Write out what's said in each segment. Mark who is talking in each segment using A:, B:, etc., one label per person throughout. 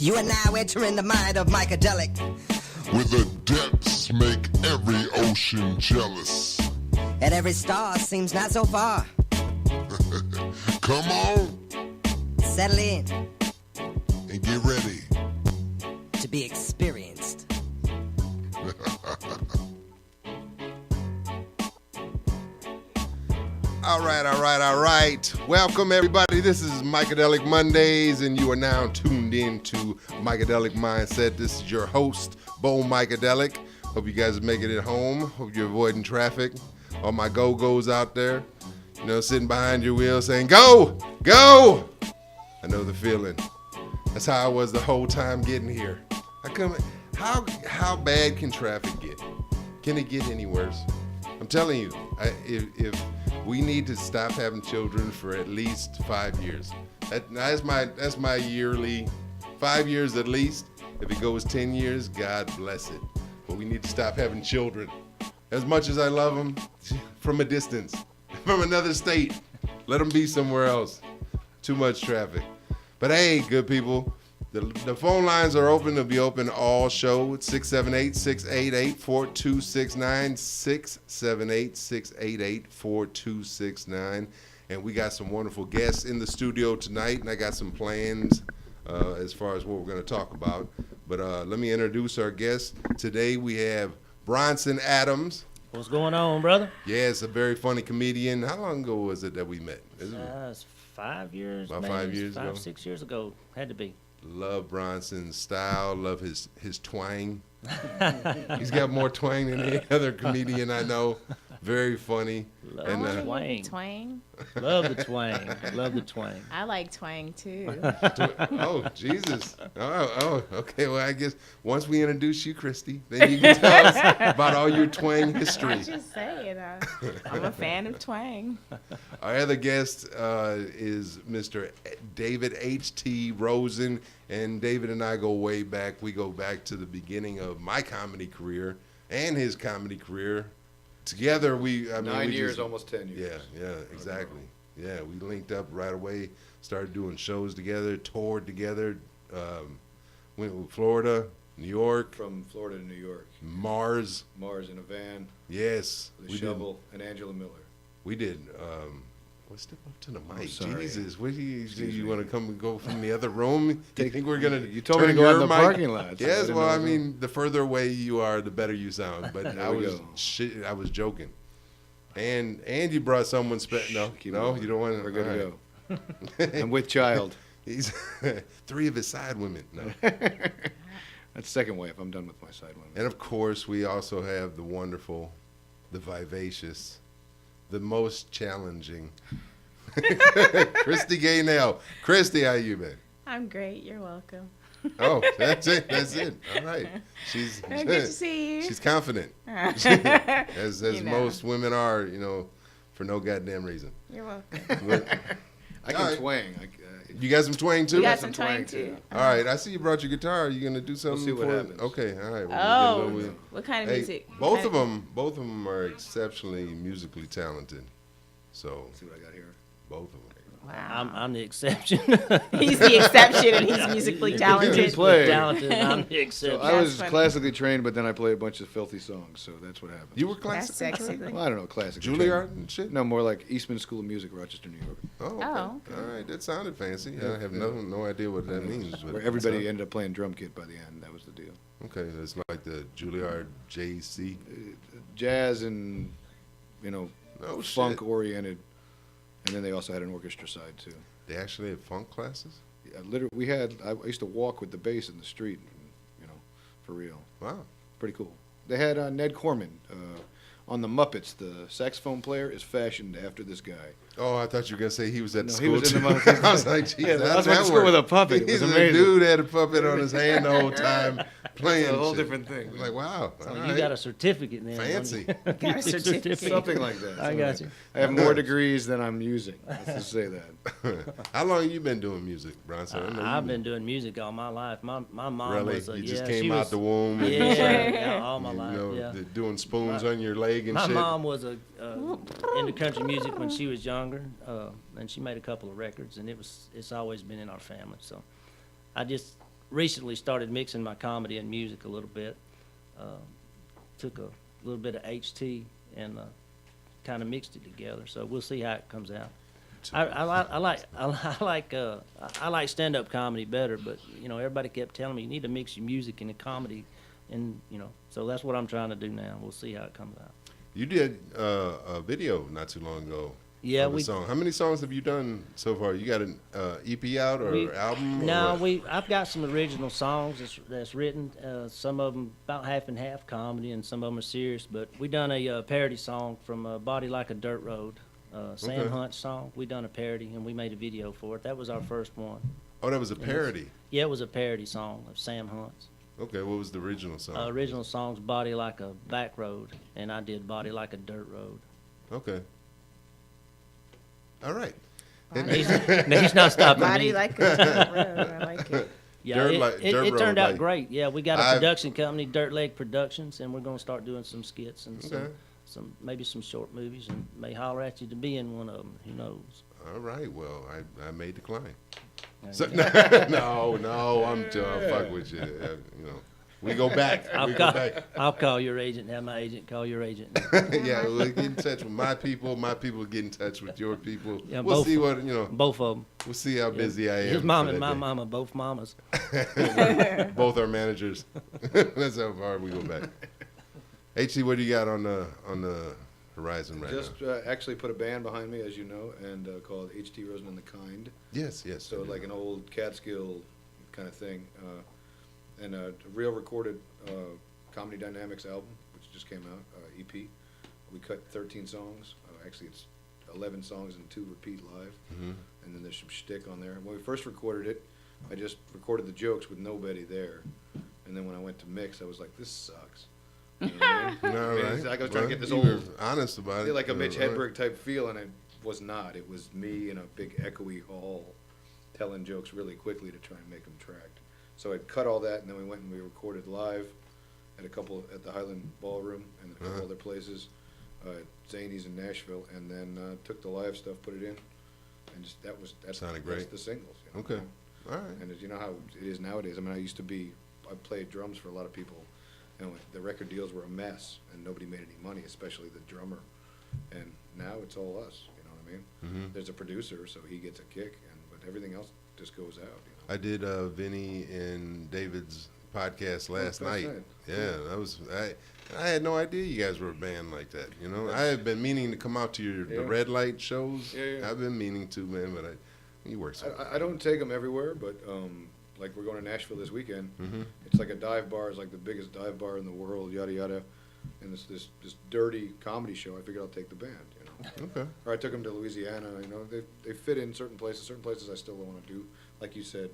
A: You are now entering the mind of Micadelic,
B: where the depths make every ocean jealous.
A: and every star seems not so far.
B: Come on
A: Settle in
B: and get ready.
A: to be experienced.
C: All right. Welcome, everybody. This is Micadelic Mondays, and you are now tuned in to Micadelic Mindset. This is your host, Bo Micadelic. Hope you guys are making it home. Hope you're avoiding traffic. All my go-go's out there, you know, sitting behind your wheel saying, go, go. I know the feeling. That's how I was the whole time getting here. How bad can traffic get? Can it get any worse? I'm telling you, if we need to stop having children for at least 5 years. That's my yearly 5 years at least. If it goes 10 years, God bless it. But we need to stop having children. As much as I love them, from a distance, from another state, let them be somewhere else. Too much traffic. But hey, good people, the phone lines are open. They'll be open all show. It's 678-688-4269, 678-688-4269. And we got some wonderful guests in the studio tonight, and I got some plans as far as what we're going to talk about. But let me introduce our guests. Today we have Bronson Adams.
D: What's going on, brother?
C: Yes, a very funny comedian. How long ago was it that we met?
D: It's 5 years.
C: About
D: maybe.
C: 5 years ago?
D: 6 years ago. Had to be.
C: Love Bronson's style. Love his twang. He's got more twang than any other comedian I know. Very funny.
D: Love
C: And,
D: the twang.
E: Twang?
D: Love the twang. Love the twang.
E: I like twang too.
C: Oh, Jesus. Oh, okay. Well, I guess once we introduce you, Christy, then you can tell us about all your twang history.
E: I'm just saying, I'm a fan of twang.
C: Our other guest is Mr. David H.T. Rosen, and David and I go way back. We go back to the beginning of my comedy career and his comedy career. Together,
F: 9 years, almost 10 years.
C: Yeah, exactly. Yeah, we linked up right away, started doing shows together, toured together, went to Florida, New York.
F: From Florida to New York.
C: Mars
F: in a van.
C: Yes.
F: With a shovel and Angela Miller.
C: We did. Step up to the mic.
F: Sorry.
C: Jesus, what do you want to come and go from the other room? You think we're gonna?
F: You told me to go out in the parking lot. So
C: Yes, well, I mean, the further away you are, the better you sound. But I was joking. And you brought someone special. No, you don't want to.
F: We're good to go. I'm with child.
C: He's 3 of his side women. No.
F: That's second wife. I'm done with my side women.
C: And of course, we also have the wonderful, the vivacious, the most challenging, Christy Gaynell. Christy, how you been?
E: I'm great. You're welcome.
C: Oh, that's it. All right. She's
E: Good to see you.
C: She's confident, as most women are, for no goddamn reason.
E: You're welcome.
C: But,
F: I can twang.
C: you got some twang too?
E: You got some twang too.
C: All right. I see you brought your guitar. Are you gonna do something?
F: We'll see what happens.
C: Okay. All right. Well,
E: What kind of music?
C: Both of them are exceptionally musically talented. So
F: Let's see what I got here.
C: both of them.
E: Wow.
D: I'm the exception.
E: He's the exception and he's musically talented.
F: Play.
D: Talented. I'm the exception.
F: So I was
E: funny.
F: classically trained, but then I play a bunch of filthy songs, so that's what happens.
C: You were
E: That's
C: classic.
E: sexy.
F: Well, I don't know, classic.
C: Juilliard and shit.
F: No, more like Eastman School of Music, Rochester, New York,
C: Oh, okay.
E: Oh, okay.
C: All right. That sounded fancy.
F: Yeah,
C: I have
F: yeah.
C: no idea what that means. But
F: where everybody ended up playing drum kit by the end. That was the deal.
C: Okay, that's like the Juilliard JC.
F: Jazz and,
C: No shit.
F: funk-oriented, and then they also had an orchestra side, too.
C: They actually had funk classes?
F: Yeah, literally, I used to walk with the bass in the street, for real.
C: Wow.
F: Pretty cool. They had Ned Corman on the Muppets. The saxophone player is fashioned after this guy.
C: Oh, I thought you were going to say he was at the
F: No,
C: school.
F: he was in the
C: too.
F: Muppets.
C: I was like, geez,
F: Yeah,
C: how'd
F: I went to
C: that
F: school
C: work?
F: with a puppet. It was
C: He's a
F: amazing.
C: dude had a puppet on his hand the whole time playing.
F: It's a whole
C: shit.
F: different thing.
C: Like, wow.
D: So
C: all
D: you
C: right.
D: got a certificate then. don't you?
C: Fancy.
E: Got a certificate.
F: Something like that.
D: I got you.
F: I have more degrees than I'm using. Let's just say that.
C: How long have you been doing music, Bronson? I know
D: I've
C: you
D: been doing music all my life. My mom
C: Really?
D: was a,
C: You just
D: yeah,
C: came
D: she
C: out
D: was,
C: the womb.
D: Yeah, all my life. Yeah.
C: Doing spoons on your leg and
D: My
C: shit.
D: mom was into country music when she was younger, and she made a couple of records, and it's always been in our family. So I just recently started mixing my comedy and music a little bit. Took a little bit of HT and kind of mixed it together. So we'll see how it comes out. I like stand-up comedy better, but everybody kept telling me you need to mix your music and the comedy, and so that's what I'm trying to do now. We'll see how it comes out.
C: You did a video not too long ago.
D: Yeah,
C: of a song. How many songs have you done so far? You got an EP out or album?
D: No,
C: or what?
D: I've got some original songs that's written. Some of them about half and half comedy, and some of them are serious. But we done a parody song from "Body Like a Dirt Road," Sam Hunt's song. We done a parody, and we made a video for it. That was our first one.
C: Oh, that was a parody.
D: Yeah, it was a parody song of Sam Hunt's.
C: Okay, what was the original song?
D: Original song's "Body Like a Back Road," and I did "Body Like a Dirt Road."
C: Okay. All right.
D: He's not stopping
E: Body
D: me.
E: like a dirt road. I like it.
D: Yeah,
C: Dirt
D: it
C: road,
D: turned out
C: like-
D: great. Yeah, we got a production company, Dirt Leg Productions, and we're gonna start doing some skits and some maybe some short movies, and may holler at you to be in one of them. Who knows?
C: All right. Well, I may decline.
D: Yeah,
C: So, no, I'm fuck with you. We go back. We go back.
D: I'll call your agent. Have my agent call your agent.
C: Yeah, we'll get in touch with my people. My people get in touch with your people.
D: Yeah,
C: we'll
D: both-
C: see what
D: Both of them.
C: We'll see how busy I am.
D: His mom
C: for
D: and
C: that
D: my
C: day.
D: mama, both mamas.
C: Both are managers. That's how far we go back. HC, what do you got on the horizon right
F: Just
C: now?
F: actually put a band behind me, as you know, and called H.T. Rosen and the Kind.
C: Yes.
F: So like an old Catskill kind of thing, and a real recorded Comedy Dynamics album, which just came out, EP. We cut 13 songs. Actually, it's 11 songs and 2 repeat live, and then there's some shtick on there. When we first recorded it, I just recorded the jokes with nobody there, and then when I went to mix, I was like, this sucks. You know what I mean?
C: All
F: I mean,
C: right.
F: it's like I was trying to get this
C: You
F: old,
C: were honest about it.
F: like a Mitch
C: All right.
F: Hedberg type feel, and it was not. It was me in a big echoey hall telling jokes really quickly to try and make them tracked. So I cut all that, and then we went and we recorded live at the Highland Ballroom and a couple other places, Zanies in Nashville, and then took the live stuff, put it in, and just that's
C: Sounded great.
F: That's the singles. You know?
C: Okay. All right.
F: And as you know how it is nowadays. I mean, I played drums for a lot of people, and the record deals were a mess, and nobody made any money, especially the drummer. And now it's all us. You know what I mean? There's a producer, so he gets a kick, but everything else just goes out. You know?
C: I did Vinny and David's podcast last night.
F: night.
C: Yeah, that was I had no idea you guys were a band like that. You know, I have been meaning to come out to the
F: Yeah.
C: red light shows.
F: Yeah.
C: I've been meaning to, man, but you work so hard.
F: I don't take them everywhere, but like we're going to Nashville this weekend. It's like a dive bar. It's like the biggest dive bar in the world. Yada yada, and it's this dirty comedy show. I figured I'll take the band. You know.
C: Okay.
F: Or I took them to Louisiana. You know, they fit in certain places. Certain places I still don't want to do. Like you said,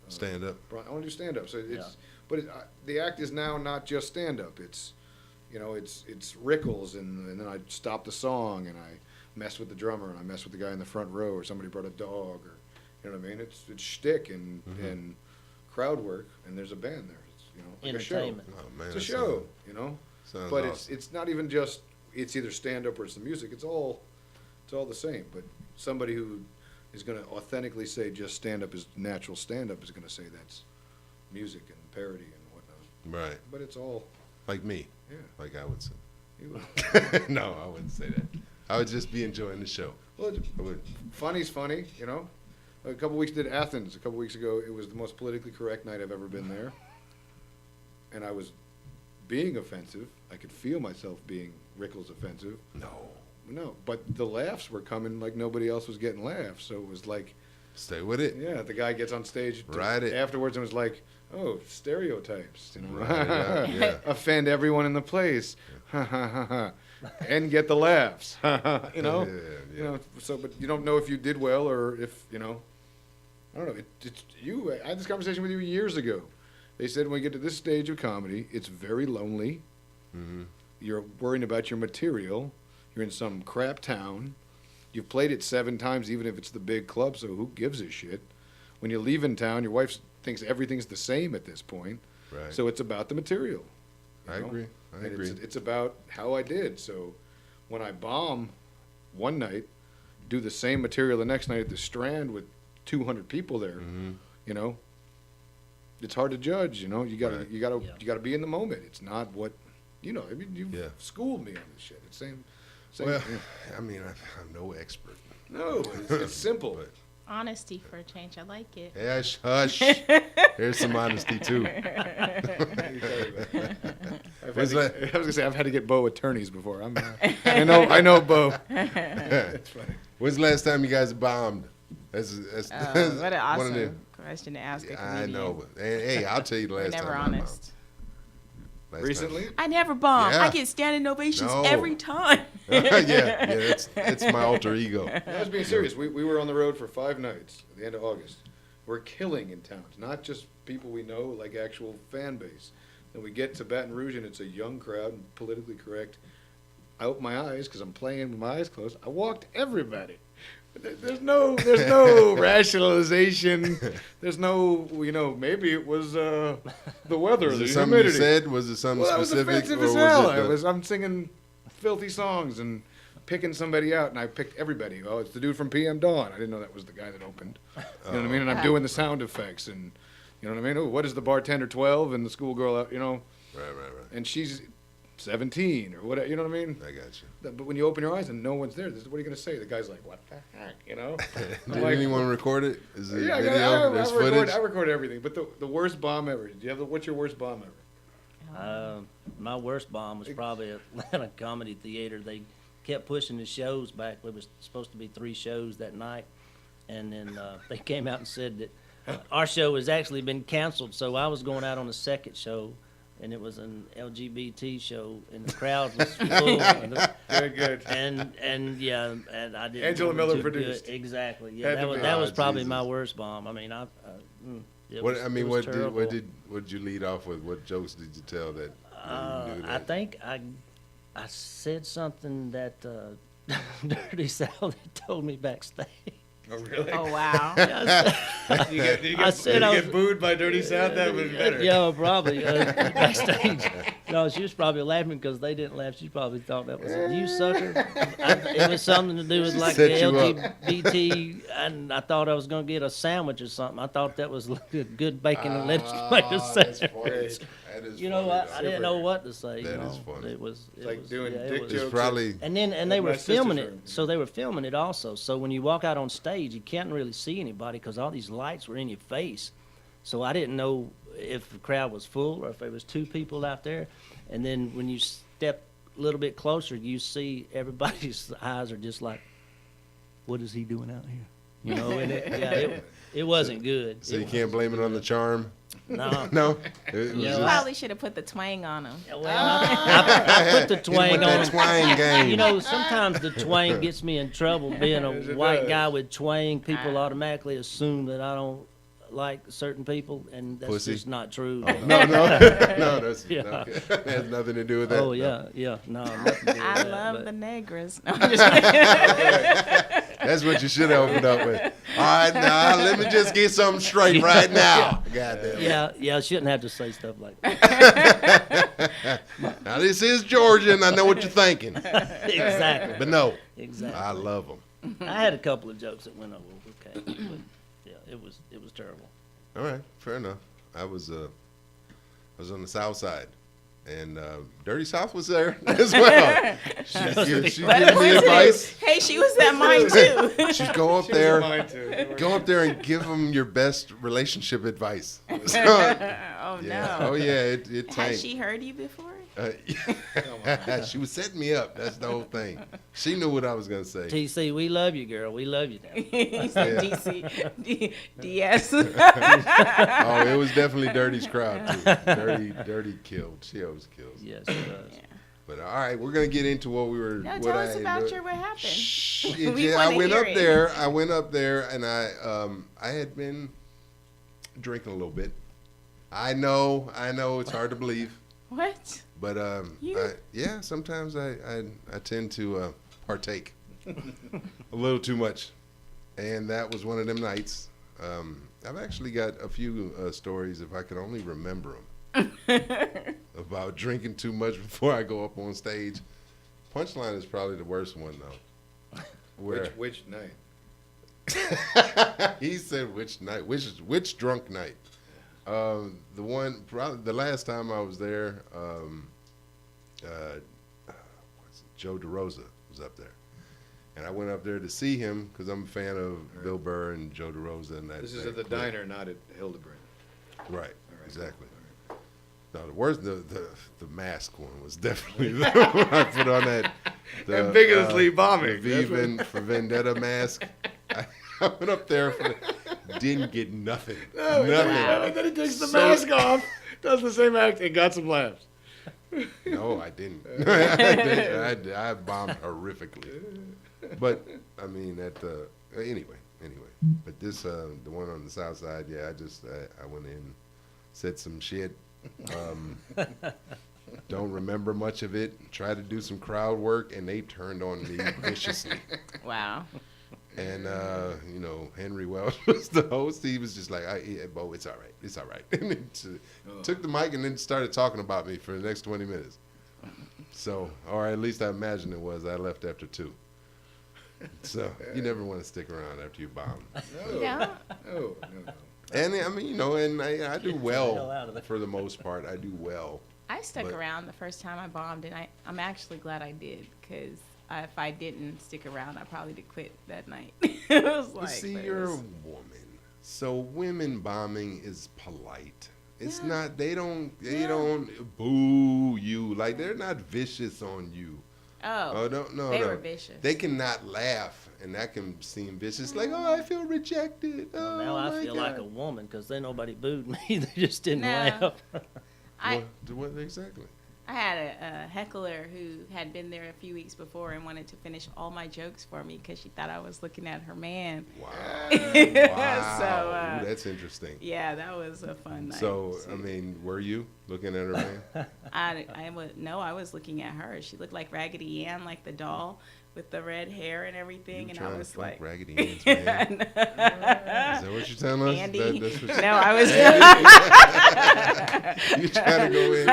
C: Stand up.
F: I want to do stand up. So it's
D: Yeah.
F: but the act is now not just stand up. It's it's Rickles, and then I stopped the song and I messed with the drummer and I messed with the guy in the front row, or somebody brought a dog, or you know what I mean. It's shtick and crowd work, and there's a band there. It's like a show.
D: Entertainment.
C: Oh man,
F: It's a
C: that
F: show, you know.
C: Sounds
F: But
C: awesome.
F: it's not even just it's either stand up or it's the music. It's all the same. But somebody who is going to authentically say just stand up is natural stand up is going to say that's music and parody and whatnot.
C: Right.
F: But it's all
C: Like me.
F: yeah.
C: Like I would say.
F: You-
C: No, I wouldn't say that. I would just be enjoying the show.
F: well,
C: I would.
F: funny's funny, you know. A couple weeks did Athens. A couple weeks ago, it was the most politically correct night I've ever been there, and I was being offensive. I could feel myself being Rickles offensive. No, but the laughs were coming like nobody else was getting laughs. So it was like,
C: Stay with it.
F: yeah, the guy gets on stage
C: Ride it.
F: afterwards and was like, oh, stereotypes, you know,
C: Right, yeah.
F: offend everyone in the place, and get the laughs, you know.
C: Yeah.
F: You know, so, but you don't know if you did well or if, you know, I don't know. I had this conversation with you years ago. They said when we get to this stage of comedy, it's very lonely. You're worrying about your material. You're in some crap town. You've played it 7 times, even if it's the big club, so who gives a shit? When you leave in town, your wife thinks everything's the same at this point.
C: Right.
F: So it's about the material. you
C: I
F: know?
C: agree. I
F: And
C: agree.
F: It's about how I did. So when I bomb one night, do the same material the next night at the Strand with 200 people there,
C: Mm-hmm.
F: you know, it's hard to judge. You know, you gotta
C: Right.
F: you gotta
D: Yeah.
F: you gotta be in the moment. It's not what you know. I mean, you
C: Yeah.
F: schooled me on this shit. It's same.
C: Well,
F: yeah.
C: I mean, I'm no expert.
F: No, it's simple.
C: But-
E: Honesty for a change. I like it.
C: Hush, hush. There's some honesty too. When's that-
F: I was gonna say I've had to get Bo attorneys before. I know Bo. It's funny.
C: When's the last time you guys bombed? That's
E: What an
C: one of
E: awesome
C: the-
E: question to ask a
C: I
E: comedian.
C: know, but hey, I'll tell you the
E: We're
C: last
E: never
C: time I
E: honest.
C: bombed. Last time.
F: Recently,
E: I never bomb.
C: Yeah.
E: I get standing ovations
C: No.
E: every time.
C: yeah, that's my alter ego.
F: I was being serious. We were on the road for 5 nights at the end of August. We're killing in towns, not just people we know, like actual fan base. Then we get to Baton Rouge and it's a young crowd, politically correct. I open my eyes because I'm playing with my eyes closed. I walked everybody. There's no rationalization. There's no, maybe it was the weather,
C: Was
F: the
C: it something you
F: humidity.
C: said? Was it something
F: Well, that was
C: specific?
F: offensive
C: or
F: as hell.
C: was it
F: I'm singing filthy songs and picking somebody out, and I picked everybody. Oh, it's the dude from PM Dawn. I didn't know that was the guy that opened. You know what I mean? And I'm doing the sound effects, and you know what I mean? Oh, what is the bartender 12 and the schoolgirl out,
C: Right.
F: and she's 17 or whatever, you know what I mean?
C: I got you.
F: But when you open your eyes and no one's there, what are you going to say? The guy's like, what the heck, I'm
C: Did
F: like,
C: anyone record it? Is it
F: Yeah,
C: video? There's footage?
F: I record everything. But the worst bomb ever. Do you have what's your worst bomb ever?
D: My worst bomb was probably Atlanta Comedy Theater. They kept pushing the shows back. It was supposed to be 3 shows that night, and then they came out and said that our show has actually been canceled. So I was going out on the second show, and it was an LGBT show, and the crowd was full.
F: Good.
D: And yeah, and I didn't.
F: Angela
D: do
F: Miller
D: too
F: produced.
D: good. Exactly. Yeah,
F: Had
D: that
F: to
D: was
F: be.
D: that was
C: Oh,
D: probably
C: Jesus.
D: my worst bomb. I mean, it
C: What
D: was terrible.
C: what did you lead off with? What jokes did you tell that? you knew
D: I
C: that?
D: think I said something that Dirty Sal had told me backstage.
F: Oh, really?
E: Oh, wow.
D: I said I was,
F: booed by Dirty South? That would be better.
D: yeah, probably backstage. No, she was probably laughing because they didn't laugh. She probably thought that was you sucker. It was something to do with like the
C: Set you up.
D: LGBT, and I thought I was gonna get a sandwich or something. I thought that was good bacon and lettuce tomato
C: Ah, that's
D: sandwich.
C: funny. That is
D: You know,
C: funny,
D: I
C: though.
D: didn't know what to say.
C: That
D: you know?
C: is funny.
D: It was
F: like doing
D: it
F: dick
D: was-
F: jokes.
C: It's probably
D: And they
F: At
D: were
F: my sister's
D: filming it,
F: room.
D: so they were filming it also. So when you walk out on stage, you can't really see anybody because all these lights were in your face. So I didn't know if the crowd was full or if there was 2 people out there. And then when you step a little bit closer, you see everybody's eyes are just like, "What is he doing out here?" You know, and it wasn't good.
C: so you can't blame it on the charm.
D: No.
C: No, it was
D: Yeah,
C: just
D: well,
E: Probably should have put the twang on him.
D: Well, I put the twang
C: with
D: on.
C: that twang game.
D: You know, sometimes the twang gets me in trouble. Being
F: Yes,
D: a
F: it
D: white
F: does.
D: guy with twang, people automatically assume that I don't like certain people, and that's
C: Pussy.
D: just not true.
C: no, that's
D: Yeah.
C: no, that has nothing to do with that.
D: Oh
C: No.
D: yeah, no. Nothing to do with
E: I
D: that,
E: love
D: but-
E: the negras. No, I'm just kidding.
C: That's what you should have opened up with. All right, now let me just get something straight right now. Goddamn.
D: Yeah, I shouldn't have to say stuff like that.
C: Now this is Georgia, and I know what you're thinking,
D: Exactly.
C: but no,
D: Exactly.
C: I love them.
D: I had a couple of jokes that went over okay, but yeah, it was terrible.
C: All right, fair enough. I was on the south side, and Dirty South was there as well. She
E: But
C: gave me
E: it was
C: advice.
E: his. Hey, she was at mine too.
C: She'd go up
F: She was
C: there.
F: mine too.
C: Go up there and give them your best relationship advice.
E: Oh
C: Yeah.
E: no.
C: Oh yeah, it
E: Has
C: tanked.
E: she heard you before?
C: She was setting me up. That's the whole thing. She knew what I was gonna say.
D: TC, we love you, girl. We love you now.
E: He said
C: Yeah.
E: DS.
C: Oh, it was definitely Dirty's crowd too. Dirty killed. She always kills.
D: Yes, it does.
C: But all right, we're gonna get into what we were.
E: No,
C: what
E: tell
C: I
E: us about what happened.
C: Shh.
E: We
C: Yeah, I
E: wanna
C: went
E: hear
C: up
E: it.
C: there. I went up there, and I had been drinking a little bit. I know, it's hard to believe,
E: What?
C: but
E: You-
C: yeah, sometimes I tend to partake a little too much, and that was one of them nights. I've actually got a few stories, if I could only remember them, about drinking too much before I go up on stage. Punchline is probably the worst one though. Where
F: Which night?
C: he said which night, which drunk night. The last time I was there, Joe DeRosa was up there. And I went up there to see him because I'm a fan of Bill Burr and Joe DeRosa. And
F: This is at the diner, not at Hildebrand.
C: Right, exactly. No, the worst, the mask one was definitely the one I put on that.
F: Ambiguously bombing.
C: The V for Vendetta mask. I went up there, didn't get nothing. Nothing.
F: And then he takes the mask off, does the same act, and got some laughs.
C: No, I didn't. I bombed horrifically. But I mean, anyway. But this, the one on the south side, yeah, I went in, said some shit. Don't remember much of it. Tried to do some crowd work, and they turned on me viciously.
E: Wow.
C: And Henry Wells was the host. He was just like, "Bo, it's all right. It's all right." And he took the mic and then started talking about me for the next 20 minutes. So, or at least I imagine it was. I left after 2. So you never want to stick around after you bomb.
E: No.
F: No.
C: And I mean, and I do well for the most part. I do well.
E: I stuck around the first time I bombed, and I'm actually glad I did, because if I didn't stick around, I probably did quit that night. It was like,
C: See, you're a woman, so women bombing is polite. It's not. They don't boo you. Like, they're not vicious on you.
E: Oh,
C: no.
E: They were vicious.
C: They cannot laugh, and that can seem vicious. Like, oh, I feel rejected. Oh,
D: Now I feel like a woman because then nobody booed me. They just didn't laugh.
C: What exactly?
E: I had a heckler who had been there a few weeks before and wanted to finish all my jokes for me because she thought I was looking at her man.
C: Wow.
E: So,
C: Ooh, that's interesting.
E: Yeah, that was a fun night.
C: So, I mean, were you looking at her man?
E: I was looking at her. She looked like Raggedy Ann, like the doll, with the red hair and everything. And I was like,
C: Raggedy Ann's man? Is that what you're telling us?
E: Andy.
C: That's what
E: No, I was.
C: you trying to go in?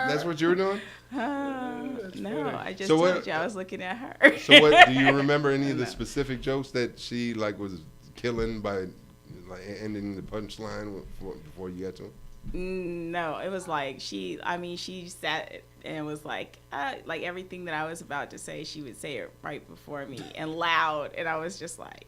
C: That's what you were doing?
E: No, I just
C: So
E: told you I was looking at her.
C: So what? Do you remember any of the specific jokes that she was killing by ending the punchline before you got to them?
E: No, it was like she sat and was like everything that I was about to say, she would say it right before me and loud, and I was just like.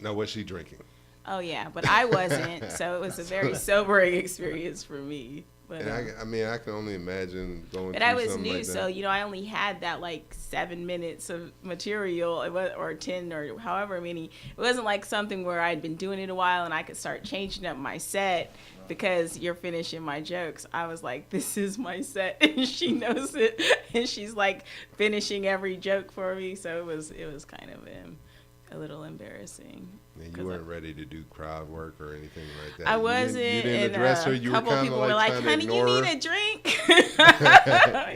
C: Now, was she drinking?
E: Oh yeah, but I wasn't, so it was a very sobering experience for me. But,
C: and I can only imagine going.
E: But
C: through
E: I was
C: something
E: new,
C: like that.
E: so I only had that 7 minutes of material, or 10, or however many. It wasn't like something where I'd been doing it a while and I could start changing up my set because you're finishing my jokes. I was like, this is my set, and she knows it, and she's like finishing every joke for me. So it was kind of a little embarrassing.
C: And you weren't ready to do crowd work or anything like that.
E: I wasn't.
C: You didn't address her. You
E: a couple
C: were kind
E: people
C: of
E: were like,
C: trying
E: "Honey,
C: to
E: you
C: ignore
E: need
C: her.
E: a drink."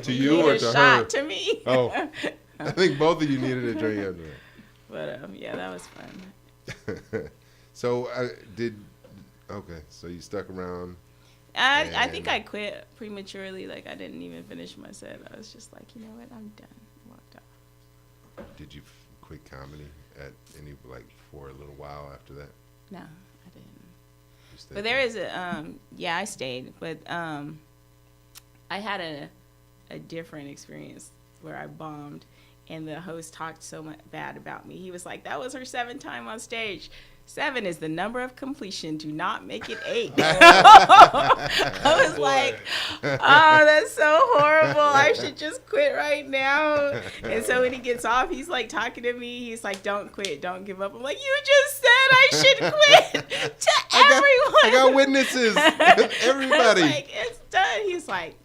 C: To you or
E: a
C: to
E: shot
C: her?
E: to me.
C: Oh, I think both of you needed a drink after that.
E: But yeah, that was fun.
C: So okay. So you stuck around.
E: I think I quit prematurely. Like, I didn't even finish my set. I was just like, you know what, I'm done. Walked off.
C: Did you quit comedy at any for a little while after that?
E: No, I didn't.
C: You
E: But there is I stayed. But I had a different experience where I bombed, and the host talked so much bad about me. He was like, that was her 7th time on stage. 7 is the number of completion. Do not make it 8. I was like, oh, that's so horrible. I should just quit right now. And so when he gets off, he's like talking to me. He's like, don't quit. Don't give up. I'm like, you just said I should quit to everyone.
C: I got witnesses. Everybody.
E: Like, it's done. He's like,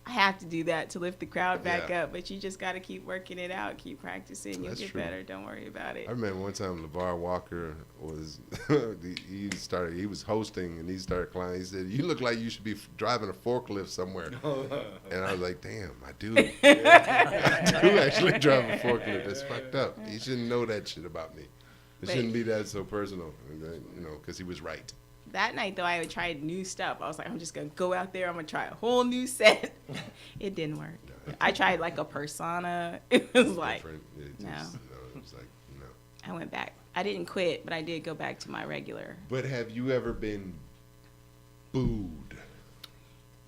E: I have to do that to lift the crowd back up, but you just got to keep working it out, keep practicing. You'll get better. Don't worry about it.
C: I remember one time LeVar Walker was he was hosting, and he started climbing. He said, "You look like you should be driving a forklift somewhere." And I was like, "Damn, I do. I do actually drive a forklift. That's fucked up. He shouldn't know that shit about me. It shouldn't be that so personal, because he was right."
E: That night, though, I tried new stuff. I was like, I'm just going to go out there. I'm going to try a whole new set. It didn't work. I tried like a persona. It was like, no.
C: It was like, no.
E: I went back. I didn't quit, but I did go back to my regular.
C: But have you ever been booed?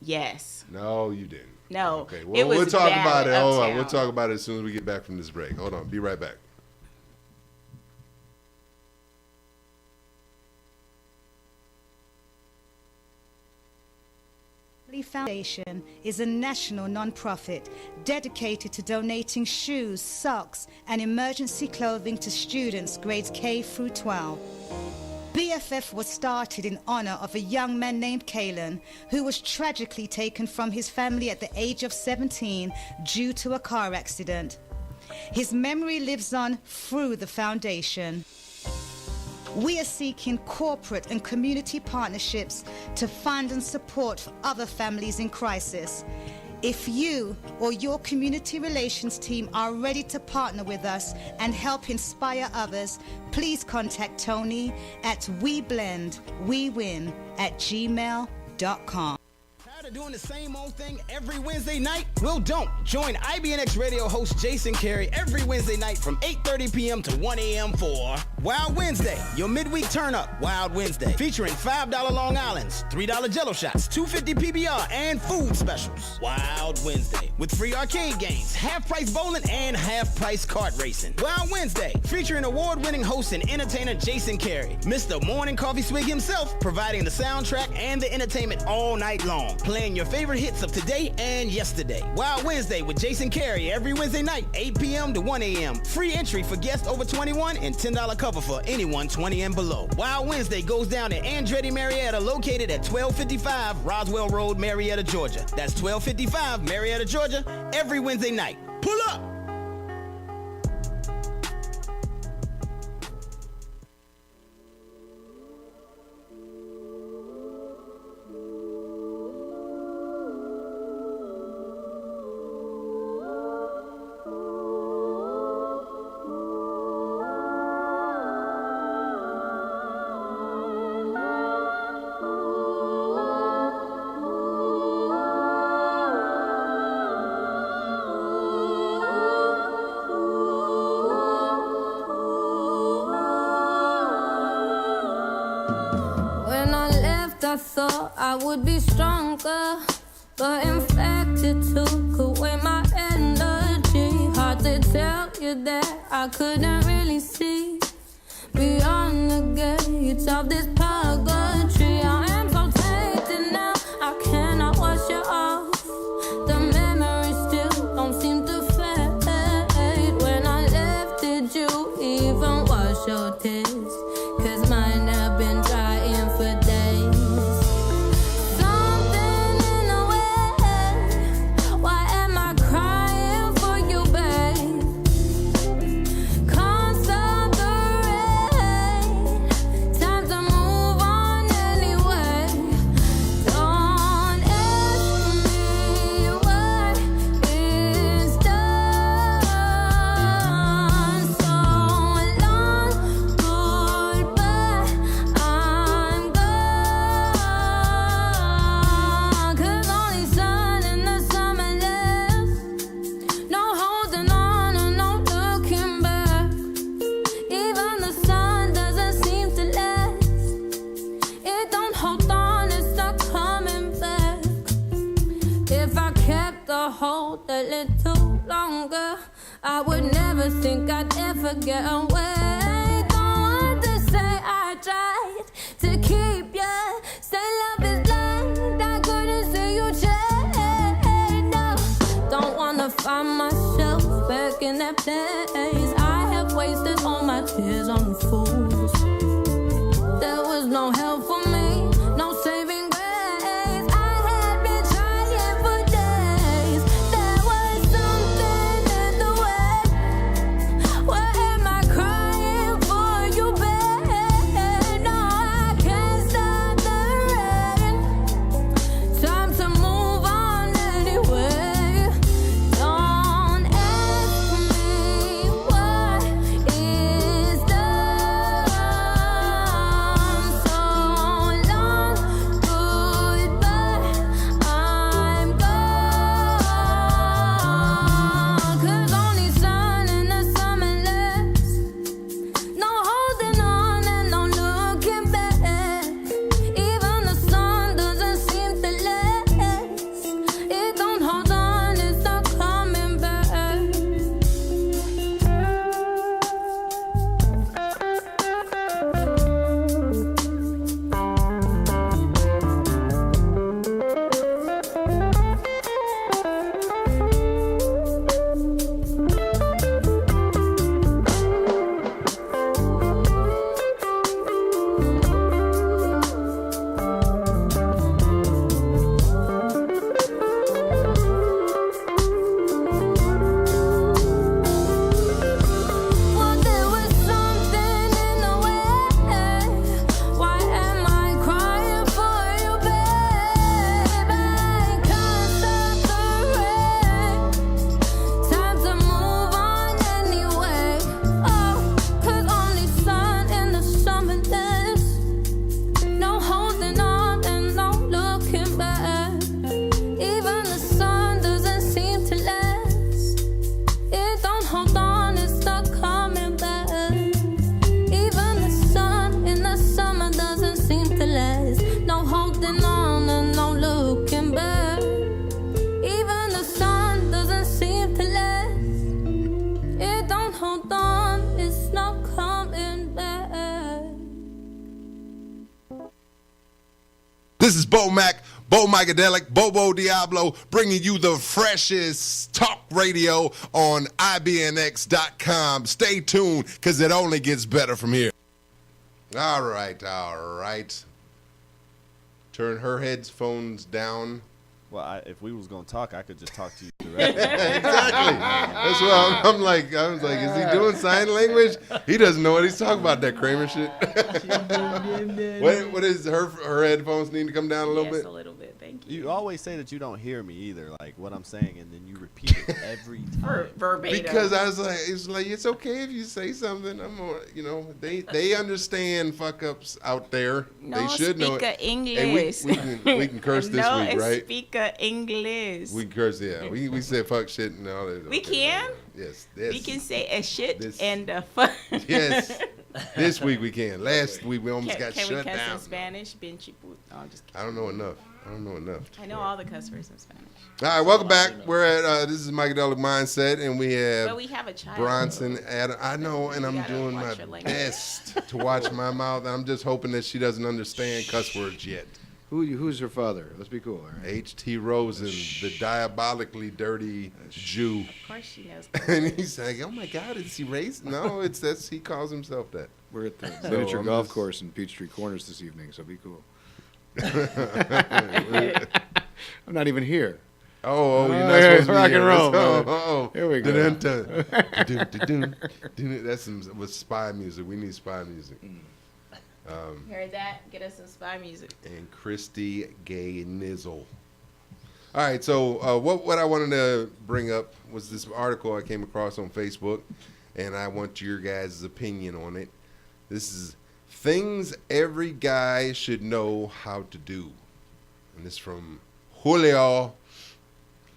E: Yes.
C: No, you didn't.
E: No.
C: Okay,
E: it
C: well,
E: was
C: we'll talk
E: bad
C: about it. Hold on,
E: uptown.
C: we'll talk about it as soon as we get back from this break. Hold on, be right back.
G: Foundation is a national non-profit dedicated to donating shoes, socks, and emergency clothing to students grades K through 12. BFF was started in honor of a young man named Kalen who was tragically taken from his family at the age of 17 due to a car accident. His memory lives on through the foundation. We are seeking corporate and community partnerships to fund and support other families in crisis. If you or your community relations team are ready to partner with us and help inspire others, please contact Tony at weblendwewin@gmail.com.
H: Tired of doing the same old thing every Wednesday night? Well, don't. Join IBNX radio host Jason Carey every Wednesday night from 8:30 p.m. to 1 a.m. for Wild Wednesday, your midweek turn-up Wild Wednesday, featuring $5 Long Islands, $3 Jello shots, $2.50 PBR, and food specials. Wild Wednesday, with free arcade games, half-price bowling, and half-price kart racing. Wild Wednesday, featuring award-winning host and entertainer Jason Carey, Mr. Morning Coffee Swig himself, providing the soundtrack and the entertainment all night long, playing your favorite hits of today and yesterday. Wild Wednesday with Jason Carey every Wednesday night, 8 p.m. to 1 a.m. Free entry for guests over 21 and $10 cover for anyone 20 and below. Wild Wednesday goes down at Andretti Marietta, located at 1255 Roswell Road, Marietta, Georgia. That's 1255 Marietta, Georgia, every Wednesday night. Pull up!
I: I thought I would be stronger, but in fact it took away my energy. Hard to tell you that I couldn't really see beyond the gates of this purgatory. I am so tainted now, I cannot wash it off. The memories still don't seem to fade. When I left, did you even wash your tears? 'Cause mine have been drying for days. A little longer, I would never think I'd ever get away. Don't want to say I tried to keep you. Say love is blind, I couldn't see you change. No, don't wanna find myself back in that place. I have wasted all my tears on fools. There was no help for me, no saving.
C: Bo Mac, Bo Micadelic, Bobo Diablo, bringing you the freshest talk radio on IBNX.com. Stay tuned, because it only gets better from here. All right. Turn her headphones down.
J: Well, if we was gonna talk, I could just talk to you directly.
C: Exactly. That's why I was like, is he doing sign language? He doesn't know what he's talking about, that Kramer shit. What is her headphones need to come down a little
E: Yes,
C: bit?
E: a little bit. Thank you.
J: You always say that you don't hear me either, like what I'm saying, and then you repeat it every time.
E: Verbatim.
C: Because I was like, it's okay if you say something. They understand fuck ups out there.
E: No,
C: they should know
E: speak
C: it.
E: English.
C: Hey, we can curse this
E: no,
C: week, right?
E: Speak English.
C: We can curse, yeah. We said fuck shit and all that.
E: We can?
C: Yes.
E: We can say a shit
C: this-
E: and a fuck.
C: Yes. This week we can. Last week we almost got
E: Can
C: shut
E: we cuss
C: down.
E: in Spanish? No, I'm just kidding.
C: I don't know enough.
E: I know all the cuss words in Spanish.
C: All right, welcome back. We're at this is Micadelic Mindset, and we have
E: But we have a child.
C: Bronson Adam. I know, and I'm
E: gotta
C: doing
E: watch
C: my
E: your language.
C: best to watch my mouth. I'm just hoping that she doesn't understand cuss words yet.
F: Who's her father? Let's be cool. All right.
C: H.T. Rosen, the diabolically dirty Jew.
E: Of course she knows.
C: And he's like, oh my God, is he racist? No, he calls himself that.
F: We're at the
C: So
F: miniature
C: I'm
F: golf
C: just-
F: course in Peachtree Corners this evening, so be cool. I'm not even here.
C: Oh, you're not
F: yeah,
C: supposed to be
F: rock
C: here.
F: and roll,
C: Let's
F: man.
C: go.
F: Here we go.
C: Dun-dun-dun. That's with spy music. We need spy music.
E: Heard that? Get us some spy music.
C: And Christy Gay Nizzle. All right, so what I wanted to bring up was this article I came across on Facebook, and I want your guys' opinion on it. This is things every guy should know how to do. And this from Julio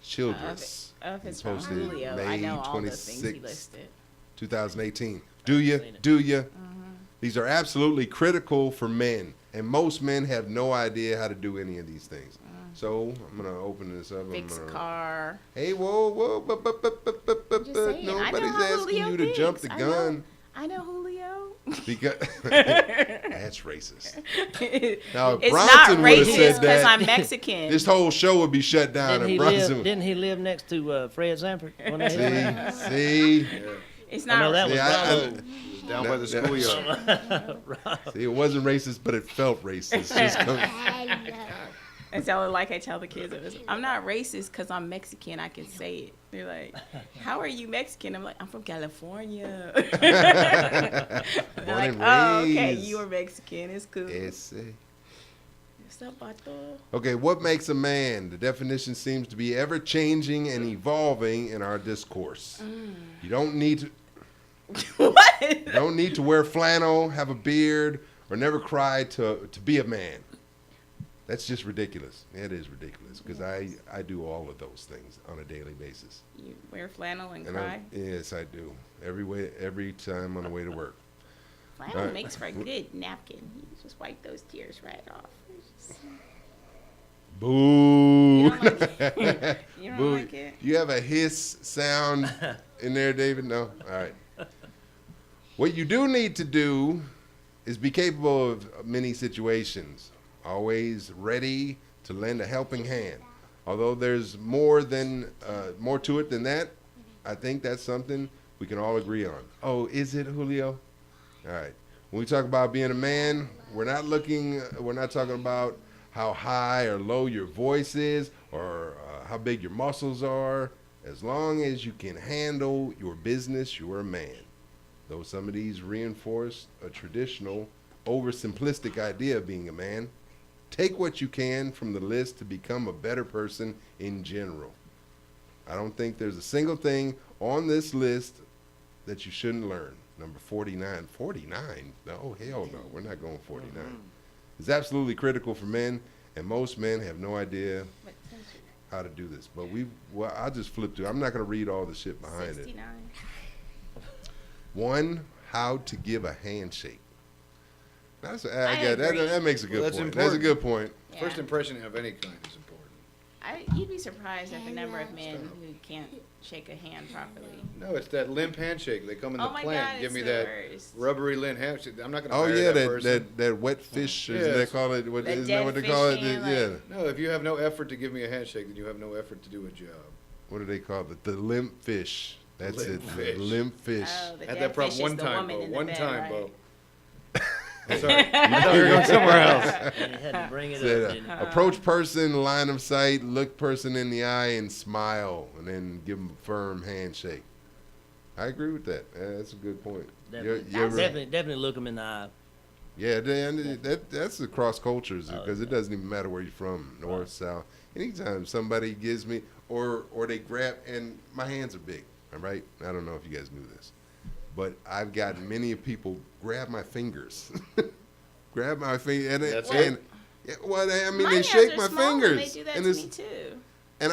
C: Childress.
E: If it's
C: He
E: from
C: posted
E: Julio, I
C: May
E: know all the things he
C: 26th.
E: listed.
C: 2018. Do you? These are absolutely critical for men, and most men have no idea how to do any of these things. So I'm gonna open this up.
E: Fix
C: I'm gonna,
E: car.
C: Hey, whoa,
E: Just saying, I know
C: nobody's
E: how
C: asking
E: Julio
C: you to jump the
E: thinks.
C: gun
E: I know Julio.
C: because that's racist. Now, if
E: It's
C: Bronson
E: not
C: would have
E: racist
C: said
E: because
C: that,
E: I'm Mexican.
C: this whole show would be shut down.
D: Didn't
C: And
D: he
C: Bronson,
D: live? Didn't he live next to Fred Zampert? Wasn't that him?
C: see,
E: It's
D: I know
E: not.
D: that was Bravo.
F: Down by the schoolyard.
C: see, it wasn't racist, but it felt racist. Just coming.
E: And so, like I tell the kids, I'm not racist because I'm Mexican. I can say it. They're like, "How are you Mexican?" I'm like, "I'm from California." They're
C: Born
E: like,
C: and
E: "Oh, okay,
C: raised.
E: you are Mexican. It's cool."
C: Ese.
E: What's up, vato?
C: Okay, what makes a man? The definition seems to be ever changing and evolving in our discourse. You don't need to
E: What?
C: you don't need to wear flannel, have a beard, or never cry to be a man. That's just ridiculous. It is ridiculous because I do all of those things on a daily basis.
E: You wear flannel and
C: And
E: cry.
C: yes, I do. Every time on the way to work.
E: Flannel
C: Alright.
E: makes for a good napkin. You just wipe those tears right off. It's just-
C: Boo.
E: You don't like it? You don't
C: Boo.
E: like it?
C: You have a hiss sound in there, David? No? All right. What you do need to do is be capable of many situations, always ready to lend a helping hand. Although there's more to it than that, I think that's something we can all agree on. Oh, is it, Julio? All right. When we talk about being a man, we're not talking about how high or low your voice is or how big your muscles are. As long as you can handle your business, you're a man. Though some of these reinforce a traditional, oversimplistic idea of being a man, take what you can from the list to become a better person in general. I don't think there's a single thing on this list that you shouldn't learn. Number 49. 49? No, hell no. We're not going 49. It's absolutely critical for men, and most men have no idea how to do this. But I'll just flip through. I'm not going to read all the shit behind it.
E: 69.
C: 1, how to give a handshake. That makes a good
F: Well, that's
C: point.
F: important.
C: That's a good point.
E: Yeah.
F: First impression of any kind is important.
E: You'd be surprised at the number of men who can't shake a hand properly.
F: No, it's that limp handshake. They come in the
E: Oh my
F: plant,
E: God,
F: give me
E: it's the
F: that
E: worst.
F: rubbery limp handshake. I'm not gonna
C: Oh
F: hire
C: yeah,
F: that person.
C: that wet fish,
F: Yeah,
C: as they
F: it's-
C: call it. What,
E: That
C: isn't
E: dead
C: that what they
E: fish
C: call it?
E: hand,
C: Yeah.
E: like-
F: No, if you have no effort to give me a handshake, then you have no effort to do a job.
C: What do they call it? The limp fish. That's
F: Limp
C: it.
F: fish.
C: The limp fish.
E: Oh, the
F: Had
E: dead
F: that problem
E: fish
F: one
E: is the
F: time,
E: woman
F: Bo.
E: in the
F: One
E: bed,
F: time,
E: right?
F: Bo. I'm sorry. I thought we were going somewhere else.
D: And you had to bring it
C: Said,
D: up. didn't you?
C: approach person, line of sight, look person in the eye, and smile, and then give them a firm handshake. I agree with that. That's a good point.
D: Definitely look them in the eye.
C: Yeah, that's across cultures because it doesn't even matter where you're from, north, south. Anytime somebody gives me, or they grab, and my hands are big, all right? I don't know if you guys knew this, but I've got many people grab my fingers. Grab my finger, and well, I mean, they
E: hands
C: shake
E: are
C: my
E: small and
C: fingers.
E: They do that
C: and
E: to
C: it's,
E: me too.
C: and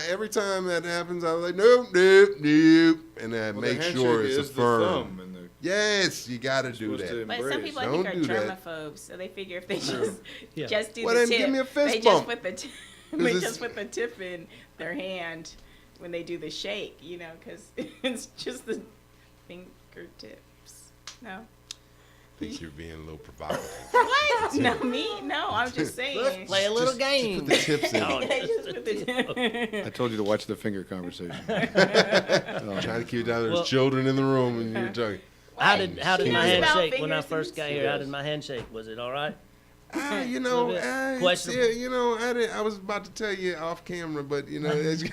C: every time that happens, I was like, nope, nope, nope, and I
F: Well,
C: make
F: the
C: sure
F: handshake
C: it's a
F: is the
C: firm.
F: thumb and the
C: Yes, you got to do
F: supposed
C: that.
F: to
E: But some
F: embrace.
E: people I think
C: Don't
E: are
C: do that.
E: germaphobes, so they figure if they just
D: Yeah.
E: just do
C: Well,
E: the
C: then
E: tip,
C: give me a fist
E: they
C: bump.
E: just put the
C: This is-
E: just put the tip in their hand when they do the shake, because it's just the fingertips. No.
C: I think you're being a little provocative.
E: What? No, me? No, I'm just saying.
D: Play a little
C: Just
D: game.
C: put the tips in.
D: Oh,
E: They just put the
F: I told you to watch the finger conversation.
C: Trying to keep it down. There's
D: Well-
C: children in the room, and you're talking.
D: How did
E: She
D: my
E: knows about
D: handshake when I
E: fingers
D: first
E: and
D: got here? How did my handshake? Was it all right?
C: You know,
D: Little bit
C: it's,
D: questionable.
C: I was about to tell you off camera, but it's,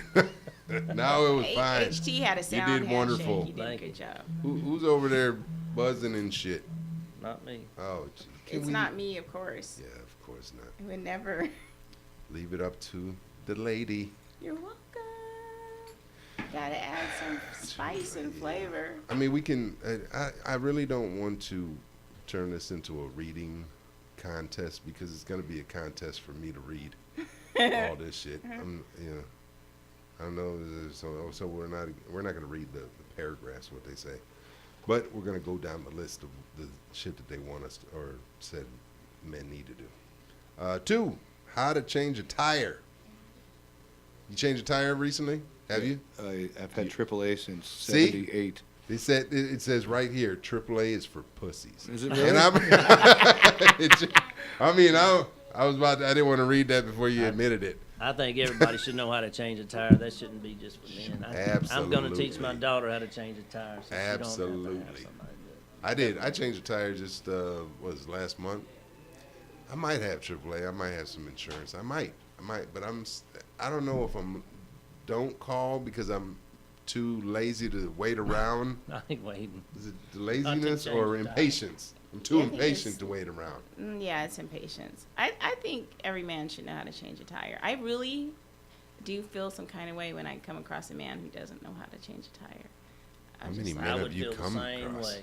C: no, it was fine.
E: HT had a sound
C: did wonderful.
E: handshake. You did a
D: Thank
E: good job.
C: Who's over there buzzing and shit?
D: Not me.
C: Oh, can
E: It's
C: we-
E: not me, of course.
C: Yeah, of course not.
E: I would never.
C: Leave it up to the lady.
E: You're welcome. Gotta add some spice and flavor.
C: I mean, we can. I really don't want to turn this into a reading contest because it's going to be a contest for me to read all this shit. I don't know. So we're not going to read the paragraphs, what they say, but we're going to go down the list of the shit that they want us to, or said men need to do. 2, how to change a tire. You changed a tire recently? Have you?
F: I've had AAA since
C: See?
F: '78.
C: They said it says right here, AAA is for pussies.
F: Is it really?
C: And I didn't want to read that before you admitted it.
D: I think everybody should know how to change a tire. That shouldn't be just for men. I'm going to teach my
C: Absolutely.
D: daughter how to change a tire. So she don't have to have
C: Absolutely.
D: somebody do it.
C: I did. I changed a tire just last month. I might have AAA. I might have some insurance. I might. But I don't know if don't call because I'm too lazy to wait around.
D: I think waiting.
C: Is it the laziness
D: change
C: or
D: the tire.
C: impatience? I'm too
E: I think
C: impatient
E: it's-
C: to wait around.
E: Yeah, it's impatience. I think every man should know how to change a tire. I really do feel some kind of way when I come across a man who doesn't know how to change a tire.
C: How many men
D: I
C: have
D: would
C: you
D: feel the
C: come
D: same
C: across?
D: way.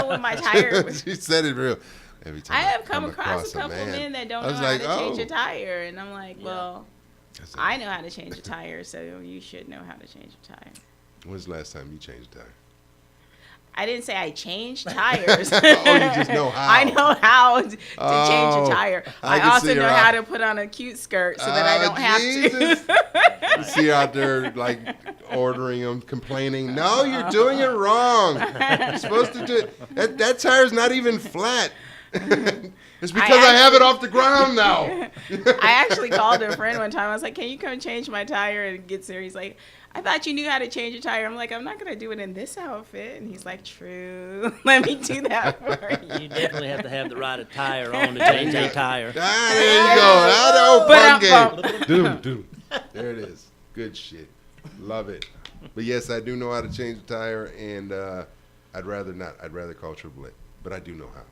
E: When my tire was,
C: She said it real. Every time
E: I have come across a couple
C: man,
E: men that don't
C: I
E: know
C: was
E: how
C: like,
E: to change
C: oh.
E: a tire, and I'm like,
D: Yeah.
E: well,
C: said,
E: I know how to change a tire, so you should know how to change a tire.
C: When's the last time you changed a tire?
E: I didn't say I changed tires.
C: Oh, you just know how.
E: I know how to change
C: Oh,
E: a tire.
C: I
E: I
C: can
E: also
C: see
E: know
C: her
E: how
C: out.
E: to put on a cute skirt so that I don't have
C: Jesus.
E: to.
C: You see her out there like ordering them, complaining. No, you're doing it wrong. You're supposed to do it. That tire's not even flat. It's because I have it off the ground now.
E: I actually called a friend one time. I was like, "Can you come change my tire?" And gets there. He's like, "I thought you knew how to change a tire." I'm like, "I'm not gonna do it in this outfit." And he's like, "True. Let me do that for you."
D: You definitely have to have the right attire on to change a tire.
C: Ah, there you go. Now the old
E: But
C: fun game. Doom. There it is. Good shit. Love it. But yes, I do know how to change a tire, and I'd rather not. I'd rather call AAA, but I do know how.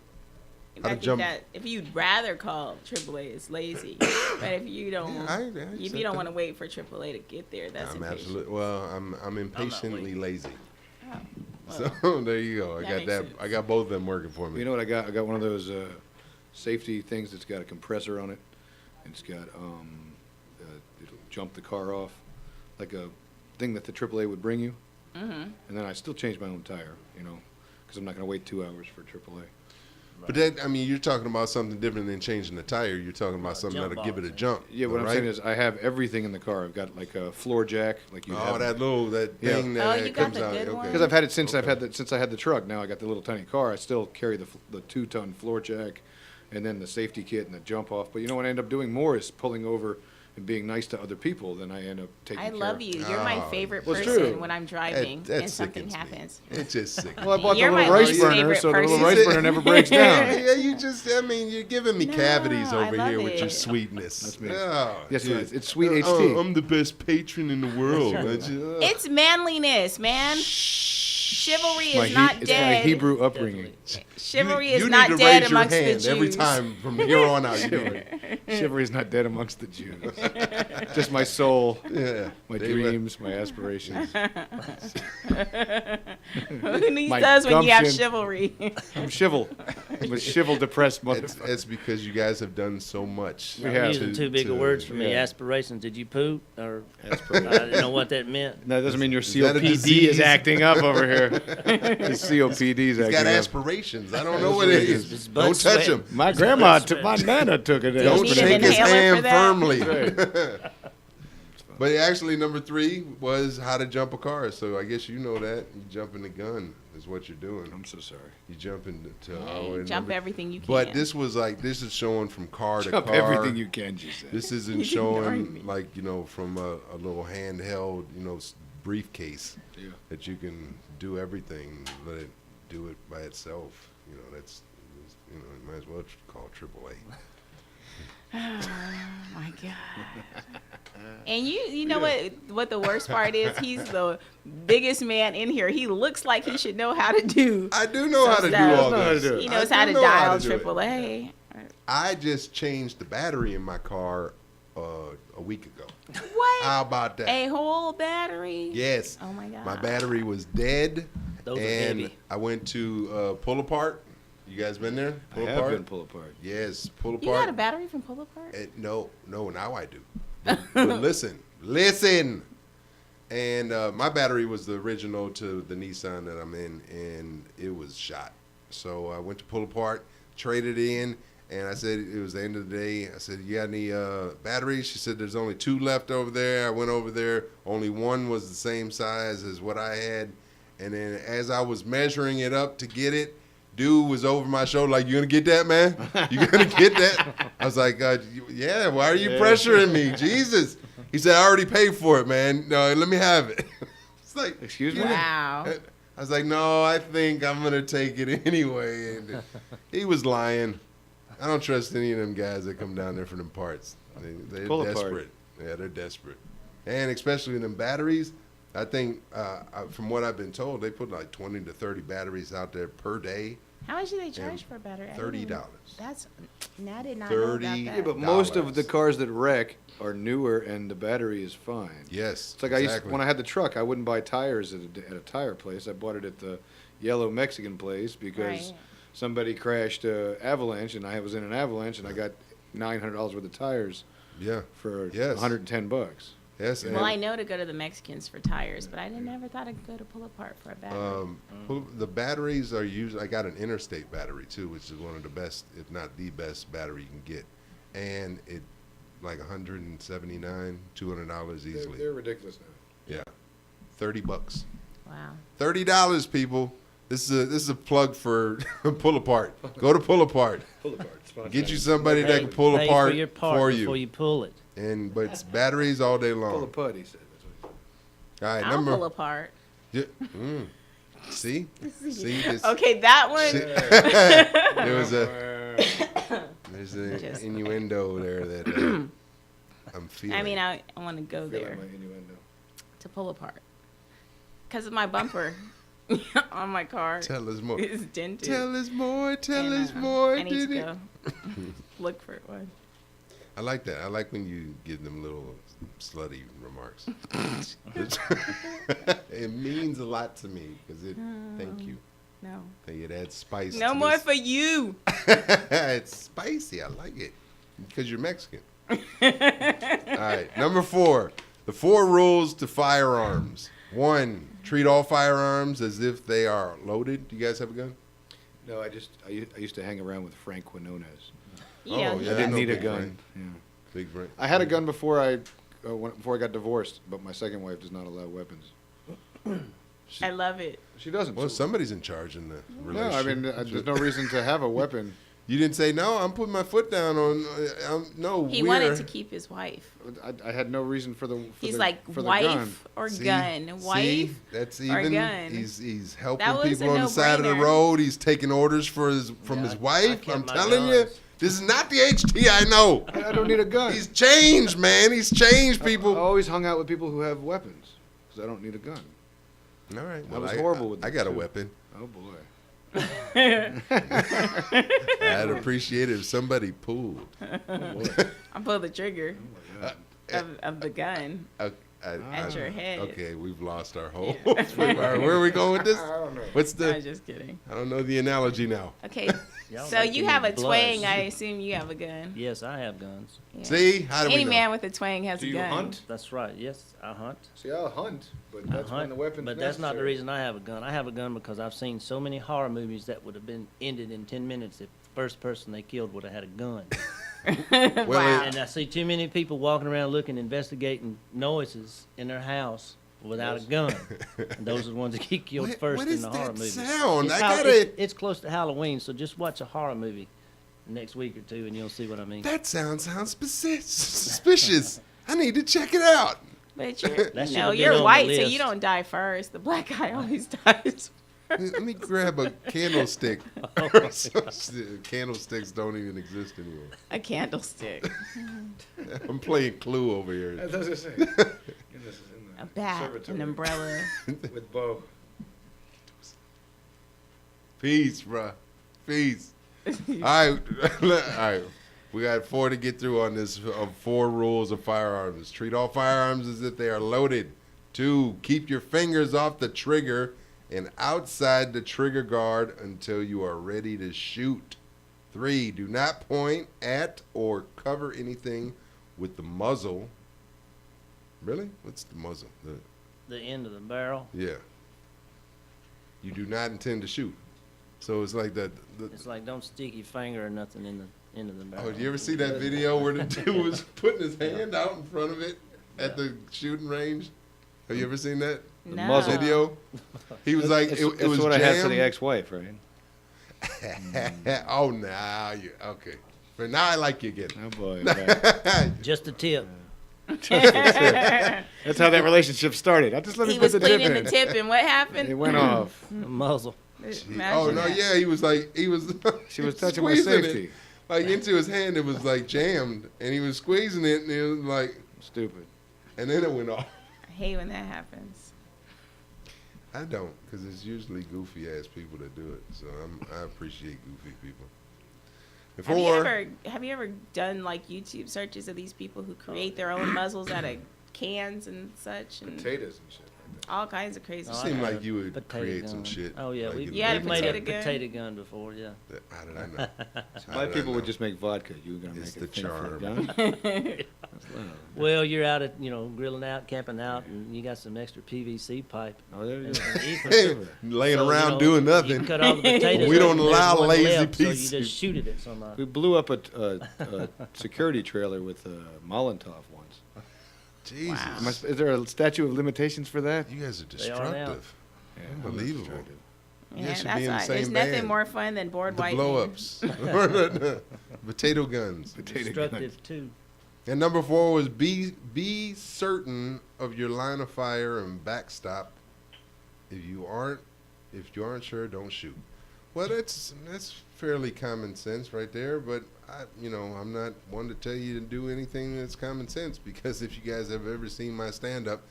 E: I think that if you'd rather call AAA, it's lazy. But if you don't,
C: I
E: if
C: accept
E: you don't
C: that.
E: want to wait for AAA to get there, that's
C: I'm
E: impatient.
C: absolutely well. I'm impatiently
D: waiting.
C: lazy.
E: Oh,
C: So there you go. I
E: that
C: got
E: makes
C: that.
E: sense.
C: I got both of them working for me.
F: You know what I got? I got one of those safety things that's got a compressor on it. It's got it'll jump the car off, like a thing that the AAA would bring you.
E: Mm-hmm.
F: And then I still change my own tire, because I'm not going to wait 2 hours for AAA.
C: But that, I mean, you're talking about something different than changing the tire. You're talking about something
D: jump
C: that'll give it a
D: box,
C: jump.
F: Yeah, what I'm
C: right?
F: saying is I have everything in the car. I've got like a floor jack, like you have.
C: that thing
E: Oh,
C: that
E: you got
C: comes
E: the
C: out.
E: good
C: Okay.
E: one?
F: Because I've had it since I had the truck. Now I got the little tiny car. I still carry the 2-ton floor jack, and then the safety kit and the jump off. But you know what I end up doing more is pulling over and being nice to other people than I end up taking
E: I
F: care
E: love
F: of.
E: you. You're my
C: Oh,
E: favorite
F: well, it's
E: person
F: true.
E: when I'm driving
C: That
E: and something
C: sickens me.
E: happens.
C: It just sickens.
F: Well, I bought
E: You're
F: the
E: my
F: little rice
E: least
F: burner,
E: favorite
F: so the little
E: person.
F: rice burner never breaks down.
C: Yeah, you just, I mean, you're giving me
E: No,
C: cavities
E: I
C: over
E: love
C: here with your
E: it.
C: sweetness.
F: That's me.
C: Oh,
F: Yes, it
C: dude.
F: is. It's sweet
C: Oh,
F: HT.
C: I'm the best patron in the world.
E: It's manliness, man. Chivalry
F: My
E: is not
F: it's my
E: dead.
F: Hebrew upbringing.
E: Chivalry
C: you
E: is
C: need
E: not
C: to
E: dead
C: raise your
E: amongst the
C: hand
E: Jews.
C: every time from here on out. You do it.
F: Chivalry is not dead amongst the Jews. Just my soul,
C: Yeah.
F: my
C: They
F: dreams, my aspirations.
E: Who needs
F: My
E: those when you have
F: gumption.
E: chivalry?
F: I'm chival. I'm a chival depressed motherfucker.
C: It's because you guys have done so much.
F: We
D: You're
F: have
D: using too big of words for me.
F: yeah.
D: Aspirations. Did you poop? Or I didn't know what that meant.
F: No, that doesn't mean your
C: that a
F: COPD is
C: disease?
F: acting up over here. His COPD is
C: He's
F: acting
C: got
F: up.
C: aspirations. I don't know what it
D: His
C: is.
D: butt
C: Don't touch
D: sweat.
C: him.
F: My grandma, my nana took it.
C: Don't
E: need an
C: shake his
E: inhaler
C: hand
E: for that?
C: firmly. But actually, number 3 was how to jump a car. So I guess you know that. You jumping the gun is what you're doing.
F: I'm so sorry.
C: You jump into
E: Hey, jump
C: number-
E: everything you can.
C: But this was like, this is showing from car to
F: Jump
C: car.
F: everything you can, she said.
C: This isn't
E: ignoring
C: showing
E: me.
C: like, you know, from a little handheld, you know, briefcase
F: Yeah.
C: that you can do everything, let it do it by itself. You know, that's, you know, you might as well call AAA.
E: Oh my god. And you know what the worst part is? He's the biggest man in here. He looks like he should know how to do.
C: I do know how to do
E: stuff.
C: all this.
E: He knows
C: I
E: how
C: do
E: to
C: know how
E: dial
C: to do it.
E: AAA.
C: I just changed the battery in my car a week ago.
E: What?
C: How about that?
E: A whole battery?
C: Yes.
E: Oh my god.
C: My battery was dead,
D: Those are
C: and
D: heavy.
C: I went to Pull Apart. You guys been there?
F: I
C: Pull
F: have
C: Apart?
F: been pull apart.
C: Yes, Pull
E: You
C: Apart.
E: got a battery from Pull Apart?
C: No, now I do. But listen. And my battery was the original to the Nissan that I'm in, and it was shot. So I went to Pull Apart, traded in, and I said, it was the end of the day. I said, you got any batteries? She said, there's only 2 left over there. I went over there. Only one was the same size as what I had. And then as I was measuring it up to get it, dude was over my shoulder like, you gonna get that, man? You gonna get that? I was like, yeah, why are you pressuring me? Jesus. He said, I already paid for it, man. No, let me have it. It's like,
F: Excuse me?
E: Wow.
C: I was like, no, I think I'm gonna take it anyway. And he was lying. I don't trust any of them guys that come down there for them parts. They're
F: Pull apart.
C: desperate. Yeah, they're desperate. And especially in them batteries, I think, from what I've been told, they put like 20 to 30 batteries out there per day.
E: How much do they charge for a battery? I didn't
C: $30.
E: even- That's I did not know about that.
F: Yeah, but most of the
C: $30.
F: cars that wreck are newer and the battery is fine.
C: Yes,
F: It's like
C: exactly.
F: when I had the truck, I wouldn't buy tires at a tire place. I bought it at the yellow Mexican place because
E: Right.
F: somebody crashed a avalanche and I was in an avalanche and I got $900 worth of tires
C: Yeah.
F: for
C: Yes.
F: $110.
C: Yes.
E: Well, I know to go to the Mexicans for tires, but I never thought I'd go to Pull Apart for a battery.
C: The batteries are usually, I got an Interstate battery too, which is one of the best, if not the best battery you can get. And it like $179, $200 easily.
F: They're ridiculous now.
C: Yeah. $30.
E: Wow.
C: $30, people. This is a plug for Pull Apart. Go to Pull Apart.
F: Pull apart.
C: Get you somebody that
D: Pay-
C: can pull
D: pay
C: apart
D: for your part
C: for
D: before
C: you.
D: you pull it.
C: But it's batteries all day
F: Pull
C: long.
F: apart, he said. That's what he
C: All right,
E: I'll
C: number.
E: Pull Apart.
C: Yeah, See, this.
E: Okay, that one.
C: There's an
E: Just-
C: innuendo there that I'm feeling.
E: I mean, I want to go
F: said. Feel
E: there
F: like my innuendo.
E: to Pull Apart because of my bumper on my car
C: Tell us more.
E: is dented.
C: Tell us more. Tell
E: and,
C: us more.
E: I need to
C: Did it?
E: go look for one.
C: I like that. I like when you give them little slutty remarks. It means a lot to me because it. Thank you.
E: No.
C: It adds spice.
E: No
C: to
E: more
C: this.
E: for you.
C: It's spicy. I like it because you're Mexican. All right, number 4. The 4 rules to firearms. 1, treat all firearms as if they are loaded. Do you guys have a gun?
F: No, I used to hang around with Frank Quinones.
E: Yeah.
C: Oh, yeah.
F: I didn't
C: know
F: need a
C: Big
F: gun.
C: Frank.
F: Yeah.
C: Big Frank.
F: I had a gun before I got divorced, but my second wife does not allow weapons.
E: I love it.
F: She doesn't.
C: Well,
F: so-
C: somebody's in charge in the
F: no, I
C: relationship.
F: mean, there's no reason to have a weapon.
C: You didn't say, no, I'm putting my foot down on, no,
E: He
C: we're.
E: wanted to keep his wife.
F: I had no reason for the.
E: He's
F: the,
E: like
F: for the
E: wife
F: gun.
E: or
C: See?
E: gun. Wife
C: See? That's
E: or
C: even,
E: gun.
C: he's helping
E: That was
C: people
E: a
C: on the side of the
E: no-brainer.
C: road. He's taking orders from his
D: I
C: wife.
D: kept
C: I'm
D: my
C: telling you,
D: guns.
C: this is not the HT I know.
F: I don't need a gun.
C: He's changed, man. He's changed
F: I
C: people.
F: always hung out with people who have weapons because I don't need a gun.
C: All right.
F: I was horrible with
C: I
F: them,
C: got a
F: too.
C: weapon.
F: Oh boy.
C: I'd appreciate it if somebody pulled.
E: I pulled the trigger of the gun at your head.
C: Okay, we've lost our whole. Where are we going with this?
F: I don't know.
C: What's
E: I was
C: the?
E: just kidding.
C: I don't know the analogy now.
E: Okay,
D: Y'all
E: so
D: making
E: you
D: me
E: have a
D: blush.
E: twang. I assume you have a gun.
D: Yes, I have guns.
E: Yeah.
C: See, how do
E: Any
C: we know?
E: man with a twang has
F: Do
E: a
F: you
E: gun.
F: hunt?
D: That's right. Yes, I hunt.
F: See, I'll hunt, but
D: I
F: that's when
D: hunt,
F: the weapon's
D: but that's not the
F: necessary.
D: reason I have a gun. I have a gun because I've seen so many horror movies that would have been ended in 10 minutes if the first person they killed would have had a gun.
E: Wow.
D: And I see too many people walking around looking, investigating noises in their house without a gun. And those are the ones that get killed first
C: what
D: in
C: is
D: the
C: that
D: horror movies.
C: sound?
D: It's,
C: I
D: Hall-
C: gotta-
D: it's close to Halloween, so just watch a horror movie next week or two and you'll see what I mean.
C: That sounds suspicious. I need to check it out.
E: But you're,
D: That
E: you
D: should've
E: know,
D: been
E: you're
D: on the
E: white, so
D: list.
E: you don't die first. The black guy always dies.
C: Let me grab a candlestick. Candlesticks don't even exist anymore.
E: A candlestick,
C: I'm playing Clue over here.
F: That's what I was saying.
E: a bat, an umbrella.
F: With Bo.
C: Peace, bruh. Peace. All right. All right. We got 4 to get through on this of 4 rules of firearms. Treat all firearms as if they are loaded. 2, keep your fingers off the trigger and outside the trigger guard until you are ready to shoot. 3, do not point at or cover anything with the muzzle. Really? What's the muzzle?
D: The end of the barrel.
C: Yeah. You do not intend to shoot. So it's like that.
D: It's like don't stick your finger or nothing in the end of the barrel.
C: Oh, did you ever see that video where the dude was putting his hand out in front of it at the shooting range? Have you ever seen that
E: No.
F: muzzle.
C: video? He was like, it was
F: what I had for the
C: jammed.
F: ex-wife, right?
C: Oh, now you okay? But now I like you again.
F: Oh boy.
D: Just a tip.
F: That's how that relationship started. I just let
E: He
F: him
E: was
F: put the tip
E: cleaning
F: in.
E: the tip, and what
F: It
E: happened?
F: went off.
D: A muzzle.
C: Oh no, yeah, he was like, he was.
F: She was touching my
C: squeezing
F: safety.
C: it, like into his hand. It was like jammed, and he was squeezing it, and it was like,
F: Stupid.
C: and then it went off.
E: I hate when that happens.
C: I don't, because it's usually goofy ass people that do it. So I appreciate goofy people.
E: Have you ever done like YouTube searches of these people who create their own muzzles out of cans and such, and
F: Potatoes and shit.
E: all kinds of crazy
C: It
E: stuff?
C: seemed
D: I had
C: like
D: a
C: you would
D: potato
C: create some
D: gun.
C: shit.
D: Oh yeah,
C: like
D: we've,
C: in
E: You had a
D: we've made a
E: potato gun?
D: potato gun before. Yeah.
C: How did I know? How
F: My
C: did I
F: people would
C: know?
F: just make vodka. You were gonna
C: It's
F: make
C: the
F: a thing for a
C: charm.
F: gun?
D: Well, you're out at grilling out, camping out, and you got some extra PVC pipe.
F: Oh, there you
D: and
F: go.
D: some ether.
C: Hey, laying
D: So,
C: around doing
D: You
C: nothing.
D: cut all the potatoes.
C: We
D: up,
C: don't
D: and there's
C: allow
D: one
C: lazy
D: left, So
C: pieces.
D: you just shoot it at somebody.
F: We blew up a security trailer with Molotov once.
C: Jesus,
F: Is there a statute of limitations for that?
C: you guys are
D: They are now.
C: destructive. Unbelievable. You
E: Yeah,
C: guys should
E: that's
C: be in the
E: right.
C: same
E: There's nothing
C: band.
E: more fun than bored
C: The
E: white
C: blow
E: men.
C: ups, potato guns.
D: Destructive too.
C: And number 4 was be certain of your line of fire and backstop. If you aren't sure, don't shoot. Well, that's fairly common sense right there. But I'm not one to tell you to do anything that's common sense, because if you guys have ever seen my stand up,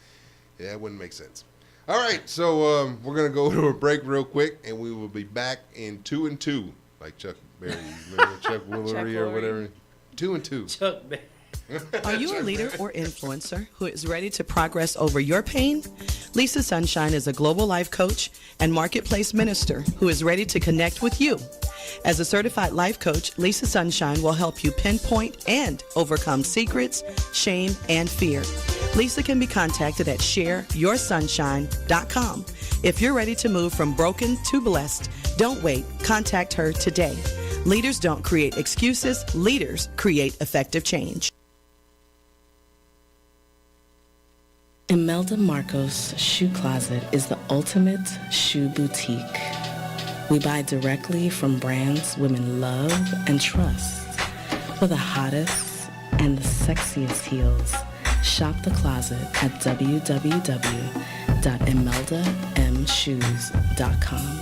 C: yeah, it wouldn't make sense. All right, so we're gonna go to a break real quick, and we will be back in 2 and 2, like Chuck Berry, remember Chuck Woolery or
E: Woolery.
C: whatever. 2 and 2.
D: Chuck Berry.
K: Are you a leader or influencer who is ready to progress over your pain? Lisa Sunshine is a global life coach and marketplace minister who is ready to connect with you. As a certified life coach, Lisa Sunshine will help you pinpoint and overcome secrets, shame, and fear. Lisa can be contacted at shareyoursunshine.com. If you're ready to move from broken to blessed, don't wait. Contact her today. Leaders don't create excuses. Leaders create effective change.
L: Imelda Marcos Shoe Closet is the ultimate shoe boutique. We buy directly from brands women love and trust. For the hottest and the sexiest heels, shop the closet at www.imeldamshoes.com.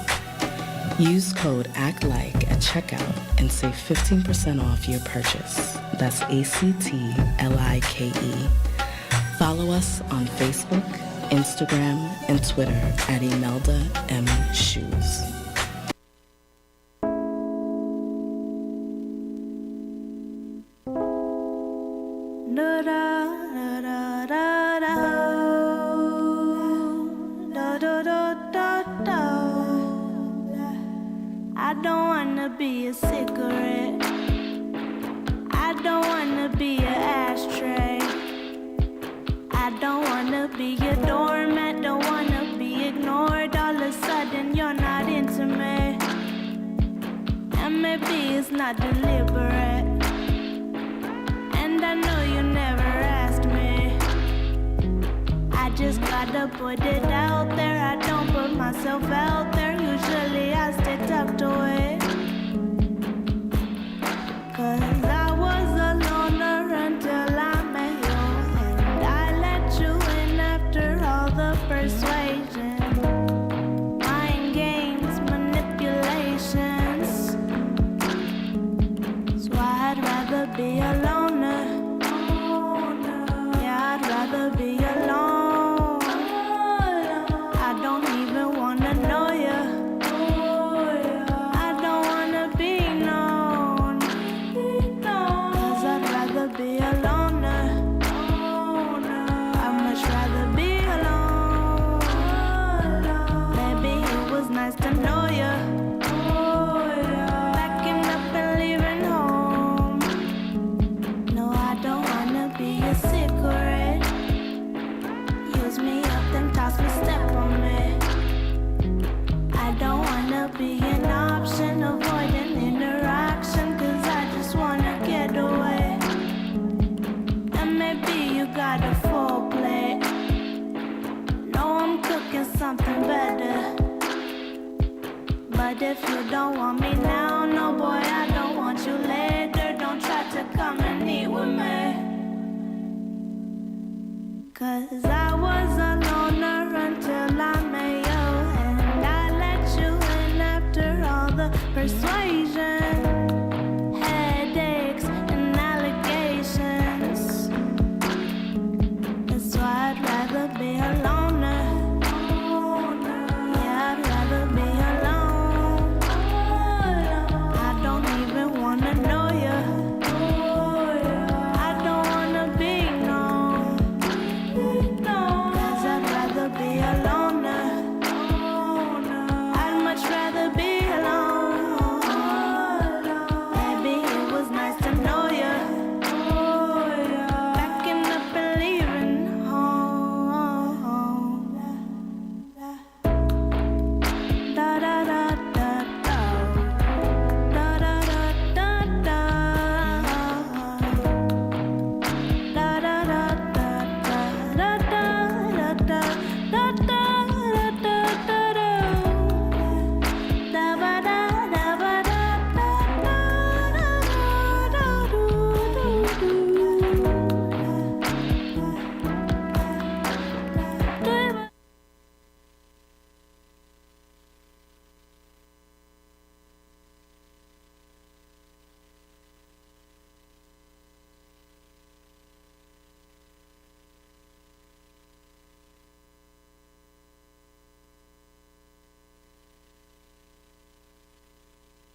L: Use code ACTLIKE at checkout and save 15% off your purchase. That's ACTLIKE. Follow us on Facebook, Instagram, and Twitter at Imelda M. Shoes.
M: I don't wanna be a cigarette. I don't wanna be an ashtray. I don't wanna be a doormat, don't wanna be ignored. All of a sudden you're not into me. And maybe it's not deliberate. And I know you never asked me. I just gotta put it out there. I don't put myself out there. Usually I stay tucked away. 'Cause I was a loner until I met you. And I let you in after all the persuasion. Mind games, manipulations. So I'd rather be a loner. Yeah, I'd rather be alone. I don't even wanna know you. I don't wanna be known. 'Cause I'd rather be a loner. I'd much rather be alone. Maybe it was nice to know you. Backing up and leaving home. No, I don't wanna be a cigarette. Use me up, then toss me, step on me. I don't wanna be an option, avoiding interaction, 'cause I just wanna get away. And maybe you got a full plate. No, I'm cooking something better. But if you don't want me now, no boy, I don't want you later. Don't try to come and eat with me. 'Cause I was a loner until I met you. And I let you in after all the persuasion. Headaches and allegations. That's why I'd rather be a loner. Yeah, I'd rather be alone. I don't even wanna know you. I don't wanna be known. 'Cause I'd rather be a loner. I'd much rather be alone. Maybe it was nice to know you. Backing up and leaving home. Da da da da da. Da da da da da. Da da da da da da da da da da da da da. Da ba da da ba da da da da da.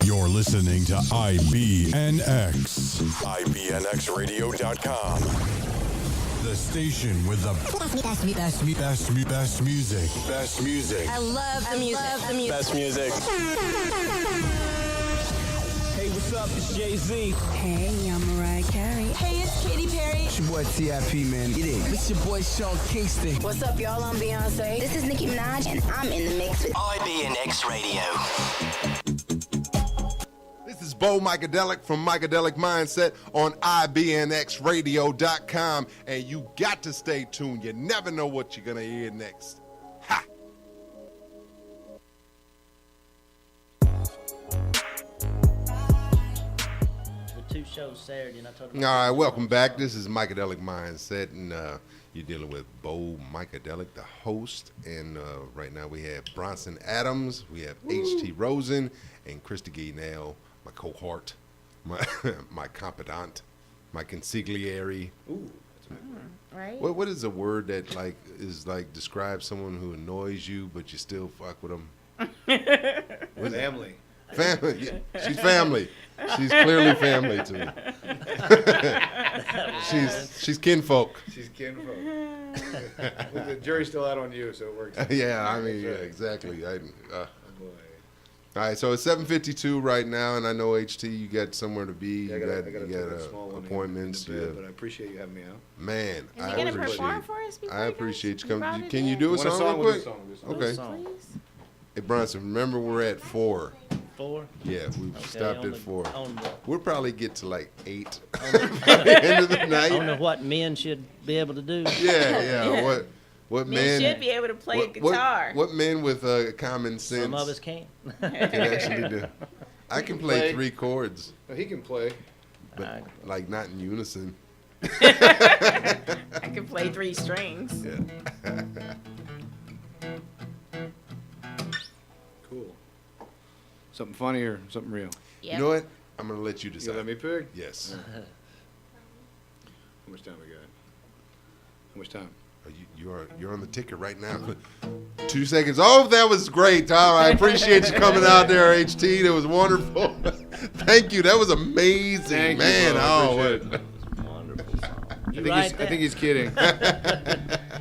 N: You're listening to IBNX. IBNXradio.com. The station with the best music. Best music.
I: I love the music.
N: Best music.
H: Hey, what's up? It's Jay-Z.
O: Hey, I'm Mariah Carey.
P: Hey, it's Katy Perry.
H: your boy T.I.P., man. Get it. It's your boy Sean Kingston.
O: What's up, y'all? I'm Beyonce. This is Nicki Minaj, and I'm in the mix with
A: IBNX Radio.
C: This is Bo Micadelic from Micadelic Mindset on IBNXradio.com, and you got to stay tuned. You never know what you're going to hear next. Ha!
D: The 2 shows Saturday, and I told him.
C: All right, welcome back. This is Micadelic Mindset, and you're dealing with Bo Micadelic, the host. And right now we have Bronson Adams, we have H.T. Rosen, and Krista Guinell, my cohort, my confidant, my consigliere.
F: Ooh,
E: right?
C: What is a word that describes someone who annoys you, but you still fuck with them?
F: Family.
C: Family. Yeah, she's family. She's clearly family to me. she's kinfolk.
F: She's kinfolk. Well, the jury's still out on you, so it works.
C: Yeah, I mean, yeah, exactly. All right, so it's 7:52 right now, and I know HT, you got somewhere to be.
F: Yeah,
C: you
F: I
C: got
F: a small one
C: appointments.
F: in the bed, but I appreciate you having me out.
C: Man,
E: Is he gonna perform for us before
C: I appreciate you coming. Can you
E: it
C: do a
F: Want a
C: song
F: song?
C: real
F: We'll do
C: quick?
F: a song.
C: Okay.
E: Please?
C: Hey Bronson, remember we're at 4.
D: 4?
C: Yeah, we stopped at 4.
D: On
C: We'll probably get to like 8 by the end of the night.
D: I don't know what men should be able to do.
C: Yeah. What
E: Men
C: men
E: should be able to play a guitar.
C: What men with common sense
D: Some of us can't.
C: can actually do? I can play 3 chords,
F: No, he can play.
C: but like not in unison.
E: I can play 3 strings.
C: Yeah.
F: Cool. Something funny or something real?
E: Yep.
C: You know what? I'm gonna let you
F: You
C: decide.
F: let me pick?
C: Yes.
F: How much time we got? How much time?
C: You're on the ticker right now. 2 seconds. Oh, that was great, Tom. I appreciate you coming out there, HT. That was wonderful. Thank you. That was amazing,
F: Thank you,
C: man.
F: bro. I appreciate it.
D: Wonderful song.
F: I think he's kidding.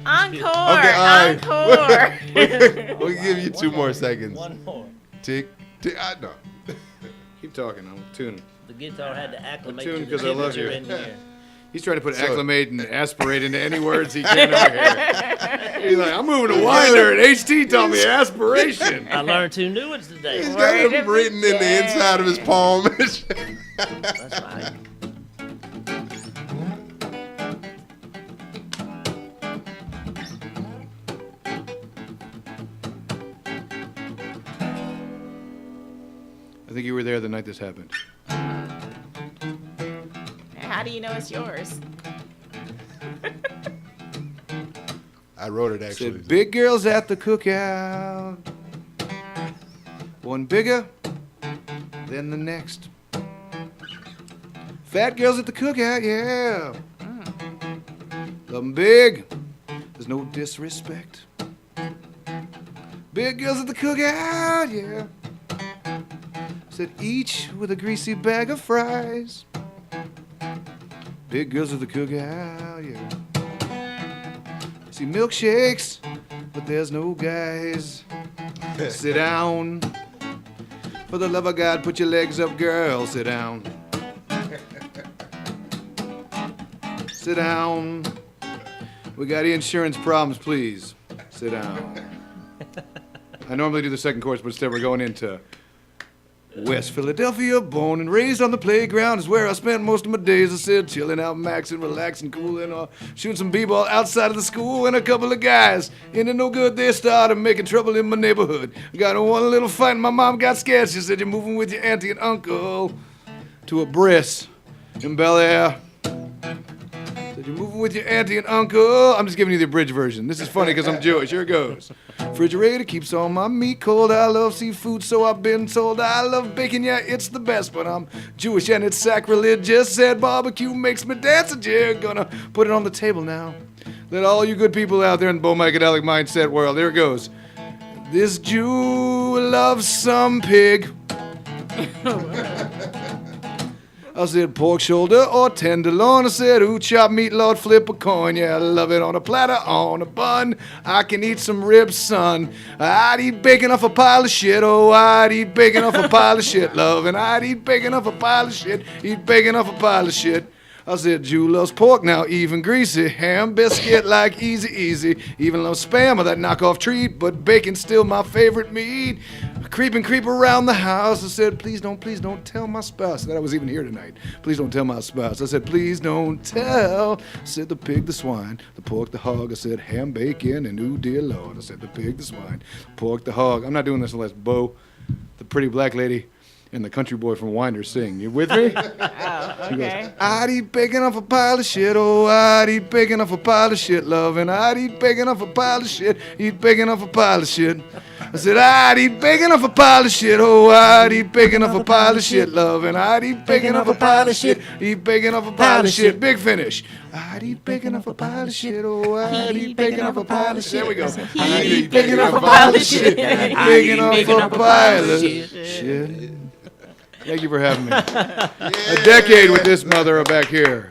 E: Encore!
C: Okay, all right.
E: Encore!
C: We'll give you 2 more seconds.
D: 1 more.
C: Tick, tick. No.
F: Keep talking. I'm tuning.
D: The guitar had to acclimate
F: tuned
D: to the
F: 'cause I love
D: temperature
F: you.
D: in here.
F: He's trying to put acclimate and aspirate into any words he can over here. He's like, I'm moving to Winder, and HT taught me aspiration.
D: I learned 2 new ones today.
C: He's got them written in the inside of his palm.
D: That's right.
F: I think you were there the night this happened.
E: How do you know it's yours?
C: I wrote it actually.
F: Said, big girls at the cookout. One bigger than the next. Fat girls at the cookout, yeah. Love 'em big. There's no disrespect. Big girls at the cookout, yeah. Said each with a greasy bag of fries. Big girls at the cookout, yeah. See milkshakes, but there's no guys. Sit down. For the love of God, put your legs up, girl. Sit down. Sit down. We got insurance problems, please. Sit down. I normally do the second chorus, but instead we're going into West Philadelphia, born and raised on the playground is where I spent most of my days. I said, chilling out, maxing, relaxing, cooling, or shooting some b-ball outside of the school. And a couple of guys, into no good, they started making trouble in my neighborhood. Got in one little fight, and my mom got scared. She said, you're moving with your auntie and uncle to a bris in Bel Air. Said, you're moving with your auntie and uncle. I'm just giving you the abridged version. This is funny because I'm Jewish. Here it goes. Refrigerator keeps all my meat cold. I love seafood, so I've been told. I love bacon, yeah, it's the best, but I'm Jewish and it's sacrilegious. Said barbecue makes me dance, and you're gonna put it on the table now. Let all you good people out there in the Bo Micadelic Mindset world, here it goes. This Jew loves some pig. I said pork shoulder or tenderloin. I said ooh, chopped meat, Lord, flip a coin. Yeah, I love it on a platter, on a bun. I can eat some ribs, son. I'd eat bacon off a pile of shit. Oh, I'd eat bacon off a pile of shit, love. And I'd eat bacon off a pile of shit. Eat bacon off a pile of shit. I said, Jew loves pork now, even greasy. Ham biscuit like easy. Even loves spam or that knockoff treat, but bacon's still my favorite meat. Creep around the house. I said, please don't tell my spouse that I was even here tonight. Please don't tell my spouse. I said, please don't tell. I said, the pig, the swine, the pork, the hog. I said, ham, bacon, and ooh, dear Lord. I said, the pig, the swine, pork, the hog. I'm not doing this unless Bo, the pretty black lady, and the country boy from Winder sing. You with me?
E: Oh,
F: She goes,
E: okay.
F: I'd eat bacon off a pile of shit. Oh, I'd eat bacon off a pile of shit, love. And I'd eat bacon off a pile of shit. Eat bacon off a pile of shit. I said, I'd eat bacon off a pile of shit. Oh, I'd eat bacon off a pile of shit, love. And I'd eat bacon off a pile of shit. Eat bacon off a pile of shit. Big finish. I'd eat bacon off a pile of shit. Oh, I'd eat bacon off a pile of shit. There we go. I'd eat bacon off a pile of shit. Bacon off a pile of shit. Thank you for having me. A decade with this mother back here.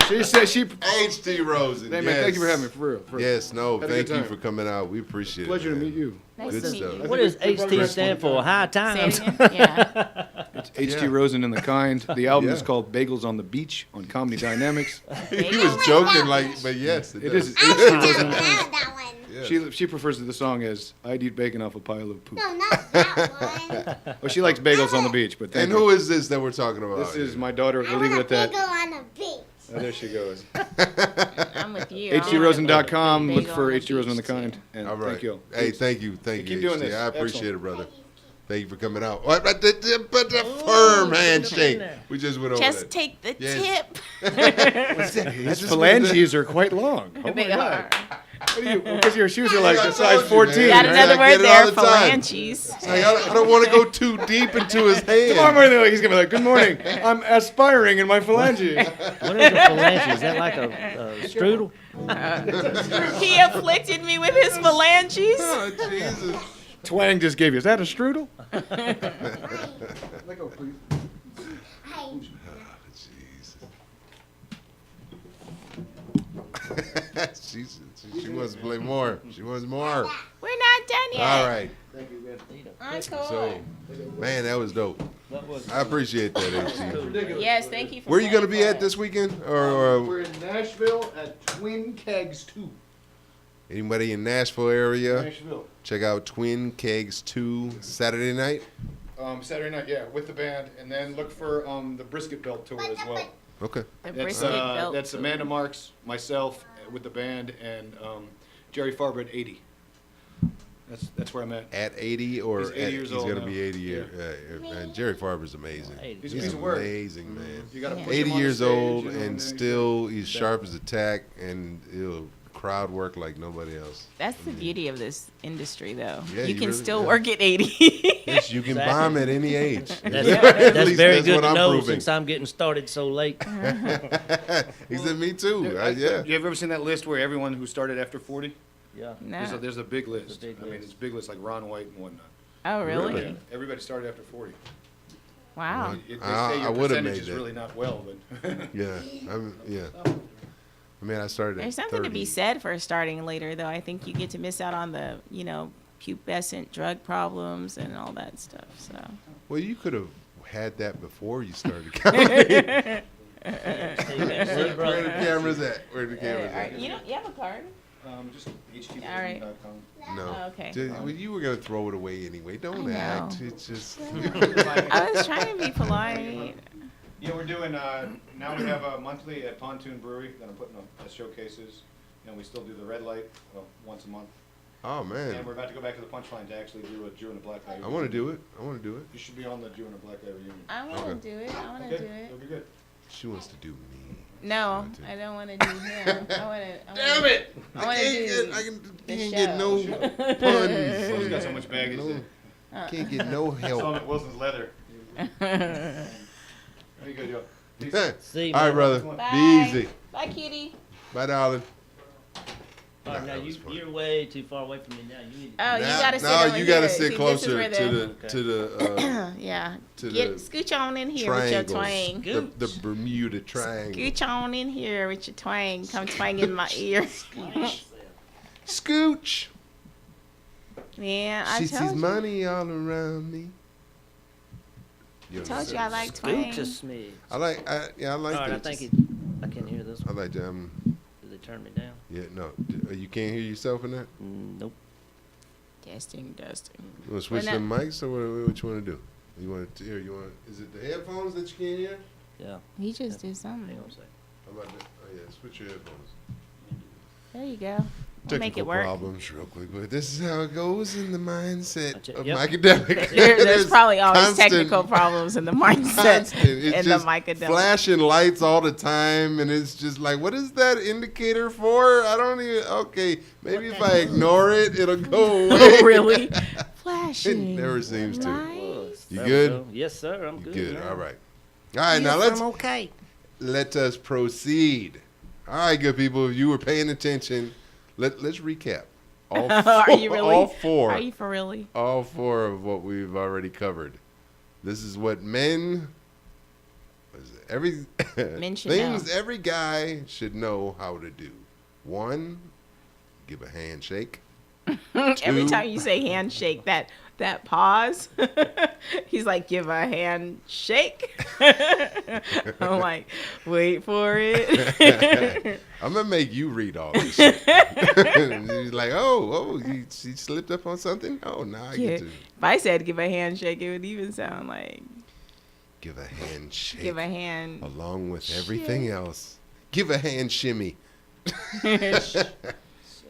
F: She said she.
C: H.T. Rosen.
F: Hey, man, thank you for having me, for real.
C: Yes, no,
F: Had a
C: thank
F: good
C: you
F: time.
C: for coming out. We appreciate it.
F: Pleasure to
C: man.
F: meet you.
E: Nice
C: Good
E: to meet
C: stuff.
E: you.
D: What does HT stand for? High times.
E: Say it again? Yeah.
F: It's H.T. Rosen and the Kind. The album is
C: Yeah.
F: called Bagels on the Beach on Comedy Dynamics.
C: He was joking, but yes,
F: It is.
C: does.
F: H.T. Rosen.
O: that one.
C: Yeah.
F: She prefers the song as I'd eat bacon off a pile of poop.
O: No, not that one.
F: Well, she likes bagels on the beach, but thank
C: And
F: you.
C: who is this that we're talking about?
F: This is my daughter.
O: I
F: We'll leave it
O: want
F: at
O: a
F: that.
O: bagel on a beach.
F: Oh, there she goes.
E: I'm with you.
F: HTRosen.com. Look
E: Bagel
F: for
E: on the
F: H.T. Rosen and the
E: beach,
F: Kind.
E: too.
F: And
C: All right.
F: thank you.
C: Hey, thank you.
F: Keep
C: HT.
F: doing this.
C: I appreciate
F: Excellent.
C: it, brother. Thank you for coming out. But the firm handshake. We just went over
E: Just
C: that.
E: take the
C: Yes.
E: tip.
F: His phalanges are quite long. Oh my
E: They
F: God.
E: are.
F: What are you? Because your shoes are like
C: I
F: the size
C: told you,
F: 14.
C: man.
E: Got
C: Yeah,
E: another
C: I
E: word
C: get it
E: there,
C: all the time.
E: phalanges.
C: It's like, I don't want to go too deep into his hand.
F: Tomorrow morning, he's gonna be like, "Good morning. I'm aspiring in my phalanges."
D: What is a phalange? Is that like a strudel?
E: He afflicted me with his phalanges.
C: Oh, Jesus.
F: Twang just gave you. Is that a strudel?
C: She wants to play more. She wants more.
E: We're not done yet.
C: All right.
E: Encore.
C: So, man, that was dope. I appreciate that, HT.
E: Yes, thank you for
C: Where are you going to
E: playing
C: be
E: for
C: at this weekend? Or
F: We're in Nashville at Twin Kegs 2.
C: anybody in Nashville area?
F: Nashville.
C: Check out Twin Kegs 2 Saturday night.
F: Saturday night, yeah, with the band, and then look for the Brisket Belt tour as well.
C: Okay.
E: The
F: That's,
E: brisket belt.
F: that's Amanda Marks, myself with the band, and Jerry Farber at 80. That's where I'm at.
C: At 80 or
F: He's 80 years
C: he's
F: old
C: going to
F: now.
C: be 80 years. And Jerry Farber's amazing.
F: He's a
C: He's
F: piece of work.
C: amazing, man.
F: You gotta
E: Yeah.
F: push him
C: 80
F: on the
C: years
F: stage,
C: old
F: you know,
C: and
F: then
C: still he's sharp as a tack and he'll crowd work like nobody else.
E: That's the beauty of this industry, though.
C: Yeah,
E: you
C: you
E: can
C: really-
E: still
C: yeah.
E: work at 80.
C: Yes, you can
D: Exactly.
C: bomb at any age.
D: That's,
C: At
D: that's
C: least
D: very
C: that's
D: good
C: what
D: to
C: I'm
D: know
C: proving.
D: since I'm getting started so late.
C: He said, me too. Yeah.
F: You ever seen that list where everyone who started after 40?
D: Yeah.
E: No.
F: There's a big list.
D: big
F: I mean,
D: list.
F: it's a big list like Ron White and whatnot.
E: Oh, really?
F: Yeah, everybody started after 40.
E: Wow.
F: They say
C: I
F: your
C: would've
F: percentage
C: made
F: is
C: that.
F: really not well, but
C: Yeah. Yeah. I mean, I started
E: There's
C: at
E: something to
C: 30.
E: be said for starting later, though. I think you get to miss out on the, pubescent drug problems and all that stuff. So.
C: Well, you could have had that before you started comedy. Where the cameras at? Where the cameras
E: All right.
C: at?
E: You have a card?
F: just
E: All right.
C: No.
E: Oh, okay.
C: Well, you were going to throw it away anyway. Don't
E: I
C: act.
E: know.
C: It's just.
E: I was trying to be polite.
F: Yeah, we're doing, now we have a monthly at Pontoon Brewery that I'm putting up as showcases, and we still do the red light, once a month.
C: Oh, man.
F: And we're about to go back to the Punchline to actually do a Jew and a Black Guy.
C: I want to do it. I want to do it.
F: You should be on the Jew and a Black Guy reunion.
E: I want to do it. I want to
F: Okay,
E: do it.
F: it'll be good.
C: She wants to do me.
E: No, I don't want to do him.
C: Damn it!
E: I want to do
C: I
E: the
C: can't
E: show.
C: get no
F: He's
C: puns.
F: got so much baggage.
C: No,
F: that-
C: can't get no
F: I saw him
C: help.
F: at Wilson's Leather. There you go, Joe. Peace.
D: See you,
C: All right,
D: man.
C: brother.
E: Bye.
C: Be easy.
E: Bye, cutie.
C: Bye, darling.
D: All right, now you're way too far away from me now. You need to
E: Oh, you
C: Now-
E: gotta sit
C: now
E: over
C: you gotta
E: here.
C: sit
E: See, this is
C: closer
E: where
C: to the
E: yeah.
C: to
E: Get
C: the
E: scooch on in here with your
C: triangles.
E: twang.
C: The Bermuda Triangle.
E: Scooch on in here with your twang. Come twang in my ear.
C: Scooch.
E: Yeah, I
C: She
E: told
C: sees
E: you.
C: money all around me. You
E: Told you I like
D: Scoot
E: twang.
D: to Smith.
C: I like
D: All right,
C: that.
D: I can hear this
C: I
D: one.
C: like
D: Did they turn me down?
C: Yeah, no. You can't hear yourself in that?
D: Nope.
E: Testing.
C: You want to switch
E: Well,
C: them mics, or what you want to do? You want to hear? Is it the headphones that you can't hear?
D: Yeah.
E: He just did something.
D: Hang on a second.
C: How about that? Oh yeah, switch your headphones.
E: There you go. We'll make
C: Technical
E: it work.
C: problems, real quick, but this is how it goes in the mindset of
D: Yep.
C: Micadelic.
E: There's probably always
C: constant-
E: technical problems in the mindset
C: It's
E: in the
C: just
E: Micadelic.
C: flashing lights all the time, and it's just like, what is that indicator for? I don't even. Okay, maybe if I ignore it, it'll go away.
E: Really? Flashing.
C: It never seems to.
E: lights.
C: You
D: There we
C: good?
D: go. Yes, sir. I'm good.
C: Good.
D: now.
C: All right. All right. Now
A: Yes, I'm okay.
C: let us proceed. All right, good people. If you were paying attention, let's recap. All
E: Are you really?
C: All four.
E: Are you for really?
C: All four of what we've already covered. This is what men. What is it? Every
E: Men should
C: things
E: know.
C: every guy should know how to do. 1, give a handshake.
E: Every
C: 2,
E: time you say handshake, that pause, he's like, give a handshake. I'm like, wait for it.
C: I'm gonna make you read all this shit. He's like, she slipped up on something. Oh, now I
E: Yeah.
C: get to
E: If I said give a handshake, it would even sound like
C: give a handshake.
E: give a hand.
C: along with everything else. Give a hand shimmy.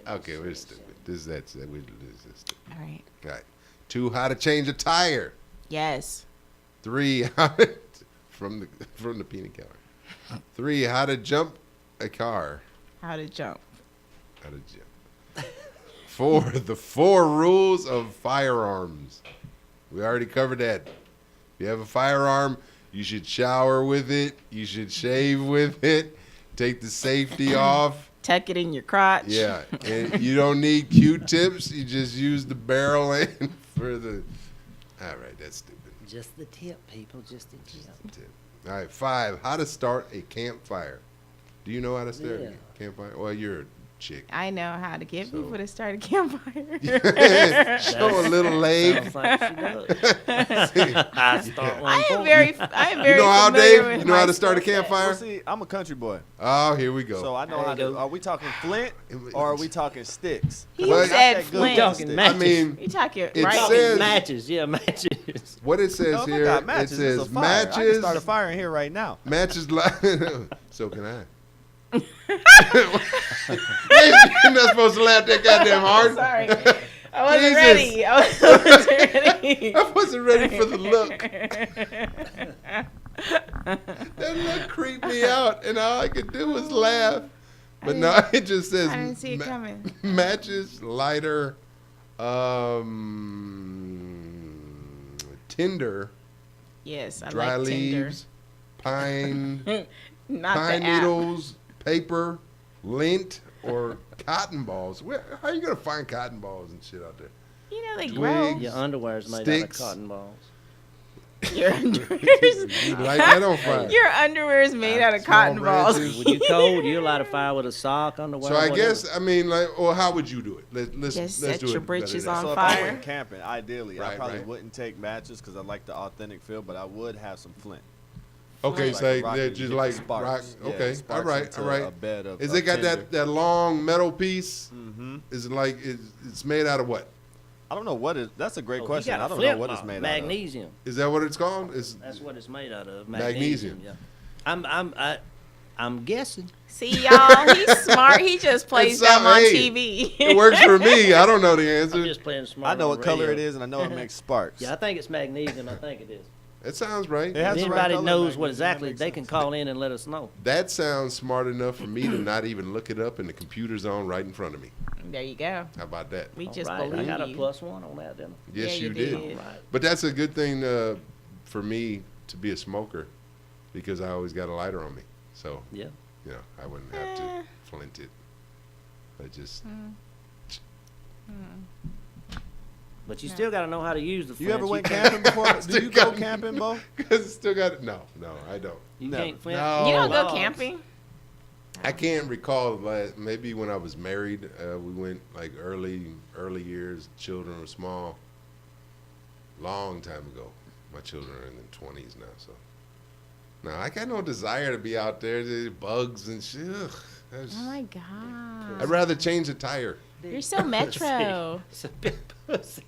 C: Okay, we're stupid. This is stupid.
E: All right.
C: All right. 2, how to change a tire.
E: Yes.
C: 3, from the peanut gallery. 3, how to jump a car.
E: How to jump.
C: How to jump. 4, the 4 rules of firearms. We already covered that. If you have a firearm, you should shower with it. You should shave with it. Take the safety off.
E: Tuck it in your crotch.
C: Yeah, and you don't need Q-tips. You just use the barrel end for the. All right, that's stupid.
A: Just the tip, people. Just the tip.
C: All right, 5, how to start a campfire. Do you know how to start
A: Yeah.
C: a campfire? Well, you're a chick.
E: I know how to get people to start a campfire.
C: Show a little leg.
D: Sounds like she does. I start one
E: I am
D: for
E: very
C: You know how,
E: familiar
C: Dave?
E: with
C: You know how
E: my
C: to start a
E: skill set.
C: campfire?
J: Well, see, I'm a country boy,
C: Oh, here we go.
J: so I know
D: There
J: how
D: you
J: to.
D: go.
J: Are we talking flint or are we talking sticks?
E: He
C: Well,
E: said
J: that good
E: flint.
D: talking
C: I
D: matches.
C: mean,
E: You talking
C: It
E: right?
C: says-
D: Matches, yeah, matches.
C: what it says
J: No, if I
C: here,
J: got
C: it
J: matches, it's
C: says
J: a fire. I can
C: matches.
J: start a fire in here right now.
C: Matches like. So can I. You're not supposed to laugh that goddamn hard.
E: Sorry, I wasn't
C: Jesus.
E: ready. I wasn't ready.
C: I wasn't ready for the look. That look creeped me out, and all I could do was laugh. But no, it just says
E: I didn't see it coming.
C: matches, lighter, tinder,
E: Yes, I
C: dry
E: like Tinder.
C: leaves, pine,
E: Not
C: pine
E: the app.
C: needles, paper, lint, or cotton balls. How are you gonna find cotton balls and shit out there?
E: You know they grow.
C: Twigs,
D: Your underwear's made
C: sticks.
D: out of cotton balls.
E: Your underwear
C: You light that on fire.
E: Your underwear is made out of
C: Small
E: cotton balls.
C: branches.
D: When you cold, you light a fire with a sock, underwear.
C: So I
D: whatever.
C: guess I mean like, or how would you do it? Let's
E: Just
C: let's
E: set
C: do
E: your
C: it
E: britches
C: better
E: on
C: than
J: So if I
E: fire.
J: went camping, ideally, I
C: Right,
J: probably
C: right.
J: wouldn't take matches because I like the authentic feel, but I would have some flint.
C: that. Okay,
J: Like
C: say
J: a rocket,
C: they're
J: you
C: just
J: get
C: like
J: the sparks.
C: rock.
J: Yeah,
C: Okay, all
J: sparks
C: right,
J: into
C: all right.
J: a bed of-
C: Is
J: of
C: it got
J: tinder.
C: that long metal piece?
J: Mm-hmm.
C: Is it like it's made out of what?
J: I don't know what it. That's a great
D: Oh, you
J: question.
D: got a
J: I don't know
D: flip
J: what it's
D: mop,
J: made out
D: magnesium.
C: Is that what it's called? It's
D: That's what it's made out of.
C: Magnesium.
D: Yeah. I'm guessing.
E: See, y'all, he's smart. He just plays
C: It's
E: them on
C: hey,
E: TV.
C: it works for me. I don't know the answer.
D: I'm just playing
J: of.
D: smart.
J: I know
D: on
J: what
D: the
J: color
D: radio.
J: it is, and I know it makes sparks.
D: Yeah, I think it's magnesium. I think it is.
C: That sounds right.
J: It has
D: If
J: the right
D: anybody
J: color,
D: knows
J: magnesium,
D: what
J: that
D: exactly,
J: makes
D: they
J: sense.
D: can call in and let us know.
C: That sounds smart enough for me to not even look it up, and the computer's on right in front of me.
E: There you go.
C: How about that?
E: We
D: All
E: just
D: right, I
E: believe
D: got a
E: you.
D: +1 on that, didn't
C: Yes,
E: Yeah,
C: you
E: you
C: did.
E: did.
D: I? All right.
C: But that's a good thing for me to be a smoker because I always got a lighter on me. So,
D: Yeah.
C: you know, I wouldn't have to flint it. I just,
D: But you still got to know how to use the flint.
J: You ever went camping before? Do you go camping, Bo?
C: because still got it. No, I don't.
D: You
J: Never.
D: can't flint.
C: No.
E: You don't go
D: Logs.
E: camping?
C: I can't recall, maybe when I was married, we went like early years, children were small, long time ago. My children are in their 20s now, so. No, I got no desire to be out there. There's bugs and shit. Ugh,
E: Oh my God.
C: I'd rather change a tire.
E: You're so metro.
D: It's a big pussy.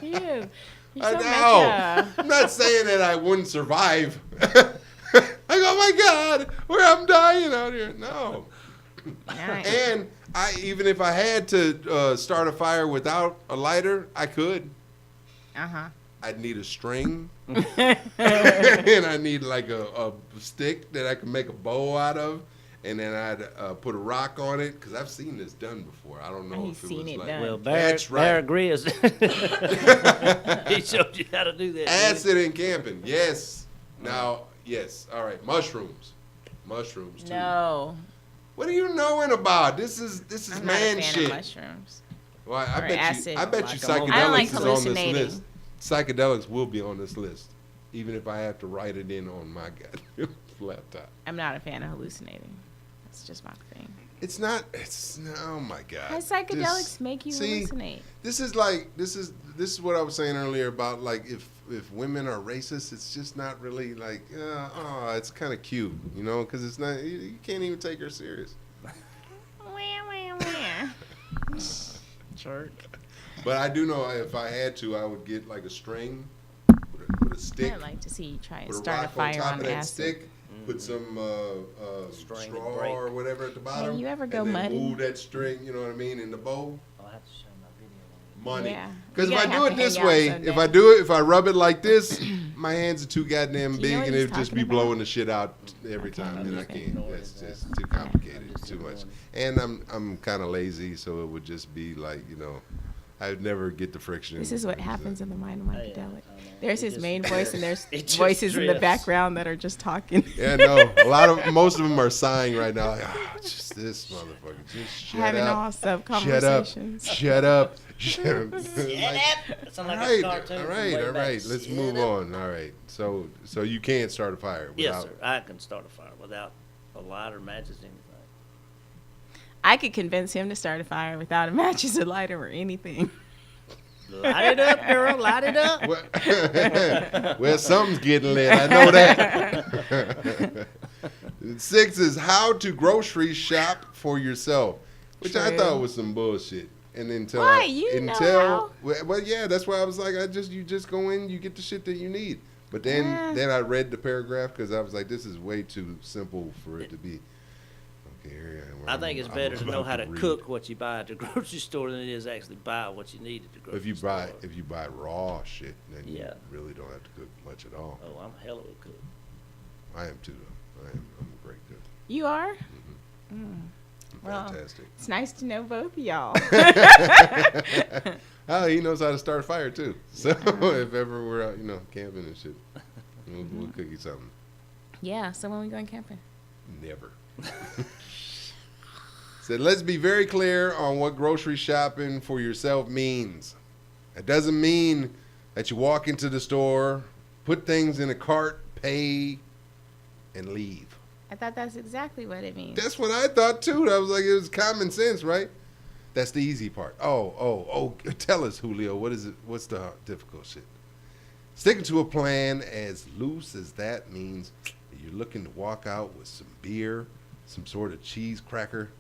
E: You're so
C: I know.
E: metro.
C: I'm not saying that I wouldn't survive. Like, oh my God, I'm dying out here. No.
E: Nice.
C: And even if I had to start a fire without a lighter, I could.
E: Uh-huh.
C: I'd need a string. And I need like a stick that I can make a bow out of. And then I'd put a rock on it, because I've seen this done before. I don't know
E: He's
C: if it
E: seen
C: was
E: it
C: like...
E: done.
D: Well,
C: That's right.
D: Bear agrees. He showed you how to do that.
C: Acid and camping, yes. Now, yes. All right, mushrooms. Mushrooms, too.
E: No.
C: What are you knowing about? This is
E: I'm
C: man
E: not a fan
C: shit.
E: of mushrooms.
C: Well, I
E: Or
C: bet
E: acid.
C: you. I bet you psychedelics
E: I don't like
C: is on this
E: hallucinating.
C: list. Psychedelics will be on this list, even if I have to write it in on my goddamn laptop.
E: I'm not a fan of hallucinating. That's just my thing.
C: It's not. Oh my God.
E: How psychedelics make you hallucinate?
C: This is what I was saying earlier about, like, if women are racist, it's just not really like, it's kind of cute, you know, because it's not. You can't even take her serious.
E: Jerk.
C: But I do know if I had to, I would get like a string with a stick.
E: I'd like to see you try and
C: Put a
E: start a
C: rock
E: fire
C: on top
E: on
C: of that
E: acid.
C: stick. Put some straw
D: break.
C: or whatever at the bottom.
E: you ever go
C: and then
E: muddy?
C: move that string, you know what I mean, in the bowl.
D: I'll have to show my video.
C: Money.
E: Yeah.
C: Because
E: You're
C: if I
E: gonna
C: do
E: have
C: it
E: to
C: this
E: hang out
C: way,
E: someday.
C: if I rub it like this, my hands are too goddamn
E: Do you
C: big,
E: know what
C: and
E: he's
C: it would just
E: talking
C: be
E: about?
C: blowing the shit out every time, and I can't. That's just too complicated, too much. And I'm kind of lazy, so it would just be like, you know, I'd never get the friction.
E: This is what happens in the mind of Micadelic. There's his
D: just-
E: main voice, and there's
D: it just
E: voices in the
D: drifts.
E: background that are just talking.
C: Yeah, no. Most of them are sighing right now. Like, just this motherfucker. Just shut
E: Having
C: up.
E: all sub
C: Shut up.
E: conversations.
C: Shut up. Shut up.
D: That sounds like a
C: All
D: cartoon from
C: right.
D: way
C: All
D: back.
C: right. Let's
D: Shut
C: move
D: up.
C: on. All right. So you can't start a fire without.
D: Yes, sir. I can start a fire without a lighter, matches, anything.
E: I could convince him to start a fire without a matches, a lighter, or anything.
D: Light it up, girl. Light it up.
C: Well, something's getting lit. I know that. 6 is how to grocery shop for yourself, which I
E: True.
C: thought was some bullshit. And until
E: Why? You know how.
C: well, yeah, that's why I was like, you just go in, you get the shit that you need. But then I read the paragraph because I was like, this is way too simple for it to be. Okay, here I am.
D: I think it's better to know how to cook what you buy at the grocery store than it is actually buy what you need at the grocery store.
C: If you buy raw shit, then
D: Yeah.
C: you really don't have to cook much at all.
D: Oh, I'm a hell of a cook.
C: I am too, though. I'm a great cook.
E: You are?
C: I'm
E: Well,
C: fantastic.
E: it's nice to know both of y'all.
C: Oh, he knows how to start a fire too. So if ever we're out, camping and shit, we'll cook you something.
E: Yeah, so when we going camping?
C: Never. Said, let's be very clear on what grocery shopping for yourself means. It doesn't mean that you walk into the store, put things in a cart, pay, and leave.
E: I thought that's exactly what it means.
C: That's what I thought too. I was like, it was common sense, right? That's the easy part. Oh, tell us, Julio, what is it? What's the difficult shit? Sticking to a plan as loose as that means you're looking to walk out with some beer, some sort of cheese cracker,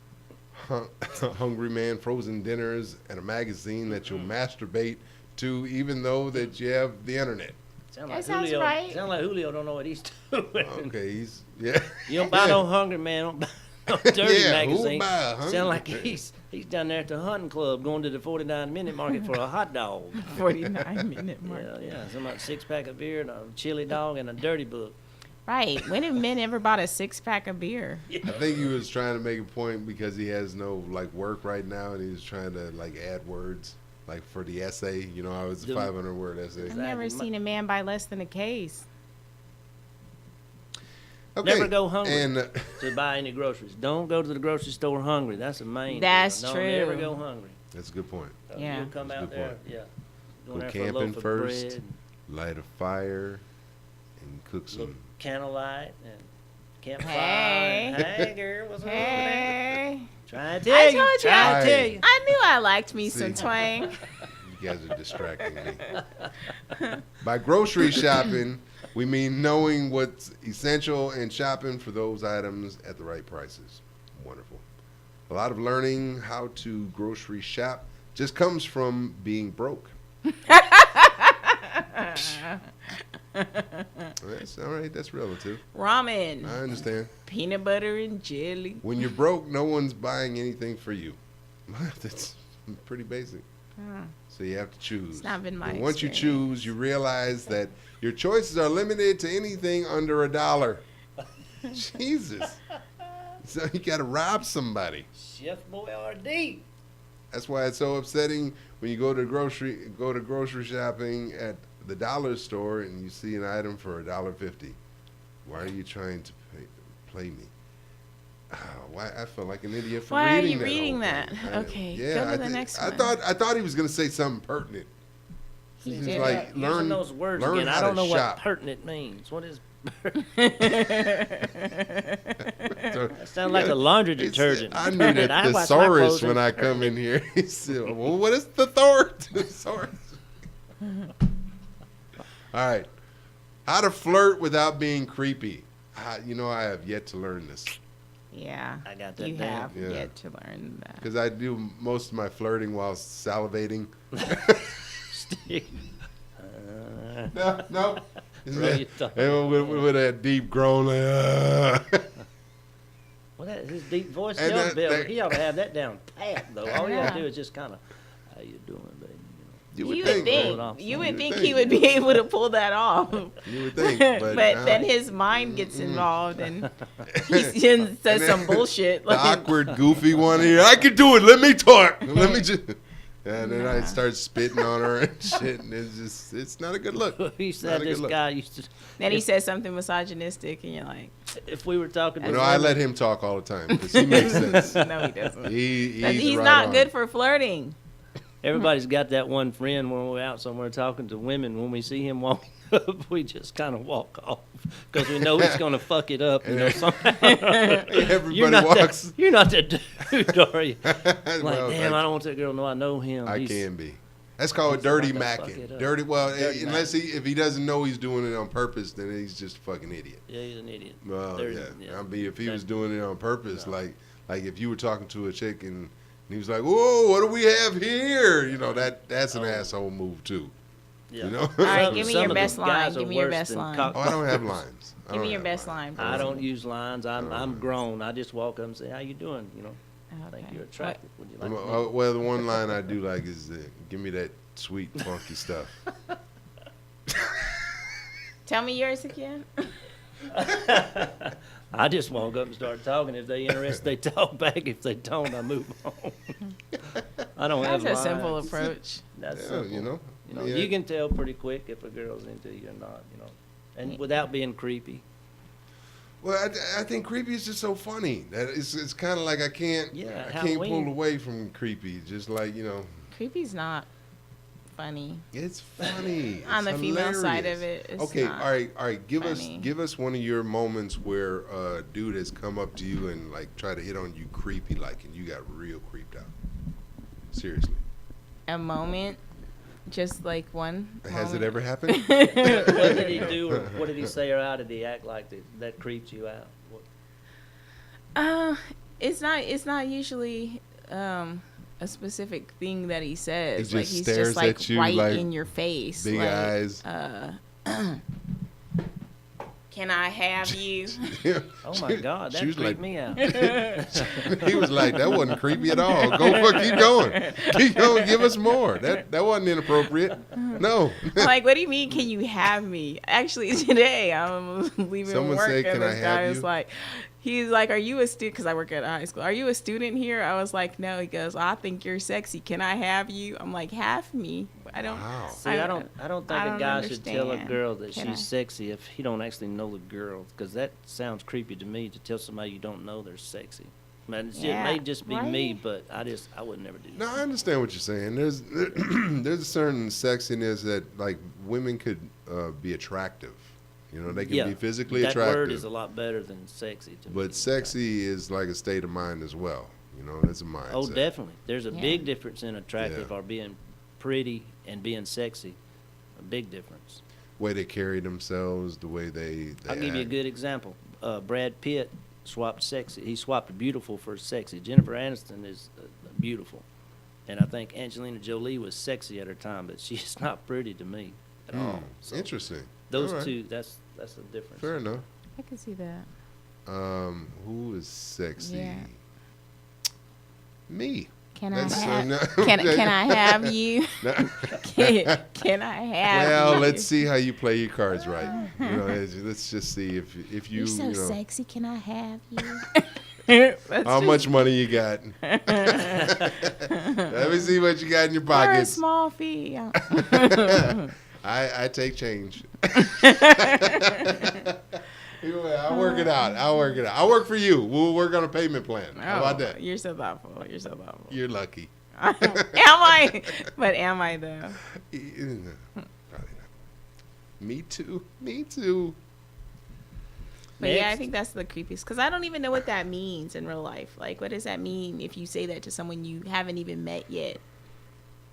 C: hungry man, frozen dinners, and a magazine that you'll masturbate to, even though that you have the internet.
E: That sounds right.
D: Sound like Julio don't know what he's doing.
C: Okay,
D: You don't buy no hungry man, don't buy no dirty
C: Yeah,
D: magazine.
C: who buy a hungry
D: Sound like
C: man?
D: he's down there at the hunting club going to the 49-minute market for a hot dog.
E: 49-minute market.
D: Yeah, some about 6-pack of beer and a chili dog and a dirty book.
E: Right. When have men ever bought a 6-pack of beer?
C: I think he was trying to make a point because he has no work right now, and he was trying to add words for the essay. It was a 500-word essay.
E: I've never seen a man buy less than a case.
C: Okay.
D: Never go hungry
C: and
D: to buy any groceries. Don't go to the grocery store hungry. That's the main.
E: That's
D: deal.
E: true.
D: Don't ever go hungry.
C: That's a good point.
E: Yeah.
D: You'll come
C: That's a
D: out
C: good
D: there.
C: point.
D: Yeah.
C: Go
D: Going there for a
C: camping
D: loaf of
C: first,
D: bread,
C: light a fire, and cook some.
D: candlelight and campfire.
E: Hey.
D: And, hey, girl, what's up?
E: Hey.
D: Try to
E: I
D: tell you.
E: told you.
D: Try to tell you.
E: I knew I liked me some twang.
C: You You guys are distracting me. By grocery shopping, we mean knowing what's essential and shopping for those items at the right prices. Wonderful. A lot of learning how to grocery shop just comes from being broke. That's all right. That's relative.
E: Ramen.
C: I understand.
E: Peanut butter and jelly.
C: When you're broke, no one's buying anything for you. That's pretty basic. So you have to choose.
E: It's not been my
C: And once you
E: experience.
C: choose, you realize that your choices are limited to anything under $1. Jesus. So you got to rob somebody.
D: Chef Boyardee.
C: That's why it's so upsetting when you go to grocery shopping at the dollar store and you see an item for $1.50. Why are you trying to play me? Why I feel like an idiot for
E: Why are
C: reading
E: you
C: that.
E: reading
C: whole
E: that?
C: thing.
E: Okay,
C: Yeah,
E: go to the next one.
C: I thought he was gonna say something pertinent. He's
D: Yeah,
C: like
D: using those words
C: learn
D: again.
C: how
D: I don't
C: to
D: know
C: shop.
D: what pertinent means. What is?
C: So,
D: That sounds like a laundry
C: he said,
D: detergent.
C: I knew that
D: I wash my
C: thesaurus
D: clothes
C: when
D: in-
C: I come in here. He said, "Well, what is the thesaurus?" All right, how to flirt without being creepy. I have yet to learn this.
E: Yeah,
D: I got that
E: you
D: down.
E: have
C: Yeah.
E: yet to learn that.
C: Because I do most of my flirting while salivating. No.
D: Bro, you thought-
C: With that deep groan.
D: Well, that his deep voice,
C: And
D: he ought to have that down pat though. All you have to
E: Yeah.
D: do is just kind of, how you doing, baby?
C: You
E: You
C: would
E: would
C: think.
E: think,
D: Pull it off.
E: you would
C: You would
E: think
C: think.
E: he would be able to pull that off.
C: You would think, but
E: then his mind gets involved and he says
C: then
E: some bullshit.
C: The
E: Like,
C: awkward, goofy one here. I can do it. Let me talk. Let me just. And then I start spitting on her and shit, and it's not a good look.
D: He
C: Not
D: said
C: a
D: this
C: good look.
D: guy used to.
E: then he says something misogynistic, and you're like,
D: If we were talking to
C: You know, I let him talk all the time because he makes sense.
E: no, he doesn't. He's
C: right
E: not
C: on.
E: good for flirting.
D: Everybody's got that one friend when we're out somewhere talking to women. When we see him walking up, we just kind of walk off because we know he's going to fuck it up. You know, somehow.
C: Everybody
D: you're not
C: walks.
D: You're not that dude, are you? Like,
C: Well,
D: damn, I don't want that girl to know I know him.
C: I
D: He's-
C: can be. That's called
D: he's
C: dirty
D: about to fuck
C: macking.
D: it up.
C: Dirty. Well,
D: Dirty
C: unless if he doesn't know he's doing it on purpose, then he's just a fucking idiot.
D: Yeah, he's an idiot.
C: Well,
D: Dirty-
C: yeah. I mean, if he was doing it on purpose, like if you were talking to a chick and he was like, "Whoa, what do we have here?" You know, that's an asshole move too.
D: Yeah.
C: You know.
E: All right,
D: Some-
E: give me
D: some
E: your
D: of
E: best
D: the
E: line.
D: guys
E: Give
D: are
E: me your
D: worse
E: best
D: than
E: line.
C: Oh, I don't have lines.
E: Give me your best line.
D: I
E: please.
D: don't use lines. I'm grown. I just walk up and say, "How you doing?" You know, I think
E: Okay.
D: you're attractive. Would you like to meet?
C: Well, the one line I do like is, "Give me that sweet, funky stuff."
E: Tell me yours again.
D: I just walk up and start talking. If they interested, they talk back. If they don't, I move on. I don't have
E: That's a
D: lines.
E: simple approach.
D: That's
C: Yeah,
D: simple.
C: you know. Yeah.
D: You can tell pretty quick if a girl's into you or not. You know, and without being creepy.
C: Well, I think creepy is just so funny that it's kind of like I can't
D: Yeah,
C: pull
D: Halloween.
C: away from creepy. Just like
E: Creepy's not funny.
C: it's funny.
E: On
C: It's
E: the female side
C: hilarious.
E: of it, it's
C: okay,
E: not
C: all right. Give
E: funny.
C: us one of your moments where a dude has come up to you and like try to hit on you creepy like, and you got real creeped out. Seriously,
E: A moment, just like one.
C: has it
E: moment.
C: ever happened?
D: What did he do, or what did he say, or how did he act like that creeped you out?
E: It's not usually a specific thing that he says.
C: He
E: Like
C: just
E: he's
C: stares
E: just like
C: at you
E: right
C: like
E: in your face.
C: big
E: like,
C: eyes.
E: Can I have you?
D: Oh my God, that
C: She was
D: creeped
C: like-
D: me out.
C: He was like, "That wasn't creepy at all. Keep going, give us more. That wasn't inappropriate. No."
E: I'm like, what do you mean? Can you have me? Actually, today I'm leaving
C: Someone
E: work
C: said,
E: and
C: "Can
E: this
C: I
E: guy
C: have
E: was
C: you?"
E: like, he's like, "Are you a student?" Because I work at a high school. "Are you a student here?" I was like, "No." He goes, "I think you're sexy. Can I have you?" I'm like, "Have me." I don't.
C: Wow.
D: See, I don't think a guy should tell a
E: understand.
D: girl that
E: Can
D: she's
E: I?
D: sexy if he don't actually know the girl, because that sounds creepy to me to tell somebody you don't know they're sexy. Man, it may just be me,
E: right?
D: but I would never do
C: No,
D: that.
C: I understand what you're saying. There's there's a certain sexiness that like women could be attractive. You know, they can be physically
D: that
C: attractive.
D: word is a lot better than sexy to me.
C: But sexy is like a state of mind as well. You know, that's a mindset.
D: Oh, definitely. There's a
E: Yeah.
D: big difference in attractive
C: Yeah.
D: or being pretty and being sexy, a big difference.
C: Way they carry themselves, the way they
D: I'll give you a
C: act.
D: good example. Brad Pitt swapped sexy. He swapped beautiful for sexy. Jennifer Aniston is beautiful, and I think Angelina Jolie was sexy at her time, but she's not pretty to me at all. So
C: Interesting.
D: those
C: All right.
D: two, that's the difference.
C: Fair enough.
E: I can see that.
C: Who is sexy?
E: Yeah.
C: Me.
E: Can
C: That's-
E: I have?
C: no.
E: Can I have you?
C: No.
E: Can I have?
C: Well,
E: you?
C: let's see how you play your cards right. You know, let's just see if you
E: You're so
C: you know
E: sexy. Can I have you?
C: how much money you got. Let me see what you got in your
E: Or a
C: pockets.
E: small fee.
C: I take change. I'll work it out. I'll work for you. We'll work on a payment plan. How about that?
E: You're so thoughtful. You're so thoughtful.
C: You're lucky.
E: Am I? But am I though?
C: Probably not. Me too. Me too.
E: But yeah, I
D: Next.
E: think that's the creepiest because I don't even know what that means in real life. Like, what does that mean if you say that to someone you haven't even met yet?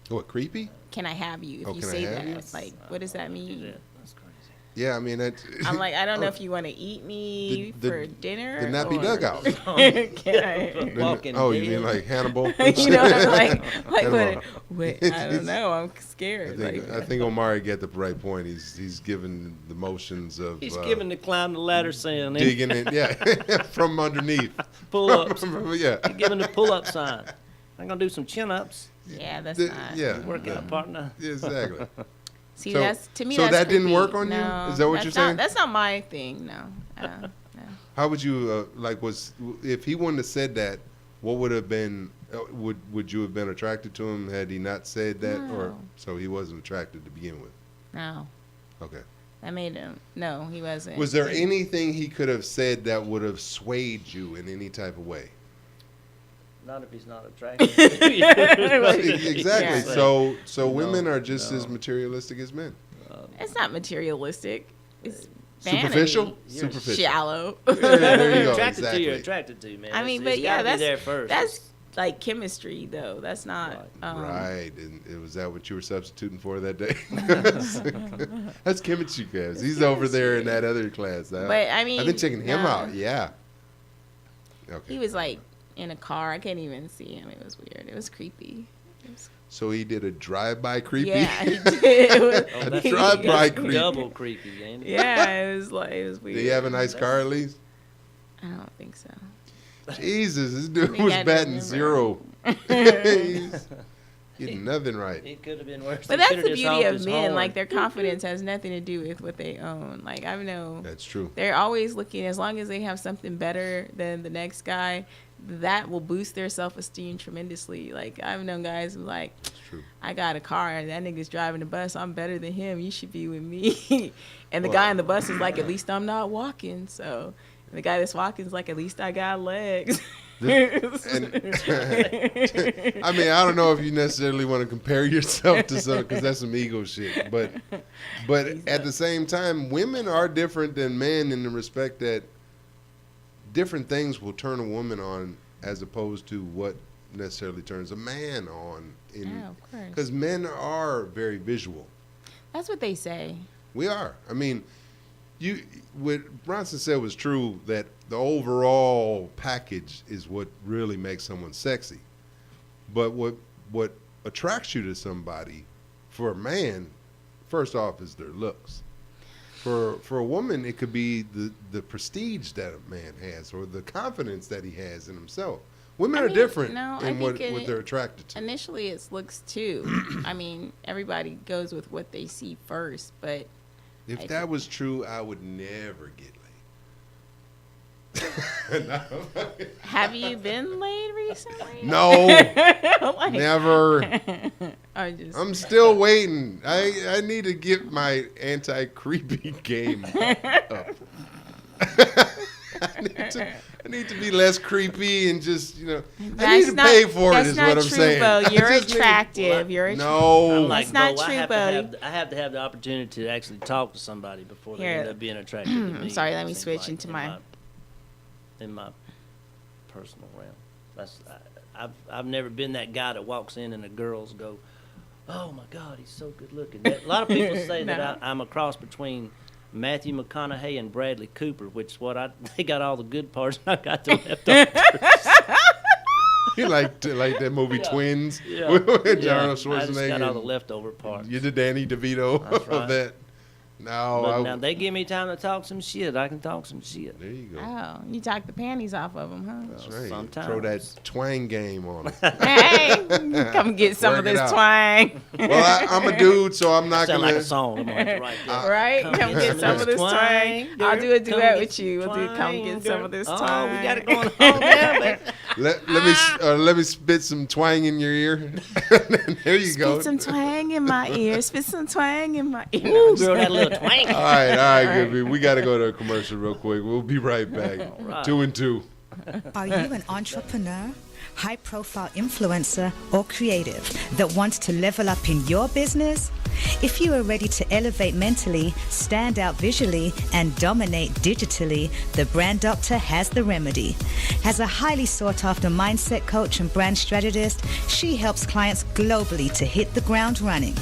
C: What, creepy?
E: Can I have you? If
C: Oh,
E: you
C: can I
E: say
C: have you?
E: that, like, what does that mean?
D: That's crazy.
C: Yeah, I mean that.
E: I'm like, I don't know if you want to eat me
C: The-
E: for dinner.
C: the nappy
E: or-
C: dugout.
E: Can I?
D: Walking
C: Oh, you
D: dead.
C: mean like Hannibal?
E: You know, like
C: Hannibal.
E: what? I don't know. I'm scared.
C: I think Omari get the right point. He's given the motions of
D: He's giving the climb the ladder saying
C: digging it, yeah, from underneath.
D: pull-ups.
C: Yeah.
D: He's giving the pull-up sign. I'm gonna do some chin-ups.
E: Yeah, that's
C: The-
E: not.
C: yeah.
D: Workout partner.
C: Yeah, exactly.
E: See,
C: So-
E: that's to me.
C: so
E: that's
C: that didn't
E: creepy.
C: work on you?
E: No,
C: Is that what
E: that's
C: you're saying?
E: That's not my thing. No. No.
C: How would you if he wouldn't have said that? What would have been? Would you have been attracted to him had he not said that, or
E: No.
C: so he wasn't attracted to begin with?
E: No.
C: Okay.
E: That made him. No, he wasn't.
C: Was there anything he could have said that would have swayed you in any type of way?
D: Not if he's not attractive.
C: Exactly.
E: Yeah.
C: So
D: No,
C: women are just
D: no.
C: as materialistic as men.
E: It's not materialistic. It's
C: Superficial?
E: vanity.
C: Superficial.
E: Shallow.
C: Yeah, there you go.
D: Attracted to you,
C: Exactly.
D: attracted to, man.
E: I mean,
D: It's
E: but yeah,
D: gotta be
E: that's
D: there first.
E: that's like chemistry, though. That's not.
C: Right, and was that what you were substituting for that day? That's chemistry class. He's over there in that other class.
E: But I mean,
C: I've been checking him
E: no.
C: out. Yeah. Okay.
E: He was like in a car. I can't even see him. It was weird. It was creepy. It was-
C: So he did a drive-by creepy.
E: Yeah, he did. It was-
D: Oh, that's
C: drive-by
D: that's
C: creepy.
D: double creepy, ain't it?
E: Yeah, it was like it was weird.
C: Did he have a nice car at least?
E: I don't think so.
C: Jesus, this dude
E: think
C: was
E: I
C: batting
E: remember.
C: zero. He's getting nothing right.
D: It could have been worse.
E: But
D: He
E: that's
D: coulda
E: the
D: just
E: beauty
D: honked
E: of
D: his
E: men.
D: horn.
E: Like their confidence has nothing to do with what they own. Like I know
C: That's true.
E: they're always looking. As long as they have something better than the next guy, that will boost their self-esteem tremendously. Like I've known guys who like,
C: true.
E: I got a car and that nigga's driving the bus. I'm better than him. You should be with me. And the guy in the bus is like, at least I'm not walking. So and the guy that's walking is like, at least I got legs.
C: And I mean, I don't know if you necessarily want to compare yourself to some, because that's some ego shit. But at the same time, women are different than men in the respect that different things will turn a woman on as opposed to what necessarily turns a man on.
E: Yeah, of course.
C: Because men are very visual.
E: That's what they say.
C: We are. I mean, what Bronson said was true, that the overall package is what really makes someone sexy. But what attracts you to somebody, for a man, first off, is their looks. For a woman, it could be the prestige that a man has or the confidence that he has in himself. Women are different in what they're attracted to.
E: Initially, it's looks too. I mean, everybody goes with what they see first, but
C: If that was true, I would never get laid. No.
E: have you been laid recently?
C: No,
E: Like-
C: never.
E: I'm
C: I'm still waiting. I need to get my anti-creepy game up. I need to be less creepy and just, I need
E: That's
C: to
E: not-
C: pay for it
E: that's
C: is
E: not
C: what I'm
E: true,
C: saying.
E: Bo.
C: I
E: You're
C: just need-
E: attractive. You're
C: No.
D: I'm like,
E: That's not
D: Bo,
E: true,
D: I have to have the opportunity to actually talk to somebody before they
E: Here.
D: end up being attracted to me.
E: I'm sorry, let me
D: Seems
E: switch
D: like
E: into my-
D: in my personal realm. I've never been that guy that walks in and the girls go, oh my God, he's so good looking. A lot of people say that I'm a cross between Matthew McConaughey and Bradley Cooper, which is what they got all the good parts, and I got the leftovers.
C: You like that movie Twins with Arnold Schwarzenegger?
D: I just got all the leftover parts.
C: You're the Danny DeVito of that.
D: Now they give me time to talk some shit. I can talk some shit.
C: There you go.
E: Oh, you talk the panties off of them, huh?
C: That's right.
D: Sometimes.
C: Throw that twang game on it.
E: Hey, come get some of this twang.
C: Well, I'm a dude, so I'm not
D: Sound
C: gonna.
D: like a song. I'm gonna have to write that.
E: Right? Come get some of this twang. I'll do a duet with you. We'll do come get some of this twang.
D: Oh, we got it going on now, baby.
C: Let me spit some twang in your ear. There you go.
E: Spit some twang in my ear. Spit some twang in my ear.
D: Ooh, girl, that little twang.
C: All right, good. We got to go to a commercial real quick. We'll be right back.
D: Right.
C: 2 and 2.
G: Are you an entrepreneur, high-profile influencer, or creative that wants to level up in your business? If you are ready to elevate mentally, stand out visually, and dominate digitally, the Brand Doctor has the remedy. As a highly sought-after mindset coach and brand strategist, she helps clients globally to hit the ground running.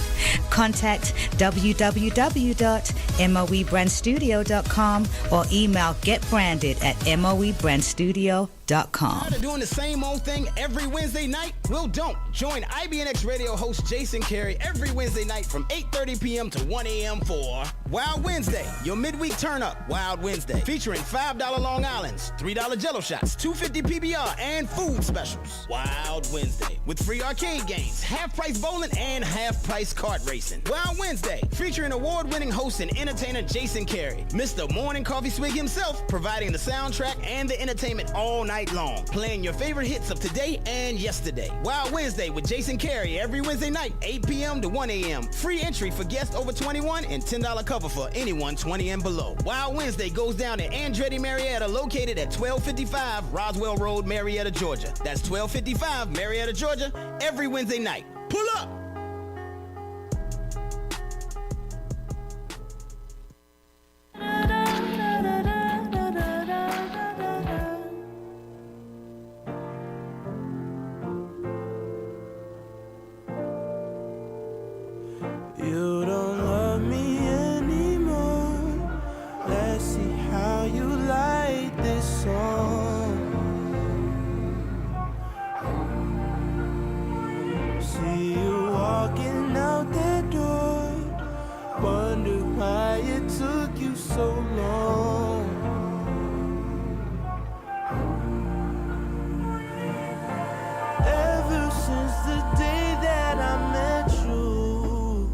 G: Contact www.moebrandstudio.com or email getbranded@moebrandstudio.com.
H: Tired of doing the same old thing every Wednesday night? Well, don't. Join IBNX radio host Jason Carey every Wednesday night from 8:30 p.m. to 1 a.m. for Wild Wednesday, your midweek turn-up Wild Wednesday, featuring $5 Long Islands, $3 Jello shots, $2.50 PBR, and food specials. Wild Wednesday, with free arcade games, half-price bowling, and half-price kart racing. Wild Wednesday, featuring award-winning host and entertainer Jason Carey, Mr. Morning Coffee Swig himself, providing the soundtrack and the entertainment all night long, playing your favorite hits of today and yesterday. Wild Wednesday with Jason Carey every Wednesday night, 8 p.m. to 1 a.m. Free entry for guests over 21 and $10 cover for anyone 20 and below. Wild Wednesday goes down at Andretti Marietta, located at 1255 Roswell Road, Marietta, Georgia. That's 1255 Marietta, Georgia, every Wednesday night. Pull up!
P: You don't love me anymore. Let's see how you like this song. See you walking out that door. Wonder why it took you so long. Ever since the day that I met you,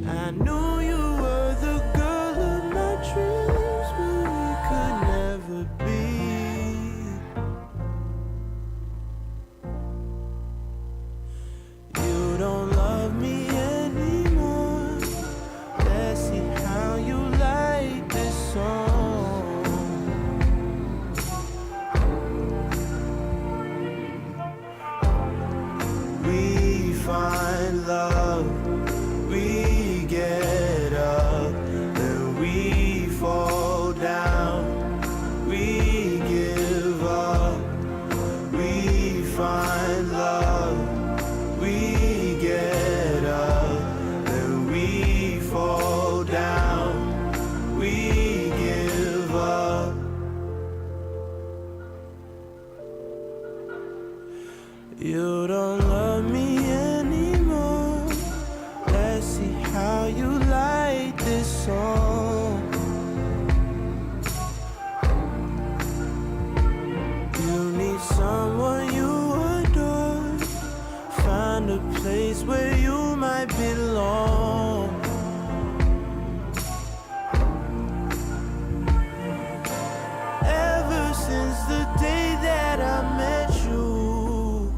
P: I knew you were the girl of my dreams, but we could never be. You don't love me anymore. Let's see how you like this song. We find love. We get up, then we fall down. We give up, we find love. We get up, then we fall down. We give up. You don't love me anymore. Let's see how you like this song. You need someone you adore. Find a place where you might belong. Ever since the day that I met you,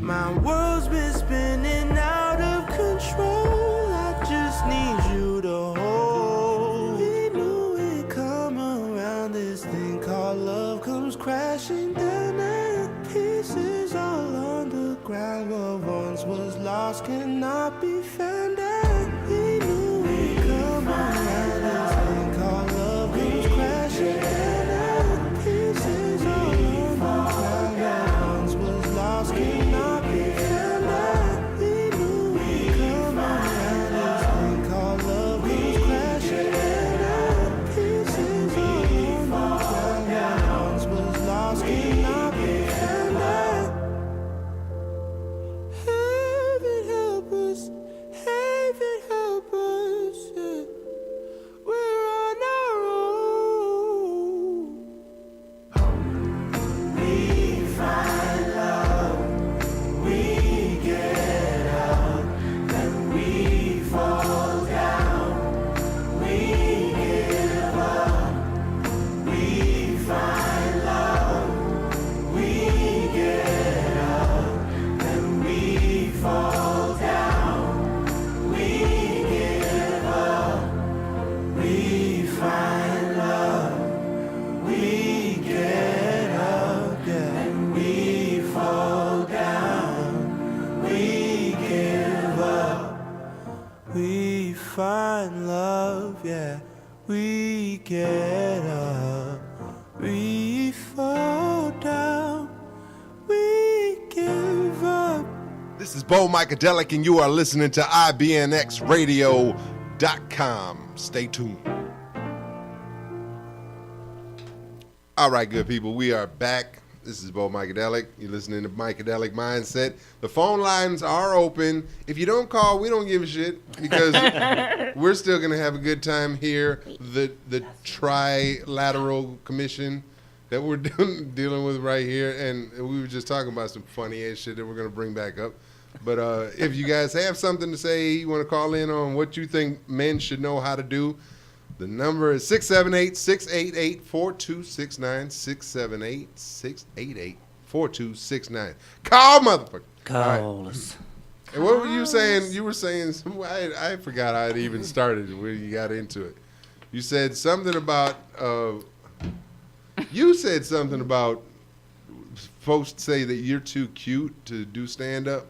P: my world's been spinning out of control. I just need you to hold. We knew it'd come around. This thing called love comes crashing down, and pieces all on the ground. What once was lost cannot be found. And we knew it'd come around. This thing called love comes crashing down, and pieces all on the ground. What once was lost cannot be found. cannot pretend that. Heaven help us, heaven help us, yeah. We're on our own. We find love, we get up, then we fall down, we give up. We find love, we get up, then we fall down, we give up. We find love, we get up, then we fall down, we give up. We find love, yeah, we get up, we fall down, we give up.
C: This is Bo Micadelic, and you are listening to IBNXradio.com. Stay tuned. All right, good people, we are back. This is Bo Micadelic. You're listening to Micadelic Mindset. The phone lines are open. If you don't call, we don't give a shit because we're still going to have a good time here. The Trilateral Commission that we're dealing with right here, and we were just talking about some funny ass shit that we're going to bring back up. But if you guys have something to say, you want to call in on what you think men should know how to do, the number is 678-688-4269, 678-688-4269. Call, motherfucker.
D: Call us.
C: And what were you saying? You were saying, I forgot how it even started when you got into it. You said something about, folks say that you're too cute to do stand-up.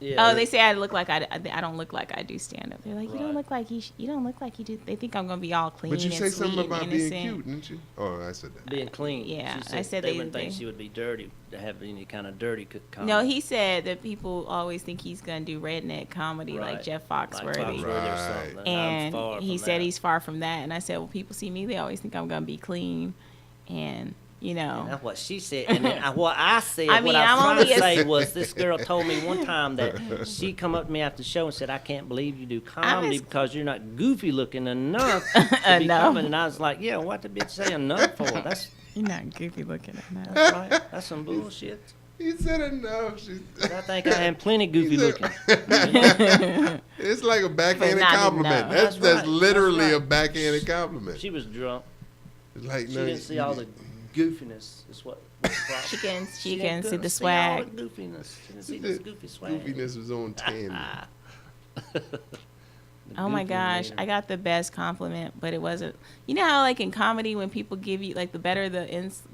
E: Yeah. Oh, they say I look like I don't look like I do stand up. They're like, you don't look like you don't look like you do. They think I'm gonna be all clean.
C: But you
E: and
C: say
E: sweet
C: something about
E: and
C: being
E: innocent.
C: cute, didn't you? Oh, I said that.
D: Being clean.
E: Yeah,
D: She said
E: I said
D: they
E: they
D: wouldn't think she would be dirty to have any kind of dirty comedy.
E: No, he said that people always think he's gonna do redneck comedy like Jeff Foxworthy.
D: Or something.
E: And
D: I'm far
E: he
D: from
E: said
D: that.
E: he's far from that. And I said, well, people see me, they always think I'm gonna be clean, and you know.
D: And that's what she said. And then what I said,
E: I mean,
D: what I was
E: I'm
D: trying to
E: only
D: say was this girl told me one time that she come up to me after the show and said, I can't believe you do comedy because you're not goofy looking enough to be coming. And I was like, yeah, what the bitch say enough for? That's
E: You're not goofy looking enough.
D: That's right. That's some bullshit.
C: He said enough.
D: I think I am plenty goofy looking.
C: It's like a backhanded compliment. That's literally a backhanded compliment.
D: She was drunk.
C: It's like,
D: she didn't see all the goofiness. Is what.
E: She can see the
D: see
E: swag.
D: all the goofiness. She didn't see this goofy swag.
C: Goofiness was on 10.
E: Oh my gosh, I got the best compliment, but it wasn't. You know how like in comedy when people give you like the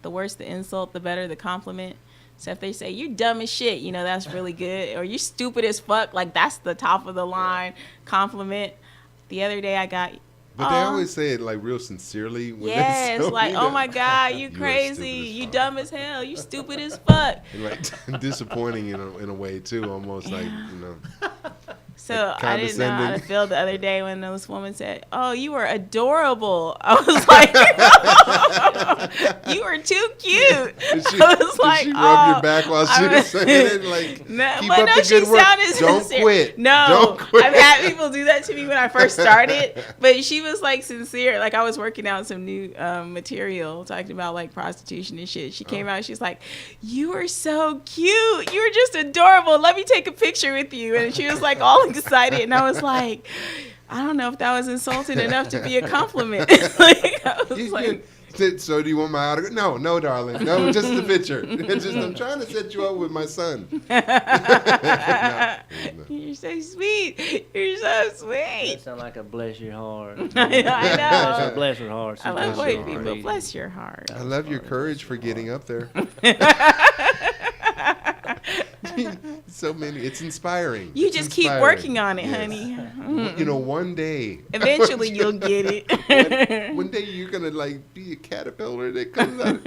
E: worse the insult, the better the compliment. So if they say you're dumb as shit, you know that's really good, or you're stupid as fuck, like that's the top of the line compliment. The other day I got.
C: But they always say it like real sincerely. When
E: yes,
C: they
E: like, oh my God, you crazy, you dumb as hell, you stupid as fuck.
C: And like disappointing in a way too, almost like, you know.
E: So
C: like
E: I didn't know how to feel the other day when this woman said, "Oh, you were adorable." I was like, "You were too cute."
C: Did she
E: I was like,
C: rub your back while she was saying it? Like,
E: no,
C: keep
E: but
C: up
E: no,
C: the
E: she
C: good work.
E: sounded
C: Don't
E: sincere.
C: quit.
E: No,
C: Don't quit.
E: I've had people do that to me when I first started, but she was like sincere. Like I was working out some new material talking about like prostitution and shit. She came out, she's like, "You were so cute. You were just adorable. Let me take a picture with you." And she was like all excited, and I was like, I don't know if that was insulting enough to be a compliment. Like, I was like,
C: so do you want my autograph? No, darling. No, just the picture. I'm trying to set you up with my son. No.
E: You're so sweet. You're so sweet.
D: That sounds like a bless your heart.
E: I know.
D: Bless her heart.
E: I love white people. Bless your heart.
C: I love your courage for getting up there. So many. It's inspiring.
E: You just keep working on it, honey.
C: You know, one day.
E: Eventually you'll get it.
C: One day you're going to like be a caterpillar that comes out.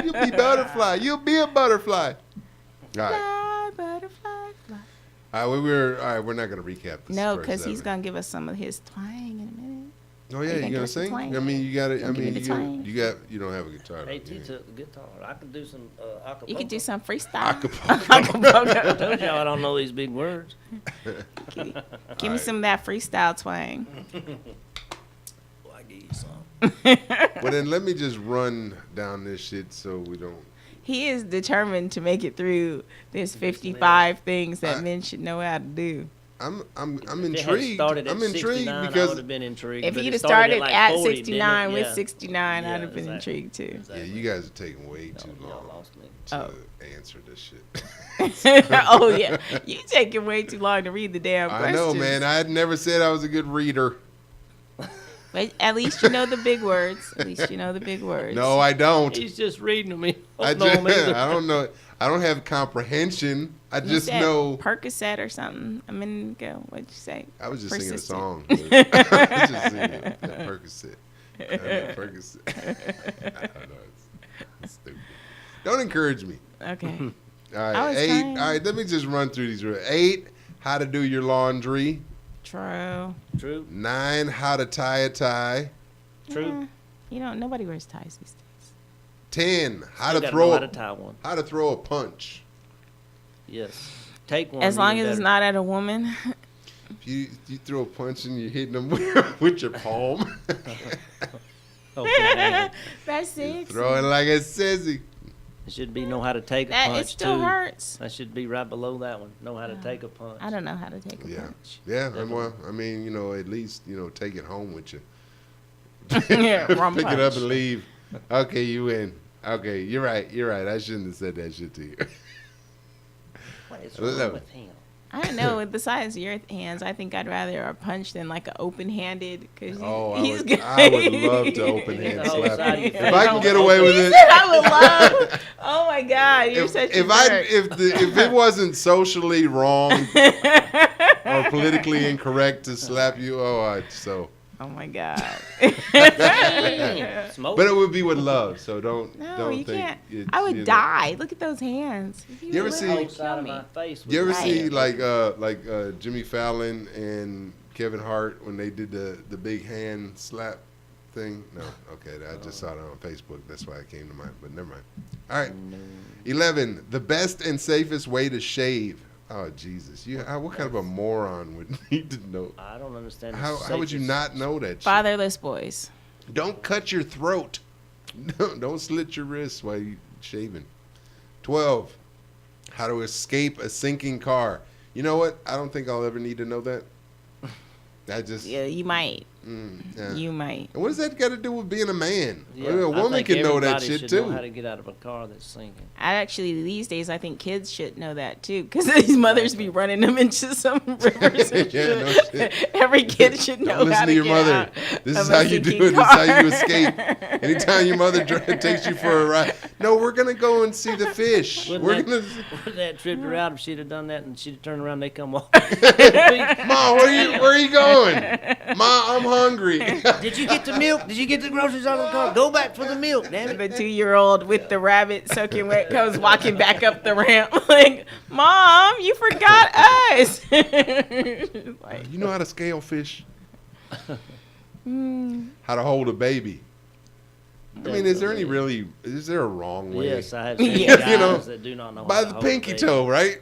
C: You'll be butterfly. You'll be a butterfly. All right.
E: Fly, butterfly, fly.
C: All right, we're not going to recap this.
E: No, because he's going to give us some of his twang in a minute.
C: Oh yeah,
E: Are
C: you
E: gonna
C: gonna
E: give us the
C: sing?
E: twang?
C: I mean, you got it. I
E: Gonna give
C: mean,
E: me the twang?
C: you don't have a guitar.
D: AT
C: yeah.
D: took the guitar. I could do some acapella.
E: You could do some freestyle.
D: I told y'all I don't know these big words.
E: Give me some of that freestyle twang.
D: Well, I give you some.
C: Well, then let me just run down this shit so we don't.
E: He is determined to make it through this 55 things that men should know how to do.
C: I'm
D: If it had
C: intrigued.
D: started at
C: I'm intrigued
D: 69, I
C: because
D: would have been intrigued.
E: If
D: but
E: he'd
D: it
E: have
D: started
E: started
D: at
E: at
D: 40,
E: 69
D: didn't it?
E: with
D: Yeah.
E: 69,
D: Yeah,
E: I'd have been
D: exactly.
E: intrigued too.
C: yeah, you guys are taking way too
D: Y'all
C: long
D: lost me.
C: to answer this shit.
E: Oh yeah, you taking way too long to read the damn
C: I
E: questions.
C: know, man. I had never said I was a good reader.
E: But at least you know the big words. At least you know the big words.
C: No, I don't.
D: He's just reading to me.
C: I don't know. I don't have comprehension. I
E: You
C: just
E: said
C: know.
E: Percocet or something a minute ago. What'd you say?
C: I was just singing a
E: Persistent.
C: song. I was just singing that Percocet. Percocet. I don't know. It's stupid. Don't encourage me.
E: Okay.
C: All
E: I
C: right,
E: was
C: 8.
E: trying.
C: All right, let me just run through these. 8, how to do your laundry.
E: True.
C: 9, how to tie a tie.
E: Yeah. You know, nobody wears ties these days.
C: 10, how
D: Still
C: to
D: gotta
C: throw
D: know how to tie one.
C: How to throw a punch.
D: Yes. Take one.
E: As long
D: even
E: as it's
D: better.
E: not at a woman.
C: If you throw a punch and you're hitting them with your palm.
D: Okay.
E: That's it.
C: Throw it like a sissy.
D: It should be know how to take a
E: That- it
D: punch
E: still
D: too.
E: hurts.
D: That should be right below that one. Know how to take a punch.
E: I don't know how to take a
C: Yeah.
E: punch.
C: Yeah, well, I mean, at least, take it home with you.
E: Yeah, wrong
C: Pick it up
E: punch.
C: and leave. Okay, you win. Okay, you're right. I shouldn't have said that shit to you.
D: What is
C: Hello.
D: wrong with him?
E: I don't know. With the size of your hands, I think I'd rather a punch than like an open-handed. Because
C: Oh,
E: he's
C: I would love to open
D: Get
C: hand
D: the whole
C: slap
D: side
C: you.
D: of your
C: If I can
D: face
C: get
D: open.
C: away with it.
E: I would love. Oh my God, you're such a jerk.
C: If it wasn't socially wrong or politically incorrect to slap you,
E: Oh my God.
D: Smoke.
C: But it would be with love, so don't
E: No, you
C: think
E: can't.
C: it's,
E: I would die. Look at those hands.
C: You ever see-
D: Whole side of my face.
C: You ever
D: was
C: see
D: red.
C: like Jimmy Fallon and Kevin Hart when they did the big hand slap thing? No, okay, I just saw it on Facebook. That's why it came to mind. But never mind. All right, 11. The best and safest way to shave. Oh Jesus! What kind of a moron would need to know?
D: I don't understand. the
C: How would you
D: safest-
C: not know that? Shit?
E: Fatherless boys.
C: Don't cut your throat. Don't slit your wrists while you shaving. 12. How to escape a sinking car. You know what? I don't think I'll ever need to know that.
E: Yeah, you might.
C: Yeah.
E: You might.
C: And what does that got to do with being a man?
D: Yeah,
C: A
D: I
C: woman
D: think
C: can know that
D: everybody
C: shit
D: should
C: too.
D: Know how to get out of a car that's sinking.
E: These days, I think kids should know that too, because these mothers be running them into some rivers and
C: Yeah, no
E: shit.
C: shit.
E: Every kid should know
C: Don't
E: how
C: listen to your
E: get
C: mother.
E: out
C: This
E: of
C: is
E: a
C: how you do
E: sinking
C: it. This is how you
E: car.
C: escape. Anytime your mother takes you for a ride, no, we're gonna go and see the fish.
D: Wouldn't
C: We're
D: that,
C: gonna.
D: wouldn't that tripped her out if she'd have done that and she'd have turned around and they come walk.
C: Ma, where are you going? Ma, I'm hungry.
A: Did you get the milk? Did you get the groceries out of the car? Go back for the milk, damn it.
E: The 2-year-old with the rabbit soaking wet comes walking back up the ramp like, Mom, you forgot us. Like,
C: You know how to scale fish? How to hold a baby? I mean, is there a wrong way?
D: Yes, I have seen
E: Yes.
D: guys that do not know
C: by
D: how to
C: the
D: hold a
C: pinky
D: baby.
C: toe, right?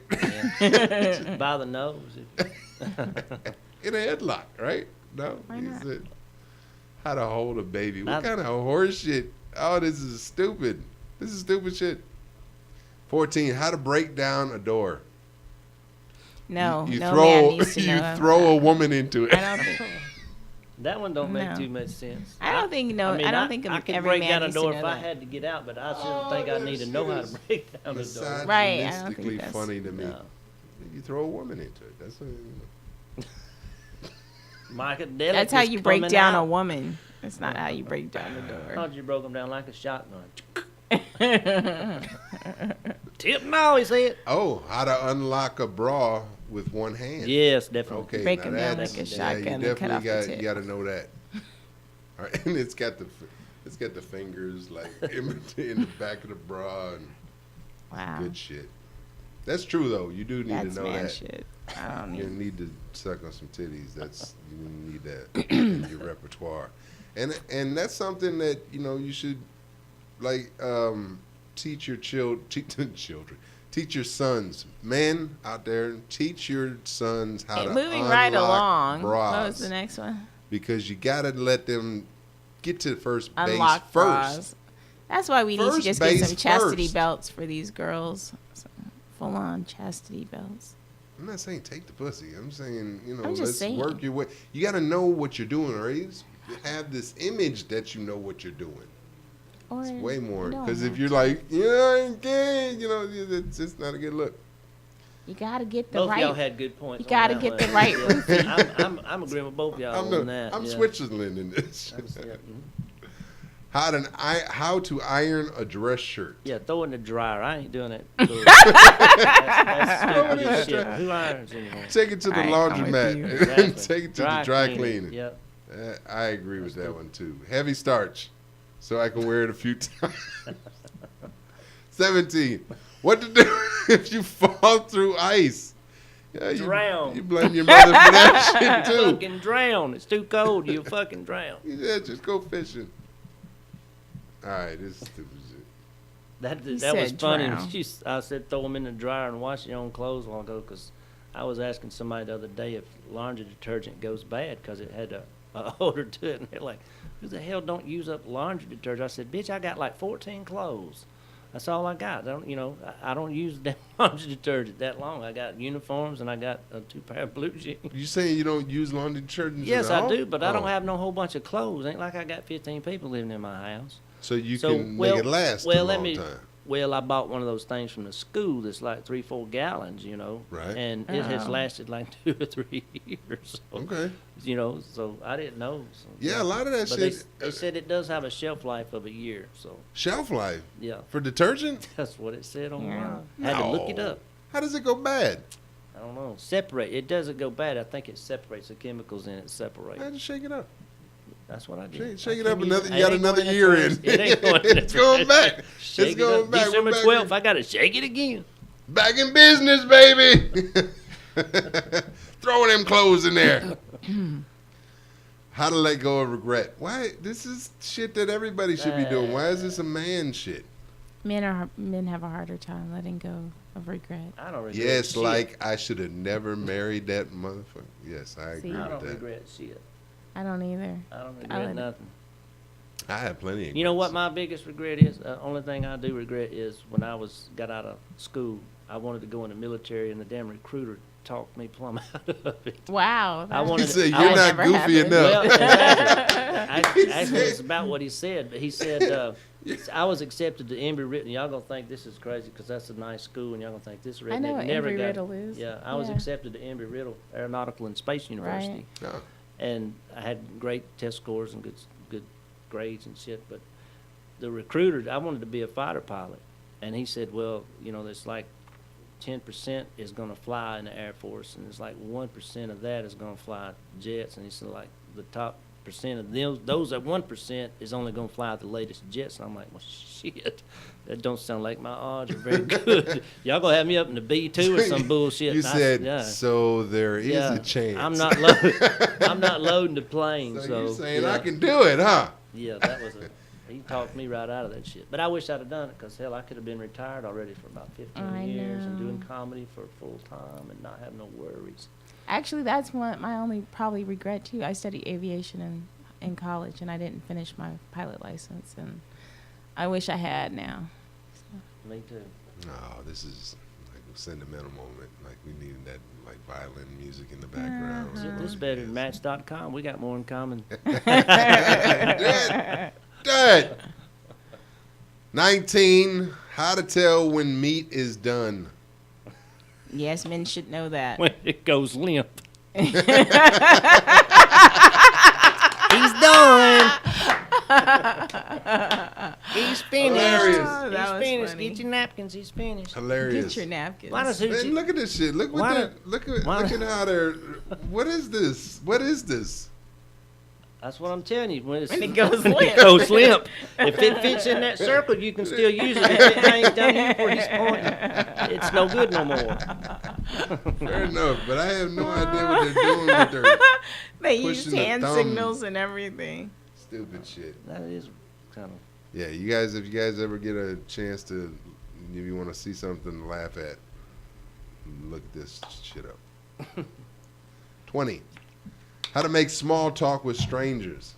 D: Yeah. By the nose.
C: In a headlock, right? No,
E: Why
C: he
E: not?
C: said, how to hold a baby. What
D: Not-
C: kind of horse shit? Oh, this is stupid. This is stupid shit. 14, how to break down a door.
E: no,
C: You
E: no
C: throw
E: man needs to
C: you
E: know.
C: throw a woman into it.
E: I don't think.
D: That one don't make
E: No.
D: too much sense.
E: I don't think
D: I
E: every
D: could break
E: man
D: down a
E: needs to
D: door
E: know
D: if I
E: that.
D: had to get out, but I still think I need to know how to break down a door.
E: Right, I don't think
C: Misogynistically
E: that's-
C: funny to me.
D: No.
C: You throw a woman into it. That's
D: Micadelic
E: That's how
D: is
E: you break
D: coming
E: down a
D: out.
E: woman. That's not how you break down the
D: I
E: door.
D: thought you broke them down like a shotgun. Tip no, he said.
C: Oh, how to unlock a bra with one hand.
D: Yes, definitely.
C: Okay,
E: Break
C: now
E: 'em down
C: that's-
E: like a
C: yeah,
E: shotgun
C: you
E: and cut
C: definitely
E: off the
C: got
E: tip.
C: you got to know that. All right, and it's got the fingers like in the back of the bra and
E: Wow.
C: good shit. That's true though. You do need
E: That's
C: to know
E: man
C: that.
E: shit. I don't
C: You
E: need.
C: need to suck on some titties. You need that in your repertoire, and that's something that you should like teach your children. Teach your sons, men out there. Teach your sons how to
E: Moving right along.
C: bras,
E: What was the next one?
C: because you gotta let them get to first base
E: Unlock
C: first.
E: bras. That's why we need to
C: First
E: just get some
C: base
E: chastity
C: first.
E: belts for these girls. Full on chastity belts.
C: I'm not saying take the pussy. I'm saying,
E: I'm just
C: let's
E: saying.
C: work your way. You got to know what you're doing, or at least have this image that you know what you're doing.
E: Or
C: It's way more.
E: you don't
C: Because if
E: have
C: you're
E: to.
C: like, I ain't gay, it's just not a good look.
E: You gotta get the
D: Both
E: right.
D: y'all had good points.
E: You gotta
D: on
E: get
D: that
E: the
D: one.
E: right
D: Yeah.
E: roofie.
D: I'm agreeing with both y'all on that.
C: I'm
D: yeah.
C: Switzerland in this. How to iron a dress shirt.
D: Yeah, throw it in the dryer. I ain't doing it. That's stupid as shit. Who irons anymore?
C: Take it to the laundromat.
D: Exactly.
C: Take it to the dry cleaning.
D: Yep.
C: I agree with that one too. Heavy starch, so I can wear it a few times. 17. What to do if you fall through ice? Yeah,
D: Drown.
C: You blame your mother for that shit too.
D: Fucking drown. It's too cold. You fucking drown.
C: Yeah, just go fishing. All right, this is stupid shit.
D: That was
E: said
D: funny.
E: drown.
D: I said throw them in the dryer and wash your own clothes a while ago because I was asking somebody the other day if laundry detergent goes bad because it had a odor to it, and they're like, "Who the hell don't use up laundry detergent?" I said, "Bitch, I got like 14 clothes. That's all I got. I don't use that laundry detergent that long. I got uniforms and I got 2 pair of blue jeans."
C: You saying you don't use laundry detergent?
D: Yes,
C: at all?
D: I do, but I don't
C: Oh.
D: have no whole bunch of clothes. Ain't like I got 15 people living in my house.
C: So you can make it last a long time.
D: Well, I bought one of those things from the school that's like 3-4 gallons,
C: Right.
D: and it has
E: Oh.
D: lasted like 2 or 3 years. So,
C: Okay.
D: So I didn't know. So,
C: Yeah, a lot of that
D: but
C: shit.
D: They said it does have a shelf life of a year. So
C: Shelf life
D: yeah,
C: for detergent?
D: that's what it said on
E: Yeah.
D: mine. Had to look it
C: No.
D: up.
C: How does it go bad?
D: I don't know. Separate. It doesn't go bad. I think it separates the chemicals in it. Separate.
C: Man, just shake it up.
D: That's what I did.
C: Shake it
D: I
C: up
D: couldn't
C: another.
D: use
C: You
D: it.
C: got
D: It ain't
C: another
D: going
C: year
D: the
C: in.
D: trash. It ain't going in the
C: It's going
D: trash.
C: back.
D: Shake
C: It's
D: it
C: going
D: up.
C: back. We're
D: December
C: back
D: 12th.
C: in-
D: I gotta shake it again.
C: Back in business, baby. Throwing them clothes in there. How to let go of regret. Why? This is shit that everybody should be doing. Why is this a man shit?
E: Men have a harder time letting go of regret.
D: I don't regret
C: Yes,
D: shit.
C: like I should have never married that motherfucker. Yes, I agree
E: See?
D: I
C: with
D: don't
C: that.
D: regret shit.
E: I don't either.
D: I don't regret
E: would-
D: nothing.
C: I have plenty of
D: You know what
C: regrets.
D: my biggest regret is? Only thing I do regret is when I got out of school, I wanted to go in the military, and the damn recruiter talked me plumb out of it.
E: Wow.
D: I wanted.
C: He said,
D: I
C: "You're
D: wanted-
C: not
E: never
C: goofy
E: happened.
C: enough."
D: Well, actually, it's about what he said. But he said I was accepted to Embry-Riddle. Y'all gonna think this is crazy because that's a nice school, and y'all gonna think this redneck
E: I know what
D: never got.
E: Embry-Riddle is.
D: Yeah, I was
E: Yeah.
D: accepted to Embry-Riddle Aeronautical and Space University,
C: Yeah.
D: and I had great test scores and good grades and shit. But the recruiter, I wanted to be a fighter pilot, and he said, "Well, there's like 10% is going to fly in the Air Force, and it's like 1% of that is going to fly jets." And he said, like, the top percent of those at 1% is only going to fly the latest jets. And I'm like, well, shit, that don't sound like my odds are very good. Y'all going to have me up in the B-2 or some bullshit.
C: You
D: And
C: said,
D: yeah.
C: so there is
D: Yeah.
C: a chance.
D: I'm not loading the plane.
C: So
D: So
C: you're saying
D: yeah.
C: I can do it, huh?
D: Yeah, that was he talked me right out of that shit. But I wish I'd have done it because, hell, I could have been retired already for about 15
E: I
D: years and
E: know.
D: doing comedy for full time and not have no worries.
E: Actually, that's my only probably regret too. I studied aviation in college, and I didn't finish my pilot license, and I wish I had now.
D: Me too.
C: No, this is like a sentimental moment. Like we needed that like violin music in the background.
D: Is this better than Match.com? We got more in common.
C: Dad. 19. How to tell when meat is done.
E: Yes, men should know that.
D: When it goes limp.
A: He's done. He's finished.
C: Hilarious.
E: Oh, that
A: He's
E: was
A: finished.
E: funny.
A: Get your napkins. He's finished.
C: Hilarious.
E: Get your napkins.
D: Why does
C: Man, look at this shit. Look
D: Why
C: what look at how they're. What is this? What is this?
D: That's what I'm telling you. When
E: it goes
D: when
E: limp.
D: it goes limp. If it fits in that circle, you can still use it. If it ain't done you where he's pointing, it's no good no more.
C: Fair enough, but I have no idea what they're doing with their
E: They use
C: pushing the
E: hand
C: thumb.
E: signals and everything.
C: Stupid shit.
D: That is kind of.
C: Yeah, you guys, if you guys ever get a chance to, if you want to see something to laugh at, look this shit up. 20. How to make small talk with strangers.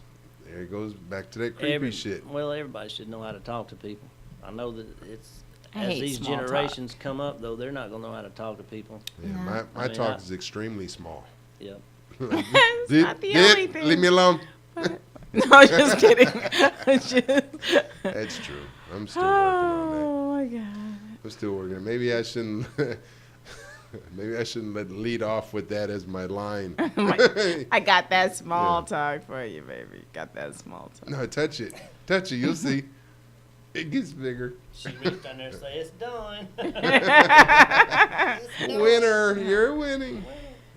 C: There it goes back to that creepy shit.
D: Well, everybody should know how to talk to people. I know that it's
E: I
D: as
E: hate
D: these
E: small talk.
D: generations come up, though, they're not gonna know how to talk to people.
C: Yeah, my
D: I mean,
C: talk is extremely small.
D: Yep.
E: It's not the only thing.
C: Leave me alone.
E: No, just kidding.
C: That's true. I'm still working on that.
E: Oh my god.
C: I'm still working. Maybe I shouldn't. Maybe I shouldn't lead off with that as my line.
E: I got that small talk for you, baby. Got that small talk.
C: No, touch it. Touch it. You'll see. It gets bigger.
D: She reached down there and say, "It's done."
C: Winner. You're winning.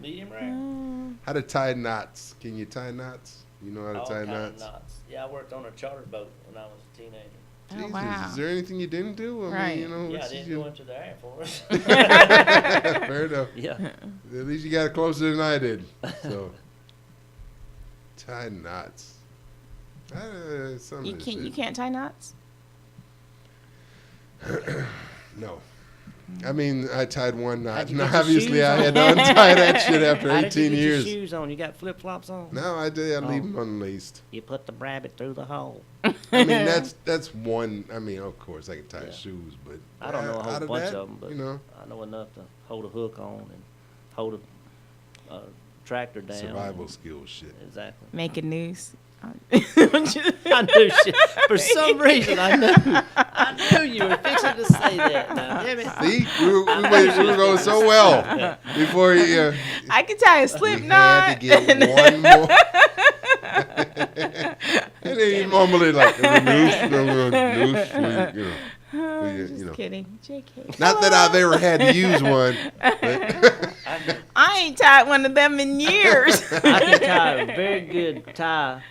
D: Medium rare.
C: How to tie knots. Can you tie knots? You know how to
D: All
C: tie
D: kind of
C: knots?
D: Yeah, I worked on a charter boat when I was a teenager.
C: Jesus,
E: wow.
C: is there anything you didn't do? I mean, you know,
D: Yeah, I
C: it's
D: didn't
C: just-
D: go into the Air Force.
C: Fair enough.
D: Yeah.
C: At least you got it closer than I did. So, tie knots. Some
E: You
C: of this
E: can't. You
C: shit.
E: can't tie knots.
C: No. I mean, I tied one knot.
D: How'd you
C: And
D: get your
C: obviously,
D: shoes
C: I
D: on?
C: had to untie that shit after
D: How did
C: 18
D: you get
C: years.
D: Your shoes on? You got flip flops on?
C: No, I did. I leave
D: Oh.
C: them unlaced.
D: You put the rabbit through the hole.
C: I mean, that's one. I mean, of course, I can tie shoes, but
D: I don't know a
C: out
D: whole
C: of
D: bunch
C: that,
D: of them, but
C: you know,
D: I know enough to hold a hook on and hold a tractor down.
C: survival skills shit.
D: Exactly.
E: Make a noose.
D: I knew shit. For some reason, I knew you were fixing to say that. Now, damn it.
C: See, we were going so well before you.
E: I could tie a slip
C: We
E: knot.
C: had to get one more. And then you mumble it like noosh, you know.
E: Kidding. JK.
C: Not that I've ever had to use one. But
E: I ain't tied one of them in years.
D: I can tie a very good tie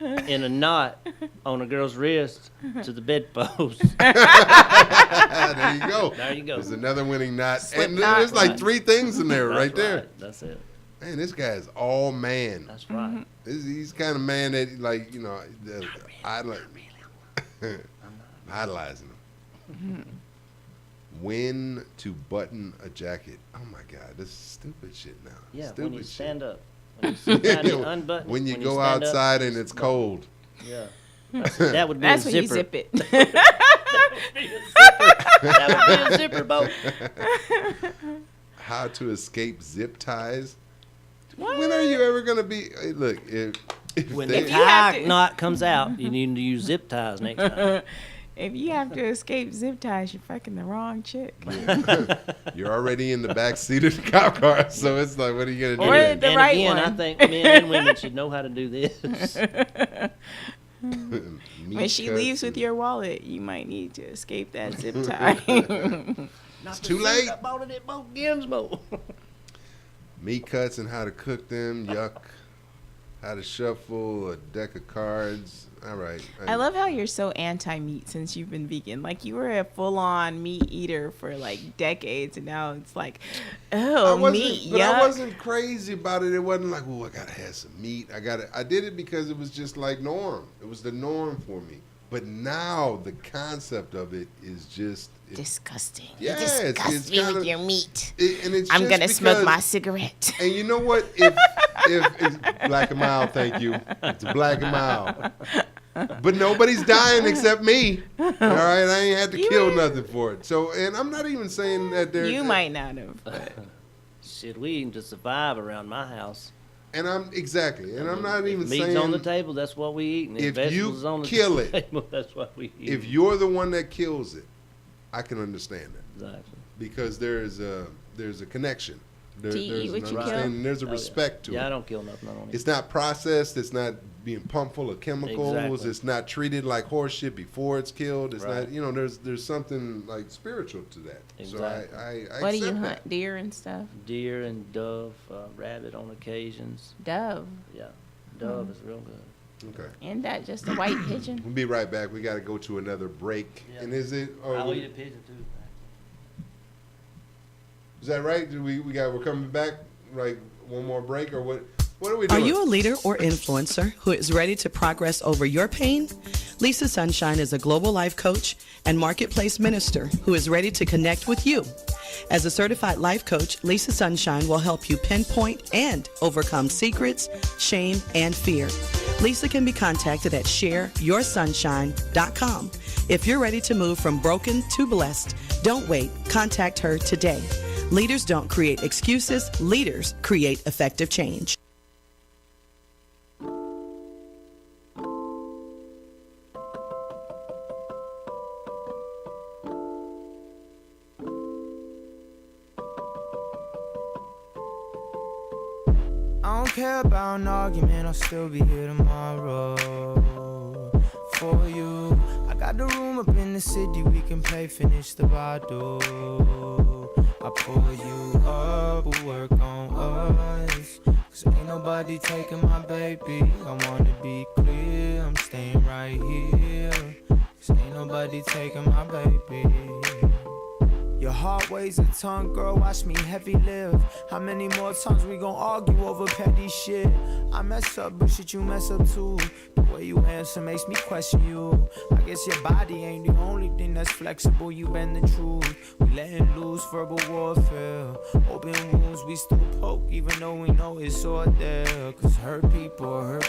D: in a knot on a girl's wrist to the bedpost.
C: there you go.
D: There you go.
C: There's another winning knot.
E: Slip
C: And
E: knot.
C: there's like 3 things in there right there.
D: Right. That's it.
C: Man, this guy's all man.
D: That's right.
C: He's kind of man that, like, you know, idolizing him. When to button a jacket. Oh my God, this is stupid shit now.
D: Yeah,
C: stupid
D: when you
C: shit.
D: stand up. When you sit down, you unbutton.
C: When you
D: When
C: go
D: stand up,
C: outside
D: you
C: and it's
D: button.
C: cold.
D: Yeah. That would be
E: That's
D: a
E: when
D: zipper.
E: you zip it.
D: That would be a zipper boat.
C: How to escape zip ties. When are you ever going to be... Hey, look, if
D: When
C: they-
D: the tie knot comes out, you need to use zip ties next time.
E: If you have to escape zip ties, you're fucking the wrong chick.
C: You're already in the back seat of the cop car, so it's like, what are you going
E: Or
C: to do?
E: the
D: And
E: right
D: again,
E: one.
D: I think men and women should know how to do this.
E: When she leaves with your wallet, you might need to escape that zip tie.
C: It's too late.
D: I bought it at Bo Gensmo.
C: Meat cuts and how to cook them. Yuck. How to shuffle a deck of cards. All right.
E: I love how you're so anti-meat since you've been vegan. Like, you were a full-on meat eater for, like, decades, and now it's like, oh, meat,
C: But I
E: yuck.
C: wasn't crazy about it. It wasn't like, oh, I gotta have some meat. I did it because it was just like norm. It was the norm for me. But now the concept of it is just
E: disgusting.
C: Yeah,
E: You disgust
C: it's
E: me
C: kinda,
E: with your meat.
C: And it's
E: I'm
C: just
E: gonna smoke
C: because-
E: my cigarette.
C: And you know what? If it's black and mild, thank you. It's black and mild. But nobody's dying except me. All right, I ain't had to kill nothing for it. So, and I'm not even saying that they're.
E: You might not have. But.
D: Shit, we eating to survive around my house.
C: And I'm and I'm not
D: If
C: even
D: meat's
C: saying
D: on the table, that's what we eat. And
C: if
D: vegetables
C: you
D: on the
C: kill it,
D: table, that's what we eat.
C: if you're the one that kills it, I can understand that.
D: Exactly.
C: Because there's a connection.
E: Do you eat
C: There's
E: what
C: an
E: you
C: understanding,
E: kill?
C: there's a
D: Oh,
C: respect to it.
D: Yeah, I don't kill nothing. I don't eat.
C: It's not processed. It's not being pumped full of chemicals.
D: Exactly.
C: It's not treated like horse shit before it's killed. It's
D: Right.
C: not, there's something like spiritual to that.
D: Exactly.
C: So I
E: What do you
C: accept
E: hunt?
C: that.
E: Deer and stuff?
D: Deer and dove, rabbit on occasions.
E: Dove.
D: Yeah, dove is real good.
C: Okay.
E: And that just a white pigeon?
C: We'll be right back. We got to go to another break.
D: Yeah.
C: And is it? Oh,
D: I'll eat a pigeon too.
C: Is that right? We're coming back. Like one more break or what? What are we doing?
K: Are you a leader or influencer who is ready to progress over your pain? Lisa Sunshine is a global life coach and marketplace minister who is ready to connect with you. As a certified life coach, Lisa Sunshine will help you pinpoint and overcome secrets, shame, and fear. Lisa can be contacted at shareyoursunshine.com. If you're ready to move from broken to blessed, don't wait. Contact her today. Leaders don't create excuses. Leaders create effective change.
P: I don't care about an argument, I'll still be here tomorrow for you. I got the room up in the city, we can play finish the bottle. I pull you up, we'll work on us, cause ain't nobody taking my baby. I wanna be clear, I'm staying right here, cause ain't nobody taking my baby. Your heart weighs a ton, girl, watch me heavy live. How many more times we gon' argue over petty shit? I mess up, but shit you mess up too. The way you answer makes me question you. I guess your body ain't the only thing that's flexible, you been the truth. We letting loose verbal warfare. Open wounds, we still poke, even though we know it's all there. Cause hurt people,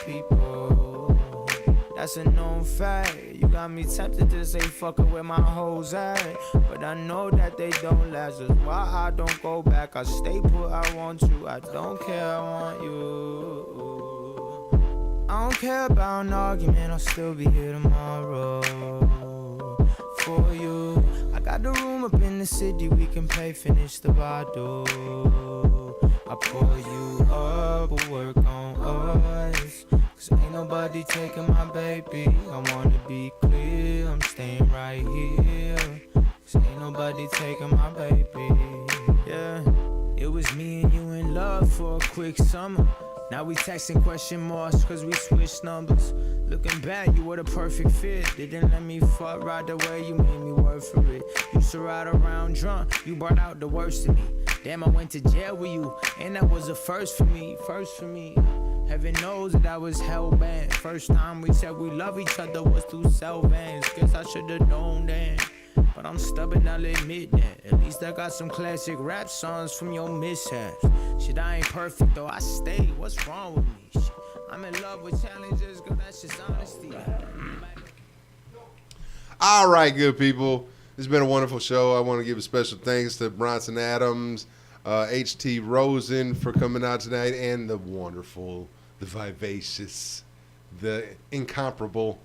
P: that's a known fact. You got me tempted to say fuck it where my hoes at, but I know that they don't last. That's why I don't go back. I stay put, I want you. I don't care, I want you. I don't care about an argument, I'll still be here tomorrow for you. I got the room up in the city, we can play finish the bottle. I pull you up, we'll work on us, cause ain't nobody taking my baby. I wanna be clear, I'm staying right here, cause ain't nobody taking my baby. Yeah, it was me and you in love for a quick summer. Now we texting question marks cause we switched numbers. Looking back, you were the perfect fit. Didn't let me fuck right the way you made me work for it. Used to ride around drunk, you brought out the worst in me. Damn, I went to jail with you, and that was a first for me, Heaven knows that I was hell-bent. First time we said we love each other was through cell vans. Guess I should've known then, but I'm stubborn, I'll admit that. At least I got some classic rap songs from your mishaps. Shit, I ain't perfect though, I stay. What's wrong with me? Shit, I'm in love with challenges, girl, that's just honesty.
C: All right, good people. It's been a wonderful show. I want to give a special thanks to Bronson Adams, H.T. Rosen for coming out tonight, and the wonderful, the vivacious, the incomparable.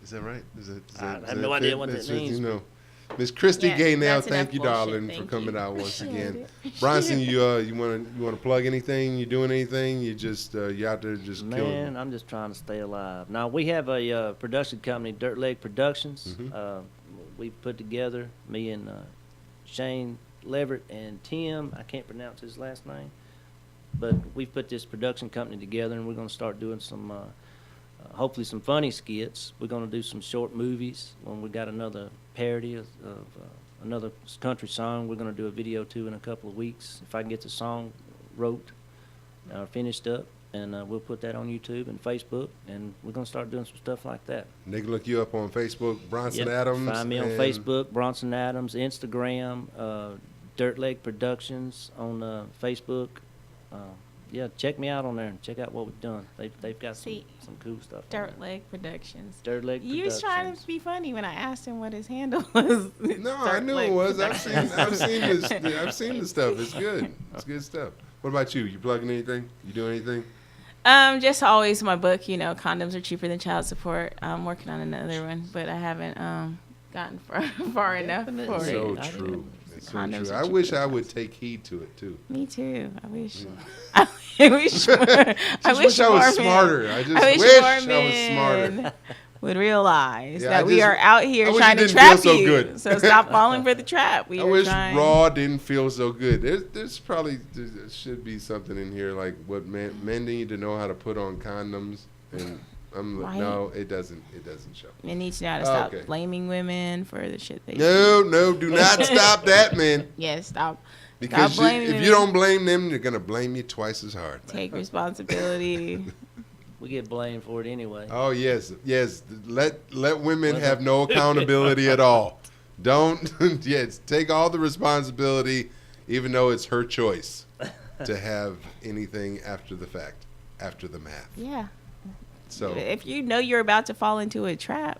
C: Is that right?
D: I have no idea what that means.
C: You know, Miss Christy Gaynell, thank you,
E: bullshit.
C: darling,
E: Thank
C: for coming
E: you.
C: out once again.
E: Appreciate it.
C: Bronson, you want to plug anything? You doing anything? You just you out there just killing
D: Man,
C: it?
D: I'm just trying to stay alive. Now, we have a production company, Dirt Leg Productions.
C: Mm-hmm.
D: We put together, me and Shane Leverett and Tim, I can't pronounce his last name, but we've put this production company together, and we're going to start doing some, hopefully some funny skits. We're going to do some short movies. When we got another parody of another country song, we're going to do a video too in a couple of weeks. If I can get the song wrote, finished up, and we'll put that on YouTube and Facebook, and we're going to start doing some stuff like that.
C: They can look you up on Facebook, Bronson
D: Yep.
C: Adams.
D: Find me on
C: and
D: Facebook, Bronson Adams, Instagram, Dirt Leg Productions on Facebook. Yeah, check me out on there and check out what we've done. They've got some cool stuff. on
E: Dirt
D: there.
E: Leg Productions.
D: Dirt Leg
E: You was
D: Productions.
E: trying to be funny when I asked him what his handle was.
C: No, I knew it was. I've seen the stuff. It's good. It's good stuff. What about you? You plugging anything? You doing anything?
E: Just always my book, condoms are cheaper than child support. I'm working on another one, but I haven't gotten far enough for
C: So
E: it.
C: true. It's so
E: Condoms
C: true.
E: are
C: I wish
E: cheaper.
C: I would take heed to it too.
E: Me too. I wish.
C: Yeah.
E: I wish. I wish
C: I was
E: more
C: smarter.
E: men-
C: I just
E: wish
C: wish
E: more
C: I was
E: men
C: smarter.
E: Would realize
C: Yeah,
E: that
C: I
E: we
C: just-
E: are out here
C: I wish
E: trying
C: it
E: to
C: didn't
E: trap
C: feel so
E: you.
C: good.
E: So stop falling for the trap. We
C: I
E: are
C: wish
E: trying.
C: Raw didn't feel so good. There's probably there should be something in here like what men need to know how to put on condoms and
E: Right.
C: No, it doesn't show.
E: Men need to know how to stop
C: Okay.
E: blaming women for the shit they do.
C: No, do not stop that, man.
E: Yes, stop.
C: Because
E: Stop blaming
C: if
E: them.
C: you don't blame them, they're gonna blame you twice as hard.
E: Take responsibility.
D: We get blamed for it anyway.
C: Oh yes. Let women have no accountability at all. Don't take all the responsibility, even though it's her choice to have anything after the fact, after the math.
E: Yeah.
C: So
E: if you know you're about to fall into a trap,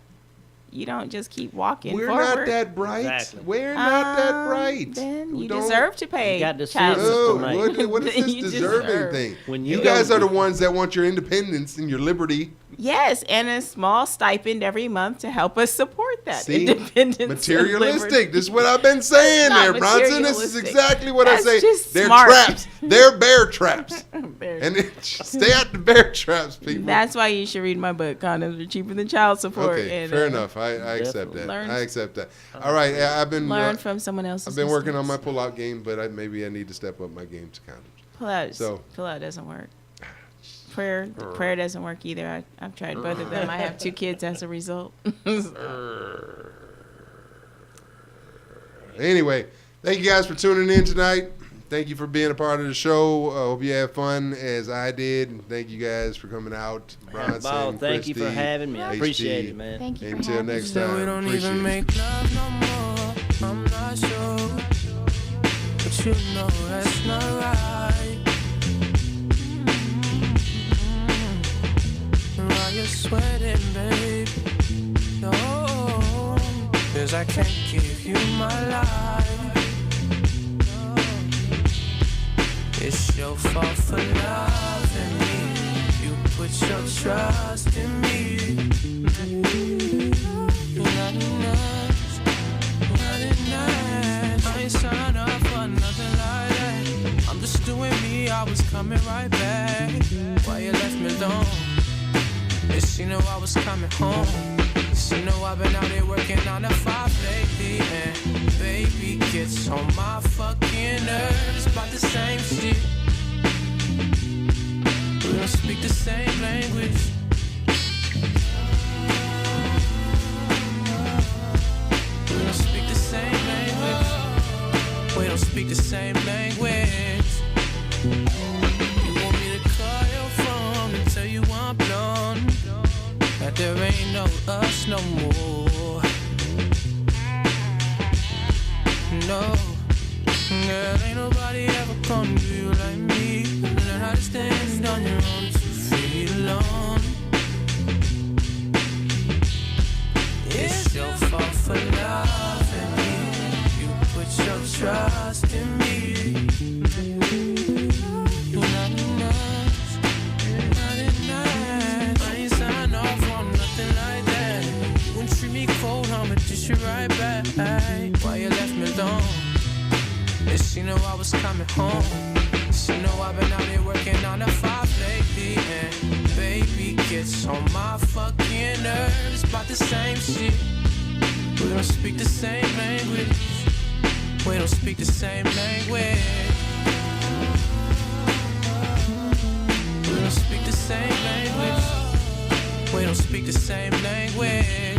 E: you don't just keep walking
C: we're
E: forward.
C: not that bright.
D: Exactly.
C: We're not that bright.
E: Then you
C: Don't-
E: deserve to pay.
D: You got to
E: child
D: see
E: support.
C: No, what is this
E: You
C: deserving
E: deserve.
C: thing?
D: When
C: you
D: you
C: guys
D: go-
C: are the ones that want your independence and your liberty.
E: Yes, and a small stipend every month to help us support that
C: See?
E: independence. and
C: Materialistic.
E: liberty.
C: This is what I've been saying
E: That's
C: there,
E: not
C: Bronson. This is
E: materialistic.
C: exactly what
E: That's
C: I say.
E: just
C: They're
E: smart.
C: traps. They're bear traps.
E: Bear
C: And stay out the bear traps, people.
E: That's why you should read my book. Condoms are cheaper than child support.
C: Okay,
E: and,
C: fair enough. I accept that.
E: learn-
C: I accept that. All right, I've been
E: Learn from someone else's.
C: I've been working on my
E: mistakes.
C: pull-out game, but maybe I need to step up my game to condoms.
E: Pull out doesn't work. Prayer doesn't work either. I've tried both of them. I have 2 kids as a result.
C: Anyway, thank you guys for tuning in tonight. Thank you for being a part of the show. Hope you had fun as I did. And thank you guys for coming out. Bronson,
D: Thank you for
C: Christy,
D: having me. I
C: HD.
D: appreciate it, man.
E: Thank you for
C: Until
E: having
C: next
E: me.
C: time.
P: We don't
C: appreciate
P: even
C: it.
P: make love no more. I'm not sure, but you know that's not right. While you're sweating, babe, no, 'cause I can't give you my life. It's your fault for loving me. You put your trust in me. Not enough. I ain't signed up for nothing like that. I'm just doing me. I was coming right back. Why you left me alone? Yes, you know I was coming home. Yes, you know I've been out here working 9 to 5 lately. And baby gets on my fucking nerves about the same shit. We don't speak the same language. We don't speak the same language. We don't speak the same language. You want me to call your phone and tell you I'm done, that there ain't no us no more. No, girl, ain't nobody ever gonna do you like me. Learn how to stand on your own 2 feet alone. It's your fault for loving me. You put your trust in me. Not enough. I ain't signed off on nothing like that. You wouldn't treat me cold, I'ma dish you right back. Why you left me alone? Yes, you know I was coming home. Yes, you know I've been out here working 9 to 5 lately. And baby gets on my fucking nerves about the same shit. We don't speak the same language. We don't speak the same language. We don't speak the same language. We don't speak the same language.